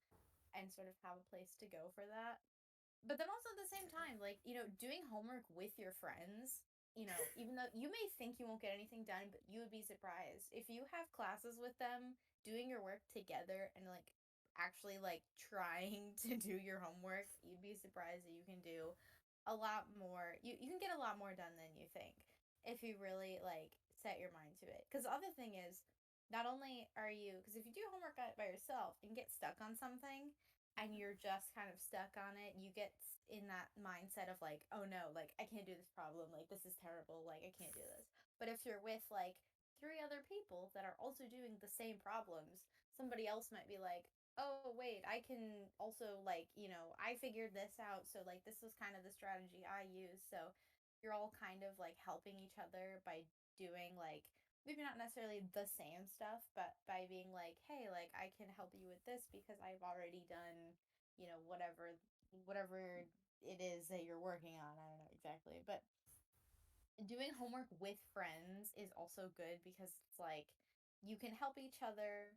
and sort of have a place to go for that. But then also at the same time, like, doing homework with your friends, even though you may think you won't get anything done, but you would be surprised. If you have classes with them, doing your work together and like actually like trying to do your homework, you'd be surprised that you can do a lot more. You can get a lot more done than you think if you really like set your mind to it. Because the other thing is, not only are you, because if you do homework by yourself and get stuck on something, and you're just kind of stuck on it, you get in that mindset of like, oh no, like I can't do this problem, like this is terrible, like I can't do this. But if you're with like three other people that are also doing the same problems, somebody else might be like, oh wait, I can also like, I figured this out, so like this was kind of the strategy I used. So you're all kind of like helping each other by doing like maybe not necessarily the same stuff, but by being like, hey, like I can help you with this because I've already done, whatever it is that you're working on. I don't know exactly, but doing homework with friends is also good because it's like you can help each other.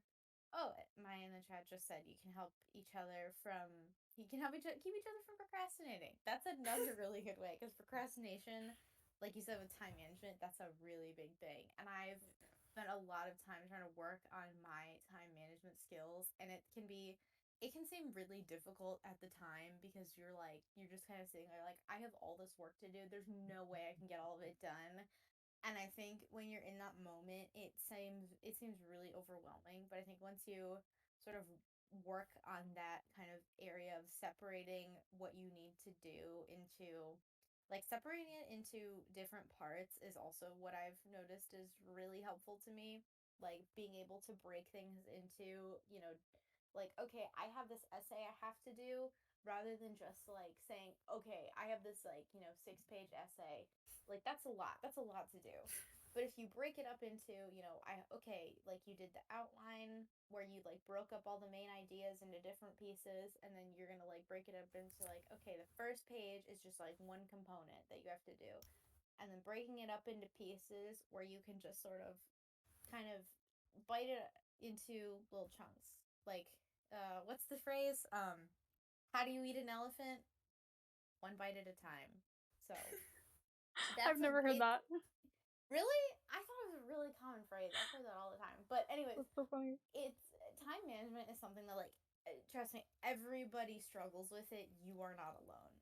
Oh, Maya in the chat just said you can help each other from you can help keep each other from procrastinating. That's another really good way because procrastination, like you said with time management, that's a really big thing. And I've spent a lot of time trying to work on my time management skills, and it can seem really difficult at the time because you're just kind of sitting there like I have all this work to do. There's no way I can get all of it done. And I think when you're in that moment, it seems really overwhelming. But I think once you sort of work on that kind of area of separating what you need to do into like separating it into different parts is also what I've noticed is really helpful to me. Like being able to break things into, like, okay, I have this essay I have to do rather than just like saying, okay, I have this like, 6-page essay. Like that's a lot. That's a lot to do. But if you break it up into, like you did the outline where you like broke up all the main ideas into different pieces and then you're going to like break it up into like, okay, the first page is just like one component that you have to do. And then breaking it up into pieces where you can just sort of kind of bite it into little chunks. Like, what's the phrase? How do you eat an elephant? One bite at a time. So I've never heard that. Really? I thought it was a really common phrase. I've heard that all the time. But anyways, That's so funny. it's time management is something that like trust me, everybody struggles with it. You are not alone.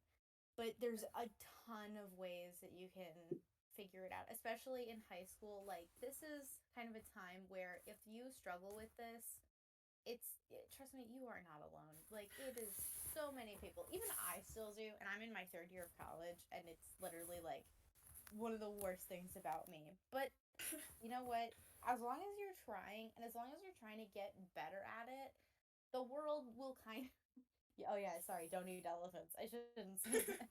But there's a ton of ways that you can figure it out, especially in high school. Like this is kind of a time where if you struggle with this, trust me, you are not alone. Like it is so many people. Even I still do, and I'm in my third year of college, and it's literally like one of the worst things about me. But you know what? As long as you're trying, and as long as you're trying to get better at it, the world will kind of. Oh yeah, sorry. Don't eat elephants. I shouldn't say that.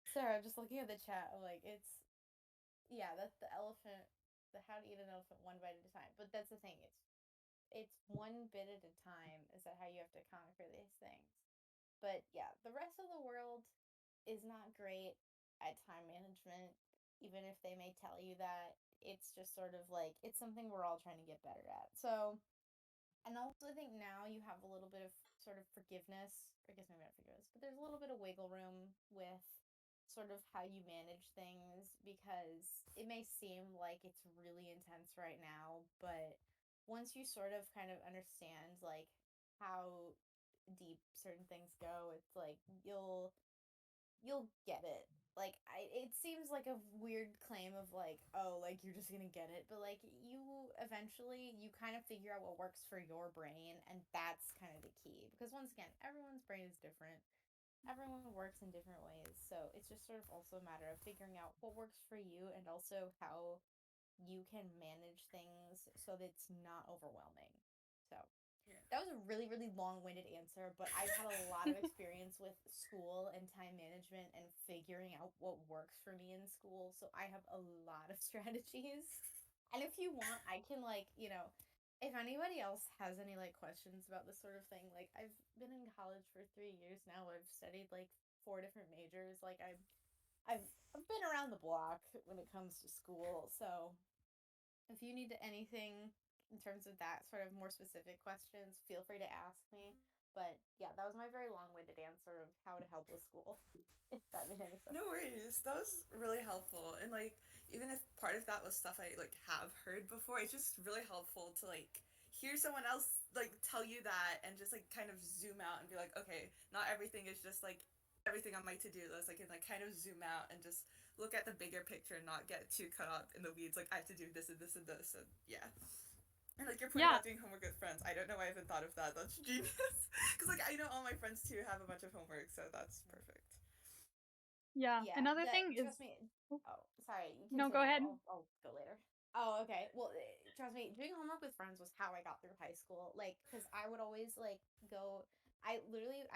Sorry. I'm just looking at the chat. I'm like, yeah. That's the elephant. The how to eat an elephant one bite at a time. But that's the thing. It's one bit at a time. Is that how you have to conquer these things? But yeah, the rest of the world is not great at time management, even if they may tell you that. It's just sort of like it's something we're all trying to get better at. So, and also I think now you have a little bit of sort of forgiveness, or I guess maybe not forgiveness, but there's a little bit of wiggle room with sort of how you manage things because it may seem like it's really intense right now, but once you sort of kind of understand like how deep certain things go, it's like you'll get it. Like it seems like a weird claim of like, oh, like you're just gonna get it, but like you eventually you kind of figure out what works for your brain, and that's kind of the key. Because once again, everyone's brain is different. Everyone works in different ways, so it's just sort of also a matter of figuring out what works for you, and also how you can manage things so that it's not overwhelming. So that was a really, really long-winded answer, but I've had a lot of experience with school and time management and figuring out what works for me in school. So I have a lot of strategies. And if you want, I can like, if anybody else has any like questions about this sort of thing, like I've been in college for 3 years now. I've studied like 4 different majors. Like I've I've been around the block when it comes to school, so if you need anything in terms of that sort of more specific questions, feel free to ask me. But yeah, that was my very long-winded answer of how to help with school. If that made any sense. No worries. That was really helpful. And like even if part of that was stuff I like have heard before, it's just really helpful to like hear someone else like tell you that and just like kind of zoom out and be like, okay, not everything is just like everything on my to-do list. I can like kind of zoom out and just look at the bigger picture and not get too caught up in the weeds like I have to do this and this and this and yeah. And like your point Yeah. about doing homework with friends, I don't know why I haven't thought of that. That's genius. Because like I know all my friends too have a bunch of homework, so that's perfect. Yeah. Yeah, Another thing is. trust me. Oh, sorry. You No, continue. go ahead. I'll go later. Oh, okay. Well, trust me. Doing homework with friends was how I got through high school. Like, because I would always like go. I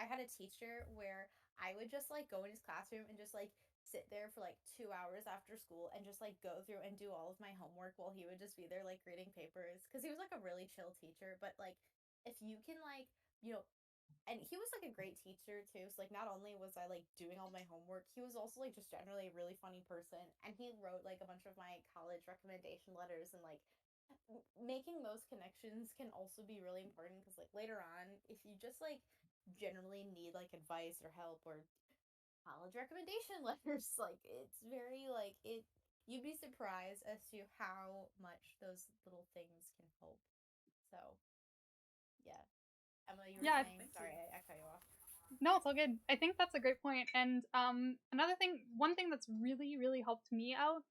had a teacher where I would just like go in his classroom and just like sit there for like 2 hours after school and just like go through and do all of my homework while he would just be there like reading papers because he was like a really chill teacher. But like, if you can like and he was like a great teacher too. So like not only was I like doing all my homework, he was also like just generally a really funny person. And he wrote like a bunch of my college recommendation letters and like making those connections can also be really important because like later on, if you just like generally need like advice or help or college recommendation letters, like it's very like it you'd be surprised as to how much those little things can help. So yeah. Emma, you were Yeah. saying, sorry, I cut you off. No, it's all good. I think that's a great point. And another thing, one thing that's really, really helped me out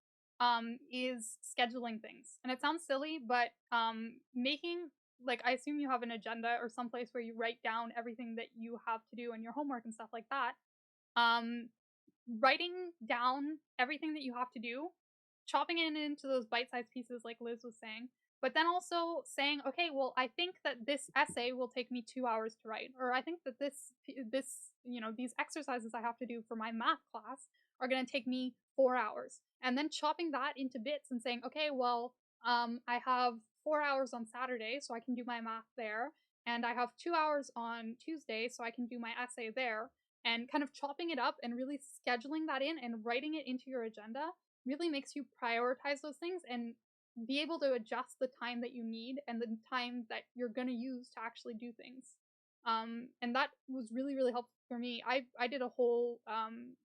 is scheduling things. And it sounds silly, but making, like, I assume you have an agenda or someplace where you write down everything that you have to do and your homework and stuff like that. Um, Writing down everything that you have to do, chopping it into those bite-sized pieces like Liz was saying, but then also saying, okay, well, I think that this essay will take me 2 hours to write, or I think that these exercises I have to do for my math class are going to take me 4 hours, and then chopping that into bits and saying, okay, well, I have 4 hours on Saturday, so I can do my math there, and I have 2 hours on Tuesday, so I can do my essay there, and kind of chopping it up and really scheduling that in and writing it into your agenda really makes you prioritize those things and be able to adjust the time that you need and the time that you're going to use to actually do things. And that was really, really helpful for me. I did a whole,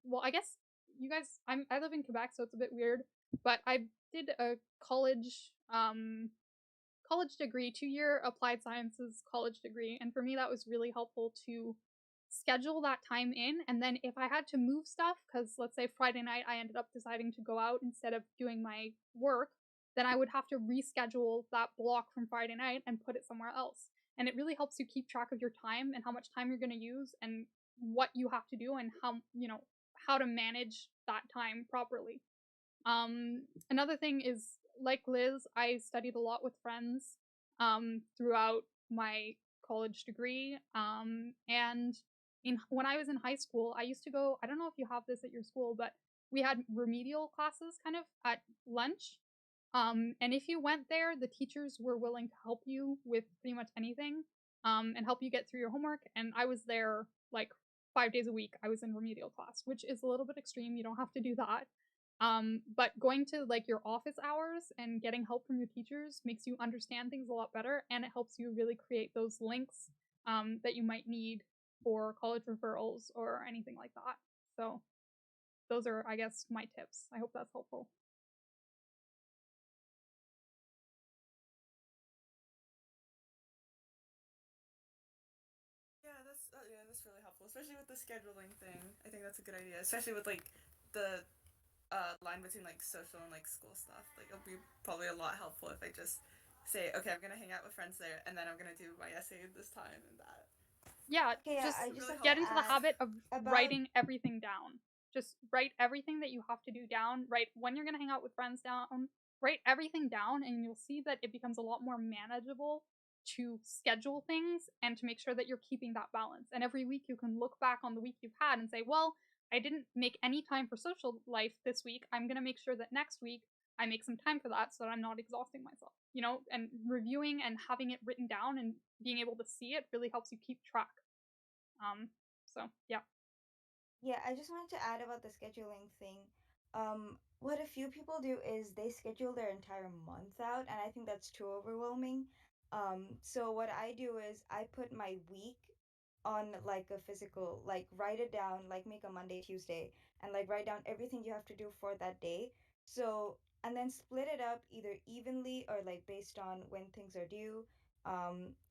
well, I guess you guys, I live in Quebec, so it's a bit weird, but I did a college degree, 2-year applied sciences college degree. And for me, that was really helpful to schedule that time in. And then if I had to move stuff, because let's say Friday night I ended up deciding to go out instead of doing my work, then I would have to reschedule that block from Friday night and put it somewhere else. And it really helps you keep track of your time and how much time you're going to use and what you have to do and how to manage that time properly. Another thing is, like Liz, I studied a lot with friends throughout my college degree. And when I was in high school, I used to go, I don't know if you have this at your school, but we had remedial classes kind of at lunch. And if you went there, the teachers were willing to help you with pretty much anything and help you get through your homework. And I was there like 5 days a week. I was in remedial class, which is a little bit extreme. You don't have to do that. But going to like your office hours and getting help from your teachers makes you understand things a lot better, and it helps you really create those links that you might need for college referrals or anything like that. So those are, I guess, my tips. I hope that's helpful. Yeah, that's really helpful, especially with the scheduling thing. I think that's a good idea, especially with like the line between like social and like school stuff. Like it'll be probably a lot helpful if I just say, okay, I'm gonna hang out with friends there, and then I'm gonna do my essay this time and that. Yeah, Okay, just I just really like to get into the add habit of about writing everything down. Just write everything that you have to do down. Write when you're going to hang out with friends down. Write everything down, and you'll see that it becomes a lot more manageable to schedule things and to make sure that you're keeping that balance. And every week you can look back on the week you've had and say, well, I didn't make any time for social life this week. I'm going to make sure that next week I make some time for that so that I'm not exhausting myself. And reviewing and having it written down and being able to see it really helps you keep track. So yeah. Yeah, I just wanted to add about the scheduling thing. what a few people do is they schedule their entire month out, and I think that's too overwhelming. So what I do is I put my week on like a physical, like write it down, like make a Monday, Tuesday, and like write down everything you have to do for that day. So, and then split it up either evenly or like based on when things are due,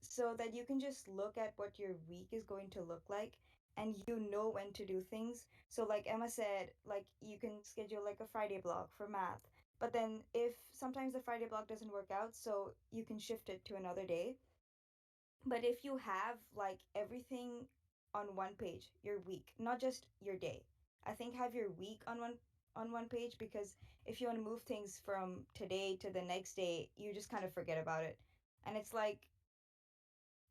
so that you can just look at what your week is going to look like and you know when to do things. So like Emma said, like you can schedule like a Friday block for math. But then if sometimes the Friday block doesn't work out, so you can shift it to another day. But if you have like everything on one page, your week, not just your day. I think have your week on one page, because if you want to move things from today to the next day, you just kind of forget about it. And it's like,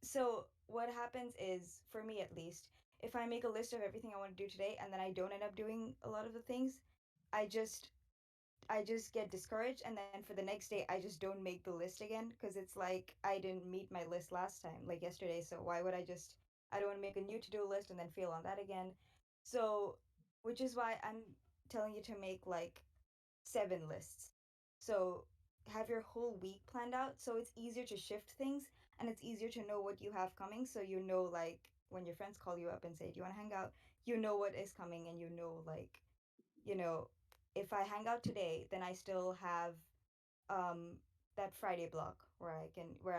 so what happens is, for me at least, if I make a list of everything I want to do today and then I don't end up doing a lot of the things, I just I just get discouraged, and then for the next day I just don't make the list again, because it's like I didn't meet my list last time, like yesterday, so why would I don't want to make a new to-do list and then fail on that again. So, which is why I'm telling you to make like 7 lists. So, have your whole week planned out so it's easier to shift things, and it's easier to know what you have coming, so you know, like when your friends call you up and say, "Do you want to hang out?" You know what is coming, and you know, like, you know, if I hang out today, then I still have um that Friday block where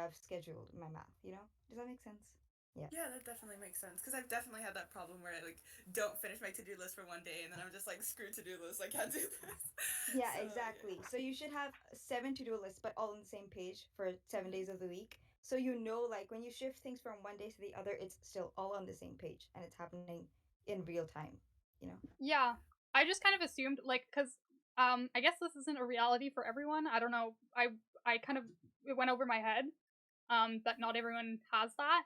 I've scheduled my math, you know? Does that make sense? Yeah. Yeah, that definitely makes sense. Because I've definitely had that problem where I like don't finish my to-do list for one day and then I'm just like, screw to-do list, I can't do this. Yeah, So exactly. yeah. So you should have 7 to-do lists, but all on the same page for 7 days Mm-hmm. of the week. So you know, like when you shift things from one day to the other, it's still all on the same page and it's happening in real time, you know? Yeah, I just kind of assumed, like, because I guess this isn't a reality for everyone. I don't know. I kind of, it went over my head that not everyone has that.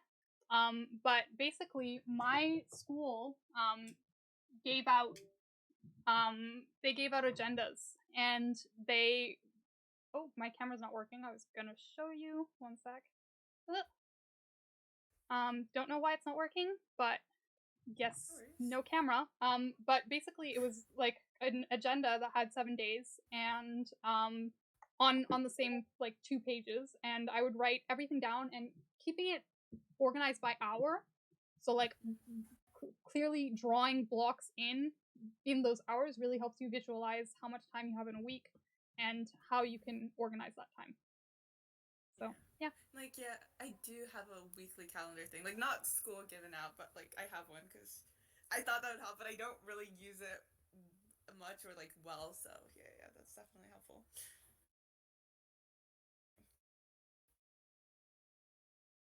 But basically, my school gave out they gave out agendas, and they, oh, my camera's not working. I was gonna show you, one sec. Don't know why it's not working, but yes, no camera. But basically it was like an agenda that had 7 days, and on the same like 2 pages, and I would write everything down and keeping it organized by hour. So like clearly drawing blocks in those hours really helps you visualize how much time you have in a week and how you can organize that time. So yeah. Like, yeah, I do have a weekly calendar thing. Like, not school given out, but like I have one because I thought that would help, but I don't really use it much or like well. So yeah, yeah, that's definitely helpful.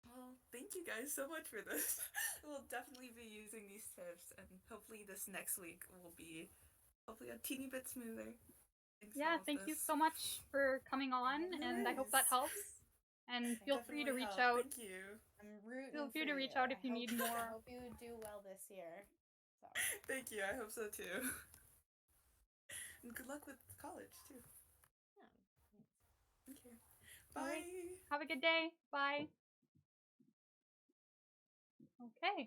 Well, thank you guys so much for this. We'll definitely be using these tips, and hopefully this next week will be hopefully a teeny bit smoother. Thanks for Yeah, all of thank you this. so much for coming on, No and I hope that worries. helps. And feel free to Definitely reach help. out. Thank you. I'm rooting Feel free for to you. reach out if I you hope need I more. hope you do well this year. So Thank you. I hope so too. And good luck with college too. yeah. Okay. All Bye. right. Have a good day. Bye. Okay.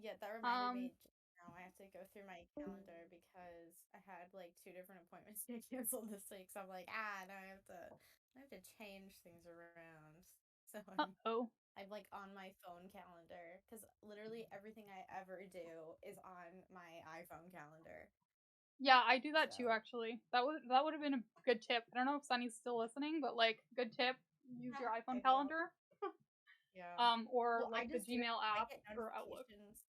Yeah, that reminded Um me now I have to go through my calendar because I had like 2 different appointments get canceled this week. So I'm like, no, I have to change things around. So uh-oh. I'm like on my phone calendar because literally everything I ever do is on my iPhone calendar. Yeah, I do that too So actually. That would have been a good tip. I don't know if Sunny's still listening, but like good tip, use your I iPhone will. calendar. Yeah. Or Well, I like the just do it. Gmail I app get for Outlook. notifications.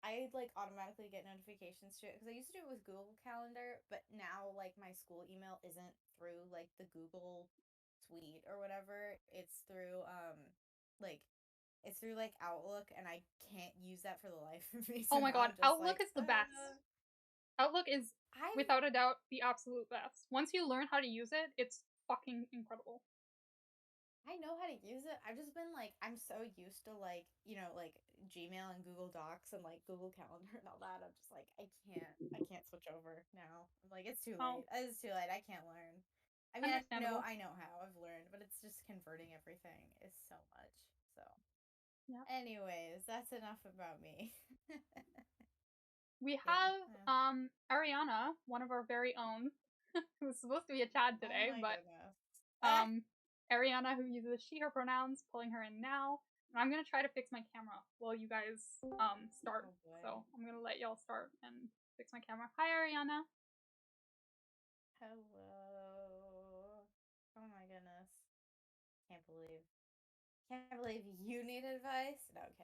I like automatically get notifications to it because I used to do it with Google Calendar, but now like my school email isn't through like the Google Suite or whatever. It's through like it's through like Outlook, and I can't use that for the life of me. Oh So my now god, I'm just Outlook like, is the best. Outlook is I without a doubt the absolute best. Once you learn how to use it, it's fucking incredible. know how to use it. I've just been like, I'm so used to like, like Gmail and Google Docs and like Google Calendar and all that. I'm just like, I can't switch over now. I'm like, it's too Oh, late. It's too late. I can't learn. I mean, understandable. I know how I've learned, but it's just converting everything is so much. So, Yeah. anyways, that's enough about me. we have Ariana, one of our very own, who's supposed to be a Chad today, but Ariana, who uses she, her pronouns, pulling her in now. And I'm gonna try to fix my camera while you guys start. So I'm gonna let y'all start and fix my camera. Hi, Ariana. Hello. Oh my goodness. Can't believe you need advice. No, I'm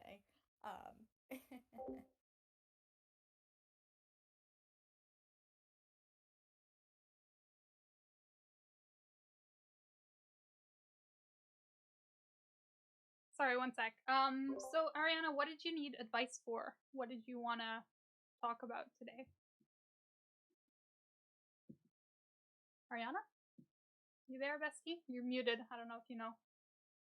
kidding. Sorry, one sec. So Ariana, what did you need advice for? What did you want to talk about today? Ariana? You there, bestie? You're muted. I don't know if you know.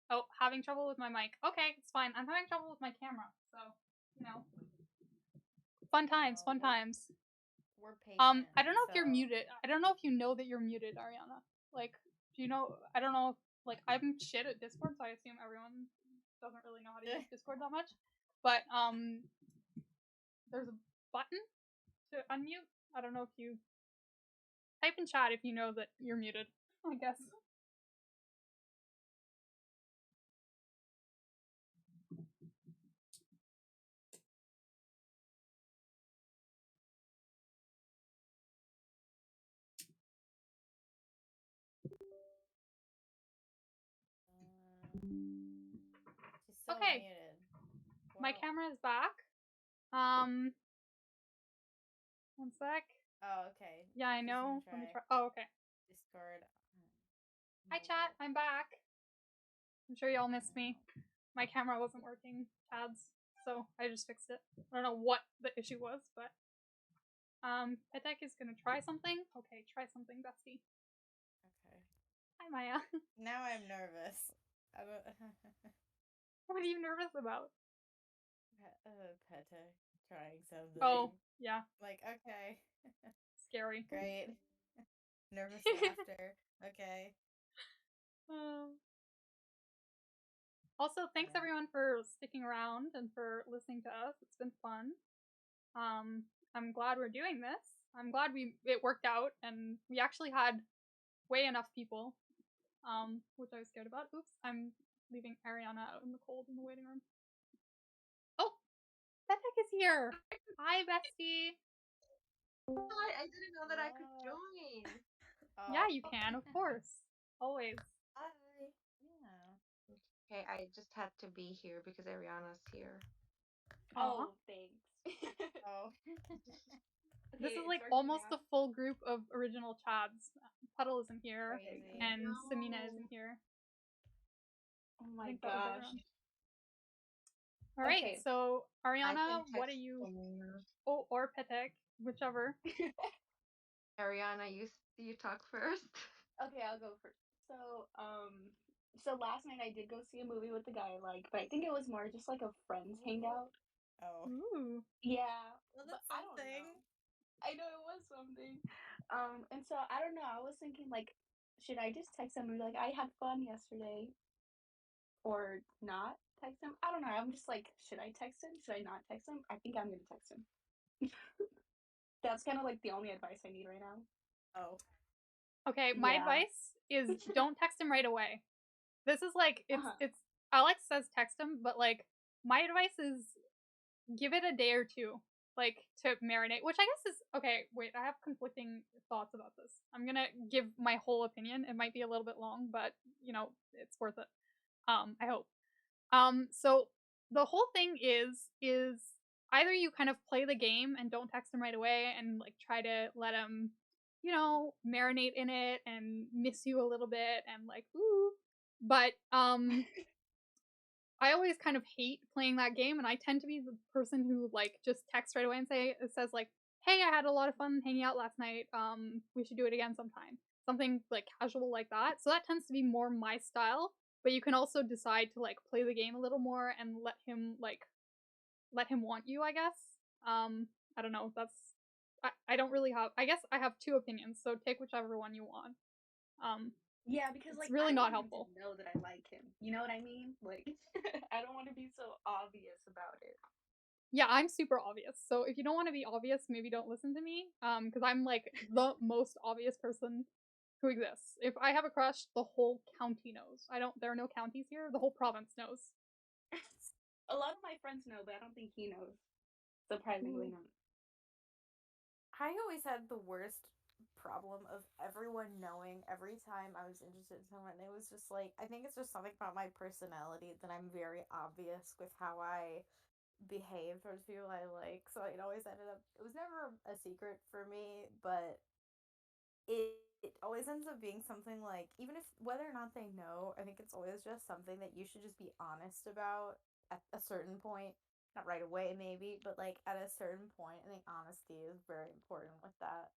Oh, having trouble with my mic. Okay, it's fine. I'm having trouble with my camera, so, you know. Fun times, fun times. We're patient. I don't know if you're muted. I don't know if you know that you're muted, Ariana. Like, do you know? I don't know. Like, I'm shit at Discord, so I assume everyone doesn't really know how to use Discord that much. But there's a button to unmute. I don't know if you type in chat if you know that you're muted. I guess. She's still Okay. muted. My camera is back. One sec. Oh, okay. Yeah, I know. Let me try. Oh, okay. Discord. Hi, chat. I'm back. I'm sure y'all missed me. My camera wasn't working, Chads, so I just fixed it. I don't know what the issue was, but Petek is gonna try something. Okay, try something, bestie. Okay. Hi, Maya. Now I'm nervous. I don't. What are you nervous about? Petek trying something. Oh, yeah. Like, okay. Scary. Great. Nervous laughter. Okay. Also, thanks everyone for sticking around and for listening to us. It's been fun. I'm glad we're doing this. I'm glad it worked out and we actually had way enough people, which I was scared about. Oops, I'm leaving Ariana out in the cold in the waiting room. Oh, Bethek is here. Hi, bestie. Hi, I didn't know that I could join. Yeah, you can, of course. Always. Hi. Yeah. Okay, I just had to be here because Ariana's here. Oh, thanks. Oh. This is like almost the full group of original Chads. Puddle isn't here, and Samina isn't here. Oh my gosh. All right, Okay. so Ariana, what are you? Oh, or Petek, whichever. Ariana, you talk first. Okay, I'll go first. So last night I did go see a movie with the guy I like, but I think it was more just like a friends hangout. Oh. Ooh. Yeah. Well, that's but something. I know it was something. And so I don't know. I was thinking like, should I just text him and be like, I had fun yesterday, or not text him? I don't know. I'm just like, should I text him? Should I not text him? I think I'm gonna text him. That's kind of like the only advice I need right now. Oh. Okay, my advice is don't text him right away. This is like it's Alex says text him, but like my advice is give it a day or two, like to marinate, which I guess is okay. Wait, I have conflicting thoughts about this. I'm gonna give my whole opinion. It might be a little bit long, but you know, it's worth it. I hope. So the whole thing is either you kind of play the game and don't text him right away and like try to let him, you know, marinate in it and miss you a little bit and like ooh, but I always kind of hate playing that game, and I tend to be the person who like just texts right away and says like, "Hey, I had a lot of fun hanging out last night. We should do it again sometime." Something like casual like that. So that tends to be more my style. But you can also decide to like play the game a little more and let him want you. I guess. I don't know. I don't really have. I guess I have two opinions. So take whichever one you want. Yeah, because it's like really I not want him helpful. to know that I like him. You know what I mean? Like I don't want to be so obvious about it. Yeah, I'm super obvious. So if you don't want to be obvious, maybe don't listen to me. Because I'm like the most obvious person who exists. If I have a crush, the whole county knows. There are no counties here. The whole province knows. A lot of my friends know, but I don't think he knows. Surprisingly not. I always had the worst problem of everyone knowing every time I was interested in someone. It was just like, I think it's just something about my personality that I'm very obvious with how I behave towards people I like. So it always ended up, it was never a secret for me, but it always ends up being something like, even if whether or not they know, I think it's always just something that you should just be honest about at a certain point. Not right away, maybe, but like at a certain point. I think honesty is very important with that,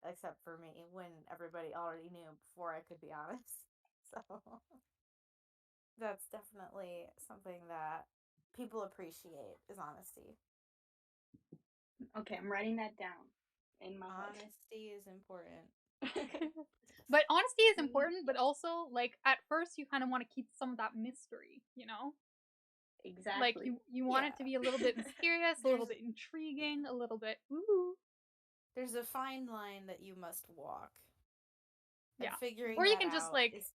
except for me when everybody already knew before I could be honest. So that's definitely something that people appreciate is honesty. Okay, I'm writing that down in my head. Honesty is important. But honesty is important, but also like at first you kind of want to keep some of that mystery, you know? Exactly. Like you want it to be a little bit mysterious, a little bit intriguing, a little bit ooh. There's a fine line that you must walk. And Yeah. figuring Or you that can just out like is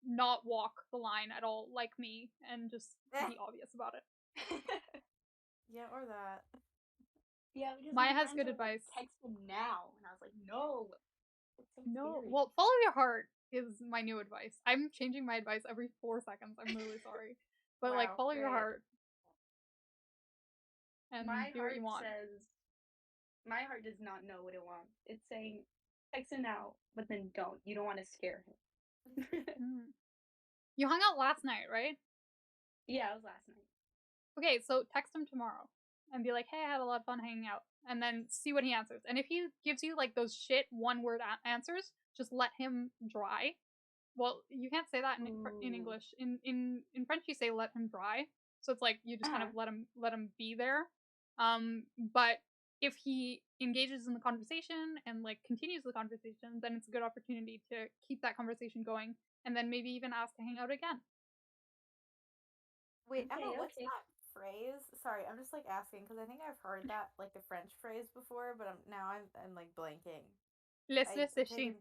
not walk the line at all like me and just be obvious about it. yeah, or that. Yeah, because Maya my has friends good are advice. like, text him now, and I was like, no, it's so No, scary. well, follow your heart is my new advice. I'm changing my advice every 4 seconds. I'm really sorry. But like Wow, follow your great. heart and My do what you heart want. says, my heart does not know what it wants. It's saying, text him now, but then don't. You don't want to scare him. You hung out last night, right? Yeah, it was last night. Okay, so text him tomorrow and be like, "Hey, I had a lot of fun hanging out," and then see what he answers. And if he gives you like those shit one-word answers, just let him dry. Well, you can't say that in English. In French, you say "let him dry." So it's like you just kind of let him be there. But if he engages in the conversation and like continues the conversation, then it's a good opportunity to keep that conversation going, and then maybe even ask to hang out again. Wait, Emma, Okay, what's okay. that phrase? Sorry, I'm just like asking because I think I've heard that like the French phrase before, but I'm like blanking. Laisse-le I'm sécher. taking.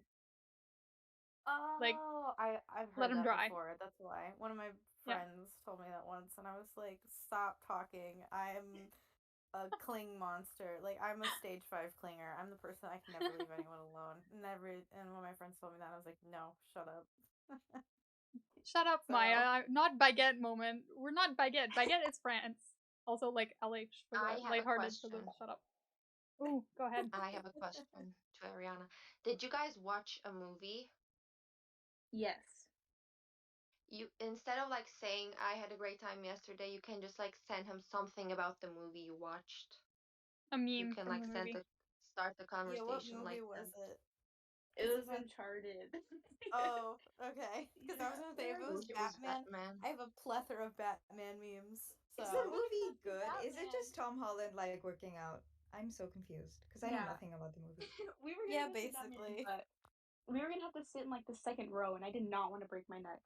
Like, Oh, I've let heard him that dry. before. That's why one of my Yeah. friends told me that once, and I was like, "Stop talking! I'm a cling monster. Like I'm a stage 5 clinger. I'm the person I can never leave anyone alone. Never." And when my friends told me that, I was like, "No, shut up." Shut up, So Maya. Not baguette moment. We're not baguette. Baguette is France. Also, like LH for I the have a lighthearted for the question. shut up. Ooh, go ahead. I have a question to Ariana. Did you guys watch a movie? Yes. You instead of like saying I had a great time yesterday, you can just like send him something about the movie you watched. A You meme can from like the movie. start the yeah, what conversation movie like was that. it? It Because was if I Uncharted. oh okay, because I was gonna say if it was It was Batman, Batman. I have a plethora of Batman memes. Is the So movie good? Is it Batman. just Tom Holland like working out? I'm so confused because I know Yeah. nothing about the movie. We were yeah, gonna go see Batman, basically. but we were gonna have to sit in like the second row, and I did not want to break my neck.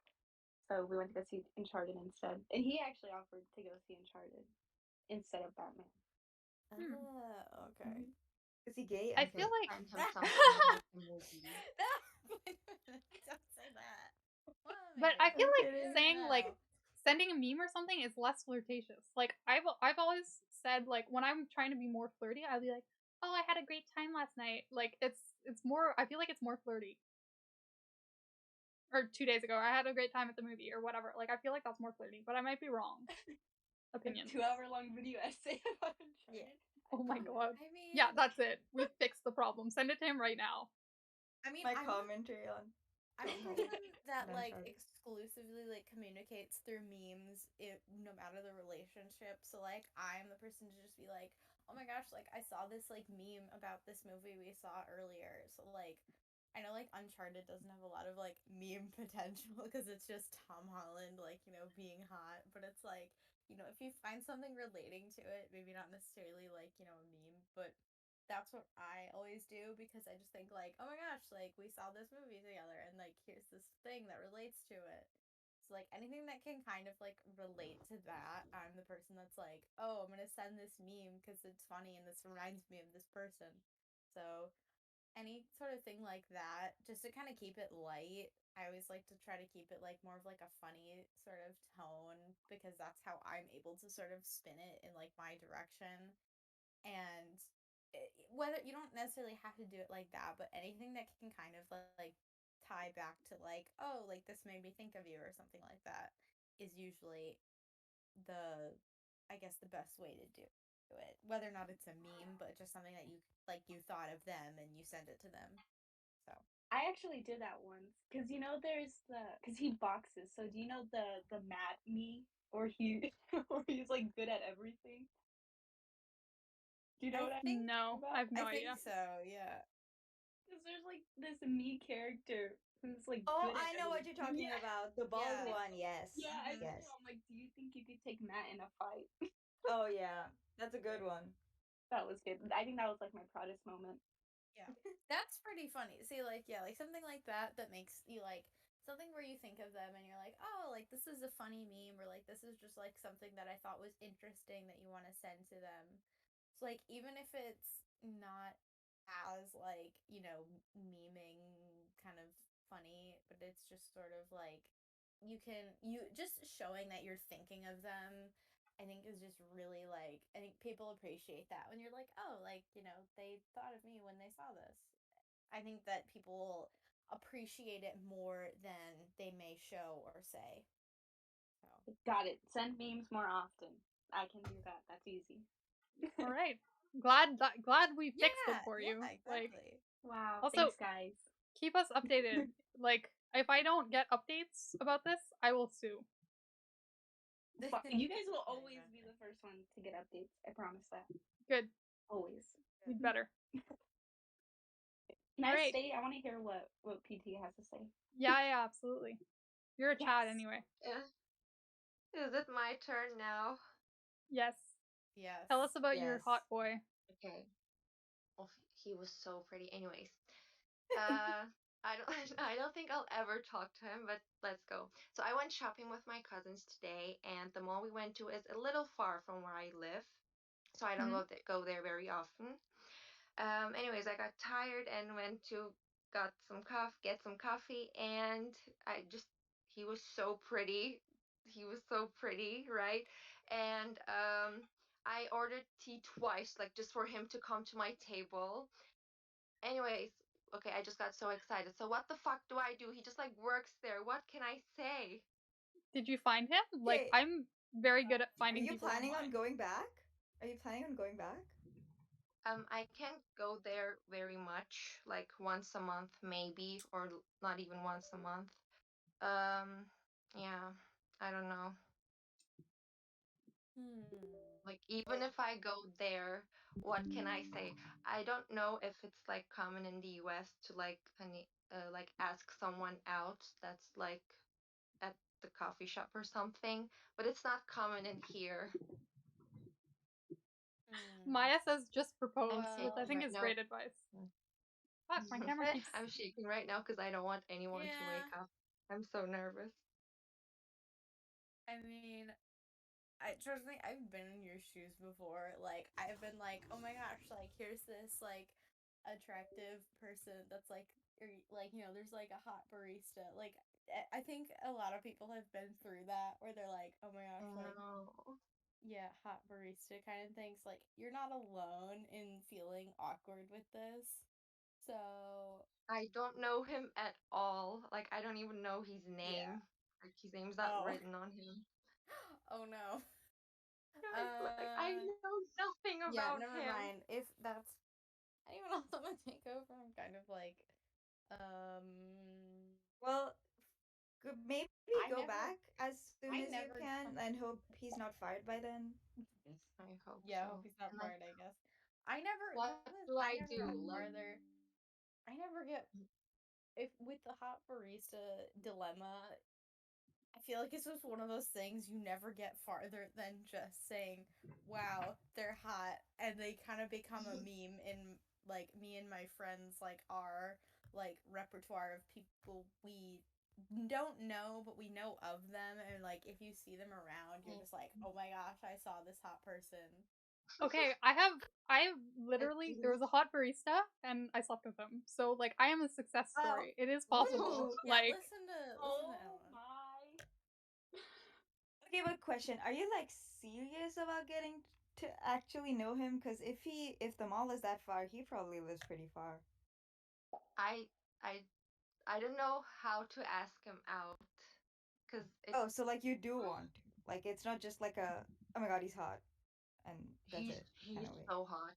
So we went to go see Uncharted instead. And he actually offered to go see Uncharted instead of Batman. Okay. Mm-hmm. Is he gay? I I'm feel kidding. like Send him something about the movie. Don't say that. What but I feel I'm like kidding. saying like sending a meme or something is less flirtatious. Like I've always said like when I'm trying to be more flirty, I'll be like, "Oh, I had a great time last night." Like it's more I feel like it's more flirty. Or 2 days ago, I had a great time at the movie or whatever. Like I feel like that's more flirty, but I might be wrong. Opinion. 2-hour-long video essay about Uncharted. Yeah. Oh my god. I mean, Yeah, that's it. We fixed the problem. Send it to him right now. I mean, My commentary on I'm a Tom Holland person that and like Uncharted. exclusively like communicates through memes, no matter the relationship. So like, I'm the person to just be like, "Oh my gosh, like I saw this like meme about this movie we saw earlier." So like, I know like Uncharted doesn't have a lot of like meme potential because it's just Tom Holland like being hot, but it's like if you find something relating to it, maybe not necessarily like a meme, but that's what I always do because I just think like, oh my gosh, like we saw this movie together and like here's this thing that relates to it. like anything that can kind of like relate to that, I'm the person that's like, oh, I'm gonna send this meme because it's funny and this reminds me of this person. So any sort of thing like that, just to kind of keep it light. I always like to try to keep it like more of like a funny sort of tone because that's how I'm able to sort of spin it in like my direction. And whether you don't necessarily have to do it like that, but anything that can kind of like tie back to like, oh, like this made me think of you or something like that is usually the, I guess, the best way to do it. Whether or not it's a meme, but just something that you thought of them and you send it to them. So I actually did that once because there's because he boxes. So do you know the Matt me or he or he's like good at everything? Do you know what I mean? No, I have no I think idea. so, yeah. Because there's like this me character who's like Oh, good at I know what you're everything. talking about. The bald Yeah. one, yes. Yeah, I told Yes. him, I'm like, do you think you could take Matt in a fight? Oh yeah. That's a good one. That was good. I think that was like my proudest moment. Yeah. That's pretty funny. See, like, yeah, like something like that that makes you like something where you think of them and you're like, oh, like this is a funny meme or like this is just like something that I thought was interesting that you want to send to them. So like even if it's not as like, meming kind of funny, but it's just sort of like you just showing that you're thinking of them. I think is just really like I think people appreciate that when you're like, oh, like, they thought of me when they saw this. I think that people will appreciate it more than they may show or say. So Got it. Send memes more often. I can do that. That's easy. All right. Glad we fixed it yeah, for you. Like, exactly. Wow. also Thanks, guys. keep us updated. Like, if I don't get updates about this, I will sue. But you guys will Yeah, always be the first one to get updates. I promise that. Good. Always. You'd better. Can All I right. stay? I want to hear what PT has to say. Yeah, absolutely. You're a Chad Yes. anyway. Is it my turn now? Yes. Yes. Tell us about your Yes. hot boy. Okay. Oh, he was so pretty. Anyways, uh, I don't, I don't think I'll ever talk to him, but let's go. So I went shopping with my cousins today, and the mall we went to is a little far from where I live, so I don't go there very often. Anyways, I got tired and went to get some coffee, and I just he was so pretty. He was so pretty, right? And I ordered tea twice, like just for him to come to my table. Anyways, okay, I just got so excited. So what the fuck do I do? He just like works there. What can I say? Did you find him? Like, Okay. I'm very good at Are finding you people planning on online. going back? Are you planning on going back? I can't go there very much, like once a month maybe, or not even once a month. Yeah, I don't know. Like even if I go there, what can I say? I don't know if it's like common in the US to like ask someone out that's like at the coffee shop or something, but it's not common in here. Maya says just I'm propose, which I shaking Well, think right is now. great advice. Fuck, my camera keeps. I'm shaking right now because I don't want anyone to wake yeah. up. I'm so nervous. I mean, I trust me, I've been in your shoes before. Like I've been like, oh my gosh, like here's this like attractive person that's like or like, there's like a hot barista. Like I think a lot of people have been through that where they're like, oh my I gosh, like know. yeah, hot barista kind of things. Like you're not alone in feeling awkward with this. So I don't know him at all. Like I don't even know his yeah. name. Like his name's not Oh. written on him. Oh no. Like I know nothing Yeah, about never him. mind. If that's anyone else on the takeover, I'm kind of like, Well, maybe I go never, back as soon I as you never. can and hope he's not fired by then. I hope Yeah, I so. hope he's not And like, fired. I guess. I never. what do I I never do? got Like, farther. I never get if with the hot barista dilemma. I feel like it's just one of those things you never get farther than just saying, "Wow, they're hot," and they kind of become a meme in like me and my friends like our like repertoire of people we don't know, but we know of them, and like if you see them around, you're just like, oh my gosh, I saw this hot person. Okay, I have literally, there was a hot barista and I slept with him. So like I am a success story. It is possible. Yeah, Like listen to Emma. My. Okay, but question: are you like serious about getting to actually know him? Because if the mall is that far, he probably lives pretty far. I I I don't know how to ask him out because it's Oh, so like you do want to. Like it's not just like a oh my god, he's hot and that's it kind he's of way. so hot.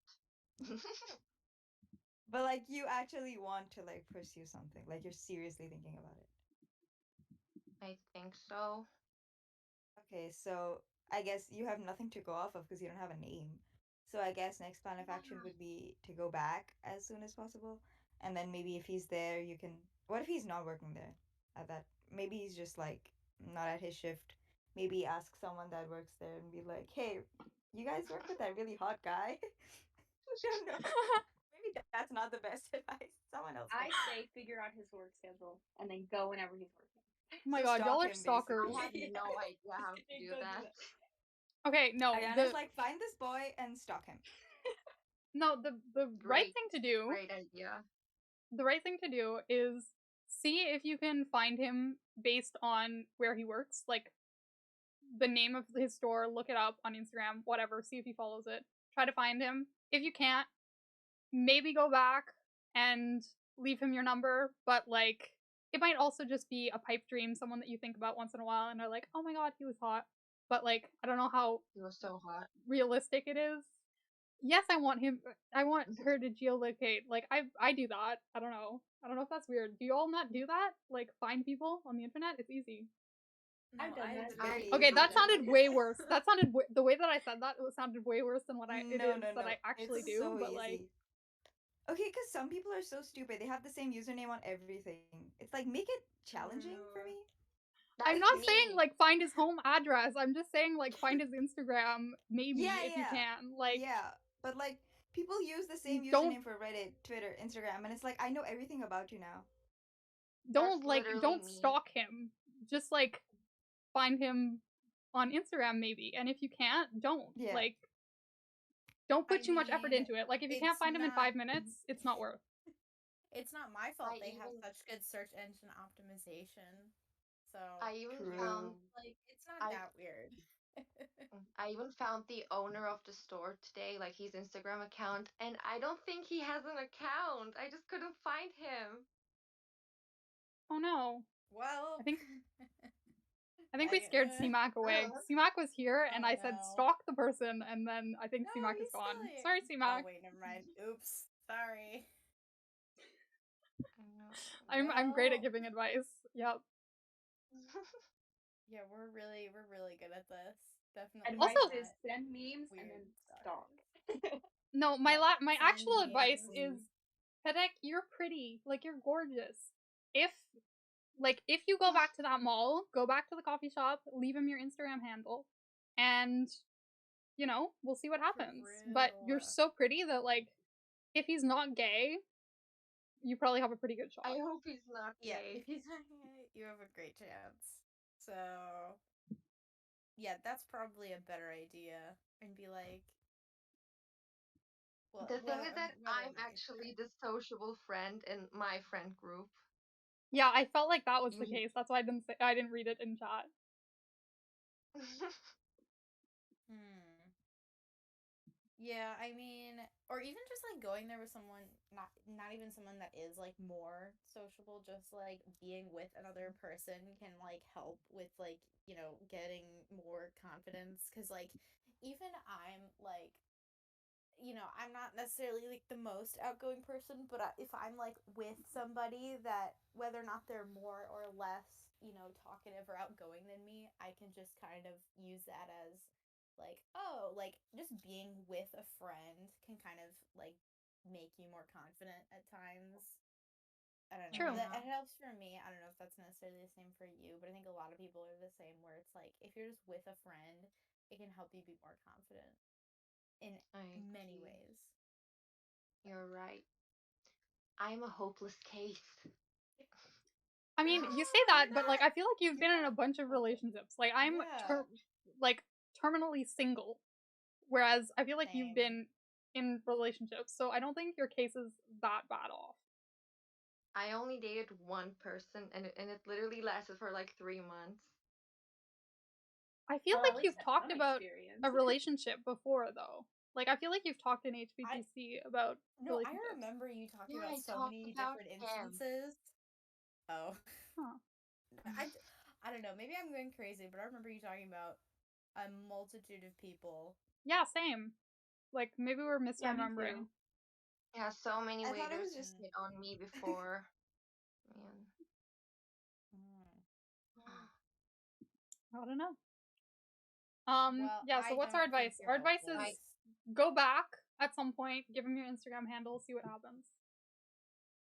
But like you actually want to like pursue something. Like you're seriously thinking about it. I think so. Okay, so I guess you have nothing to go off of because you don't have a name. So I guess next plan of action would be to go back as soon as possible. And then maybe if he's there, you can. What if he's not working there at that? Maybe he's just like not at his shift. Maybe ask someone that works there and be like, hey, you guys work with that really hot guy? Don't know. Maybe that's not the best advice. Someone else I can. say figure out his work schedule and then go whenever he's working. oh my So god, y'all stalk are him stalkers. I have basically. no idea how to do Go do that. that. Okay, no, Ayana's like, find this boy and stalk him. the right Great, thing to do, great idea. the right thing to do is see if you can find him based on where he works, like the name of his store, look it up on Instagram, whatever, see if he follows it. Try to find him. If you can't, maybe go back and leave him your number, but like it might also just be a pipe dream, someone that you think about once in a while and are like, "Oh my god, he was hot." But like I don't know how He was so hot. realistic it is. Yes, I want her to geolocate. Like I do that. I don't know. I don't know if that's weird. Do you all not do that? Like find people on the internet? It's easy. No, I've done I that. Very Okay, easy. that sounded way worse. That sounded the way that I said that, it sounded way worse than what it No, is no, that no. I actually It's do. so But like, easy. Okay, because some people are so stupid. They have the same username on everything. It's like, make it challenging for me. I'm That's not saying me. like find his home address. I'm just saying like find his Instagram, maybe Yeah, if you yeah. can. Like, Yeah. But like, people use the same don't username for Reddit, Twitter, Instagram, and it's like, I know everything about you now. That's literally don't me. stalk him. Just like find him on Instagram maybe. And if you can't, don't. Yeah. Like don't I put too much effort mean, into it. Like if you can't it's find him in not 5 minutes, it's not worth. it's not my fault I they have even such good search engine optimization. So, I even found True. like, it's not I that weird. I even found the owner of the store today, like his Instagram account, and I don't think he has an account. I just couldn't find him. Oh no. Well, I think we I, scared CMAC away. CMAC was here and oh I said no. stalk the person and then I think No, CMAC is he's gone. still here. Sorry Oh CMAC. wait, never mind. Oops. Sorry. I'm great at Well, giving advice. Yep. yeah, we're really good at this. Definitely Also, Advice is not send memes and weird then stalk. stalkers. no, Yeah, my send actual advice memes. is Hedek, you're pretty. Like you're gorgeous. If if you go back to that mall, go back to the coffee shop, leave him your Instagram handle, and we'll see what happens. But you're True. so pretty that like if he's not gay, you probably have a pretty good shot. I hope he's not Yeah, gay. if he's not gay, you have a great chance. So, yeah, that's probably a better idea. And be like, well, The thing is that what I'm am I? actually the sociable friend in my friend group. Yeah, I felt like that was the You- case. That's why I didn't read it in chat. Hmm. Yeah, I mean, or even just like going there with someone, not even someone that is like more sociable, just like being with another person can like help with like, getting more confidence cuz like even I'm like I'm not necessarily like the most outgoing person, but if I'm like with somebody that whether or not they're more or less, talkative or outgoing than me, I can just kind of use that as like, oh, like just being with a friend can kind of like make you more confident at times. I don't know. True. That it helps for me. I don't know if that's necessarily the same for you, but I think a lot of people are the same where it's like if you're just with a friend, it can help you be more confident in I many agree. ways. You're right. I'm a hopeless case. I mean, you say that, but like I feel like you've been in a bunch of relationships. Like I'm like terminally single, whereas I feel like you've been in relationships. So I don't think your case is that bad off. I only dated one person, and it literally lasted for like 3 months. I feel Well, at like least you've that's talked some about experience. a relationship before, though. Like I feel like you've talked in HBPC about No, I relationships. remember you talking Yeah, about I so talked many about different him. instances. Oh. Huh. I don't know. Maybe I'm going crazy, but I remember you talking about a multitude of people. Yeah, same. Like maybe we're Yeah, me too. misremembering. Yeah, so many I thought it waiters was just hit on me before. Man. I don't know. Well, Yeah, so I what's our don't think advice? you're Our advice hopeless. is go back at some point, give him your Instagram handle, see what happens.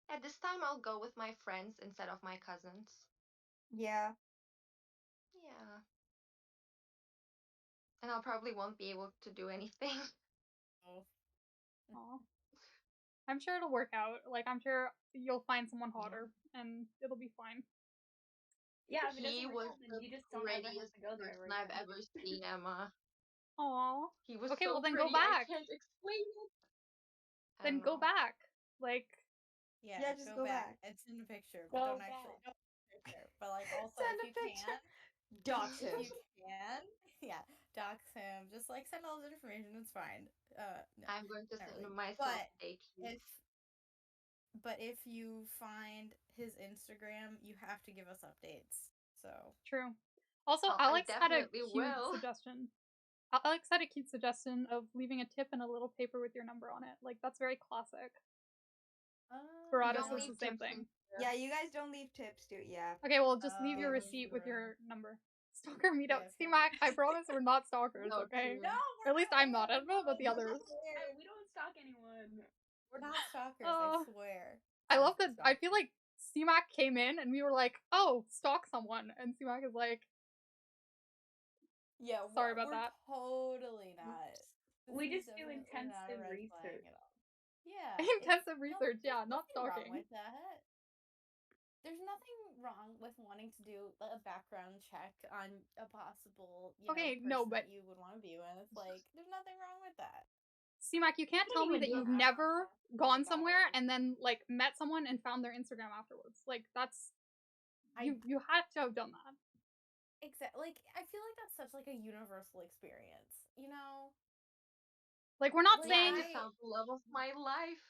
At this time, I'll go with my friends instead of my cousins. yeah. Yeah. And I'll probably won't be able to do anything. Aw. I'm sure it'll work out. Like I'm sure you'll find someone hotter and it'll be fine. Yeah, if it doesn't He work was out, then the you just don't ever have prettiest to go there person ever I've again. ever seen, Emma. Aw. He was Okay, so well then go pretty, I back. can't explain it. I Then don't go know. back. Like Yeah, just go go back. back. It's in the picture, but don't actually don't send a picture. But like also Send if a you picture. can, Dox if him. you can, yeah, dox him. Just like send all the information. It's fine. No, I'm going to not send really. myself But if you find his Instagram, you have to give us updates. So true. Also, Oh, I Alex had a definitely cute will. suggestion. Alex had a cute suggestion of leaving a tip and a little paper with your number on it. Like that's very classic. Baratus Don't is leave the same tips thing. Yeah, you guys don't leave tips, do yeah. Okay, well just leave your Dude. receipt with your number. Stalker meetup. Yeah, See, Mac, I promise we're not stalkers, No, okay? true. Or at least I'm not. I don't know about the others. We don't stalk anyone. We're not stalkers, Oh. I swear. I love that. I feel like CMAC came in and we were like, "Oh, stalk someone," and CMAC is like, Yeah, "Sorry about we're that." totally not. We This is just do definitely not a intensive red flag research. at all. Yeah, Intensive research, yeah, not nothing wrong stalking. with that. There's nothing wrong with wanting to do a background check on a possible, Okay, person no, but that you would want to be with. Like, there's nothing wrong with that. CMAC, you can't You tell don't me even that do a you've background never check. gone somewhere and then like met someone and found their Instagram afterwards. Like that's you had to have done that. Exactly. Like, I feel like that's such like a universal experience. You know, Like we're not Like, Yeah, saying I just found the love of my life.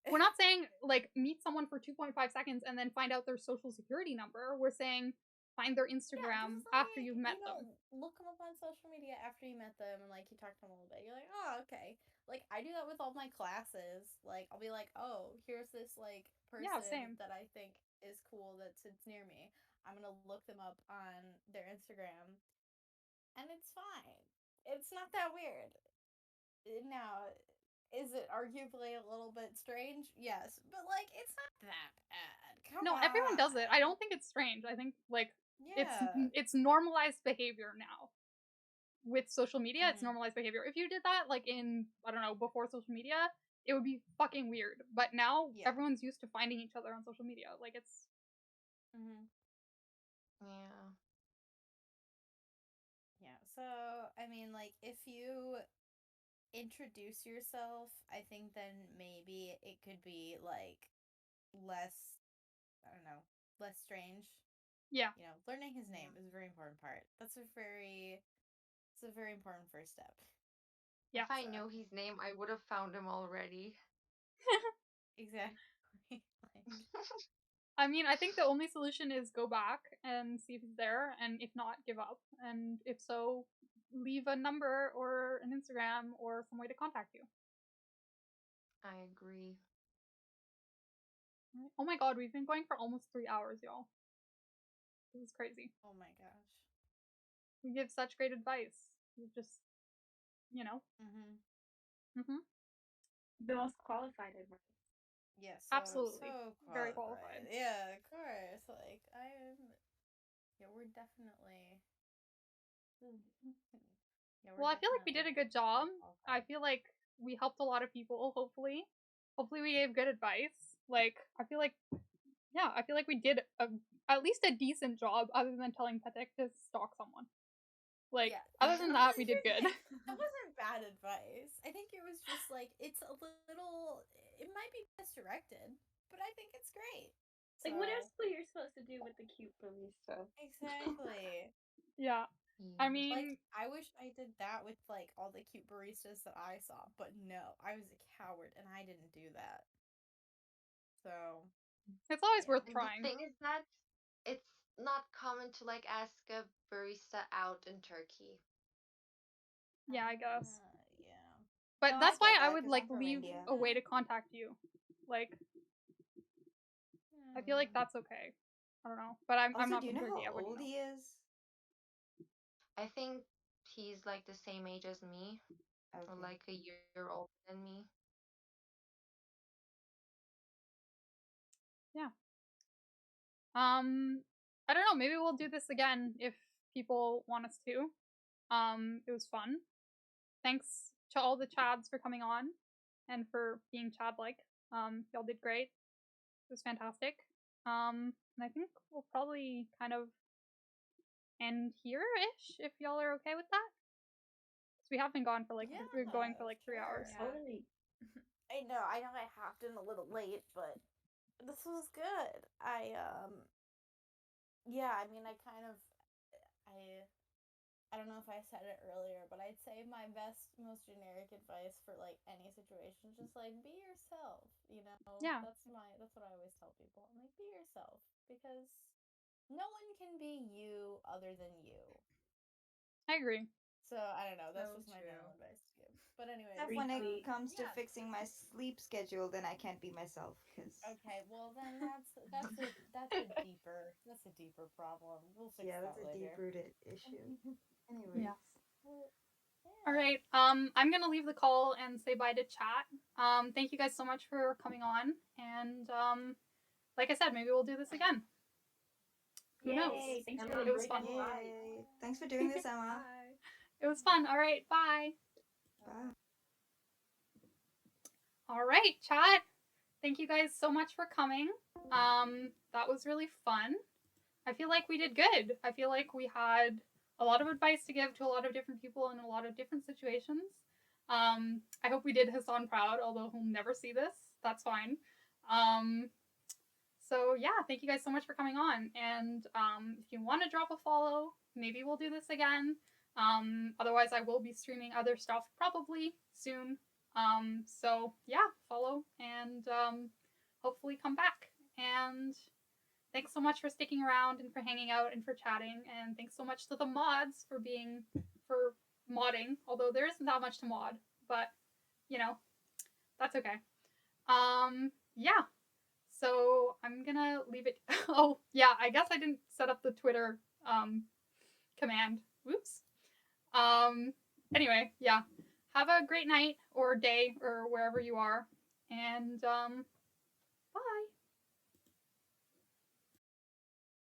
we're not saying like meet someone for 2.5 seconds and then find out their social security number. We're saying find their Instagram just after like, you've met them. look them up on social media after you met them and like you talk to them a little bit. You're like, oh, okay. Like I do that with all my classes. Like I'll be like, oh, here's this like person Yeah, same. that I think is cool that sits near me. I'm gonna look them up on their Instagram, and it's fine. It's not that weird. Now, is it arguably a little bit strange? Yes, but like it's not that bad. Come No, on. everyone does it. I don't think it's strange. I think like Yeah. it's normalized behavior now. With social media, it's normalized behavior. If you did that like in I don't know, before social media, it would be fucking weird. But now everyone's used to finding each other on social media. Like it's Yeah. Yeah. So, I mean, like, if you introduce yourself, I think then maybe it could be like less, I don't know, less strange. Yeah. You know, learning his name is a very important part. It's a very important first step. Yeah. If I knew his name, I would have found him already. Exactly. I mean, I think the only solution is go back and see if he's there, and if not, give up. And if so, leave a number or an Instagram or some way to contact you. I agree. Oh my god, we've been going for almost 3 hours, y'all. This is crazy. Oh my gosh. We give such great advice. We just, you know. The most qualified advice. Yes, Absolutely. so Very qualified. Yeah, of course. Like yeah, we're definitely. Yeah, Well, I feel like we did a good job. I feel like we helped a lot of people, hopefully. Hopefully we gave good advice. Like, I feel like yeah, I feel like we did at least a decent job, other than telling Petek to stalk someone. Like, other than that, we did good. That wasn't bad advice. I think it was just like, it's a little, it might be misdirected, but I think it's great. Like, what else are you supposed to do with the cute barista? Exactly. Yeah. I mean, like, I wish I did that with like all the cute baristas that I saw, but no, I was a coward and I didn't do that. So it's always worth And trying. the thing is that it's not common to like ask a barista out in Turkey. Yeah, I guess. Yeah. But No, that's I why get I that, would 'cause like I'm from leave India. a way to contact you. Like, I feel like that's okay. I don't know, but I'm Also, not do you from know Turkey. how I wouldn't old know. he is? I think he's like the same age as me, or Okay. like a year older than me. Yeah. I don't know. Maybe we'll do this again if people want us to. It was fun. Thanks to all the Chads for coming on and for being Chad-like. Y'all did great. It was fantastic. And I think we'll probably kind of end here-ish if y'all are okay with that. Because we have been gone for like we're going for like 3 hours. Totally. I know I hopped in a little late, but this was good. Yeah, I mean, I don't know if I said it earlier, but I'd say my best, most generic advice for like any situation is just like be yourself. You know, Yeah. that's what I always tell people. I'm like, be yourself, because no one can be you other than you. I agree. So I don't know. That's So just my true. general advice to give. But anyway, Except when it comes to fixing my sleep schedule, then I can't be myself. Cause okay, well then that's a deeper problem. We'll fix yeah, that that's a later. deep-rooted issue. Anyways. Yes. All right. I'm gonna leave the call and say bye to chat. Thank you guys so much for coming on, and like I said, maybe we'll do this again. Who knows? Yay, thanks for It the was fun. Yay. Thanks for doing this, Emma. It was fun. All right. Bye. Bye. All right, chat. Thank you guys so much for coming. That was really fun. I feel like we did good. I feel like we had a lot of advice to give to a lot of different people in a lot of different situations. I hope we did Hassan proud, although he'll never see this. That's fine. So yeah, thank you guys so much for coming on. And if you want to drop a follow, maybe we'll do this again. Otherwise, I will be streaming other stuff probably soon. So yeah, follow and hopefully come back. And thanks so much for sticking around and for hanging out and for chatting. And thanks so much to the mods for modding. Although there isn't that much to mod, but you know, that's okay. Yeah. So I'm gonna leave it. Oh yeah, I guess I didn't set up the Twitter command. Whoops. Anyway, yeah. Have a great night or day or wherever you are. And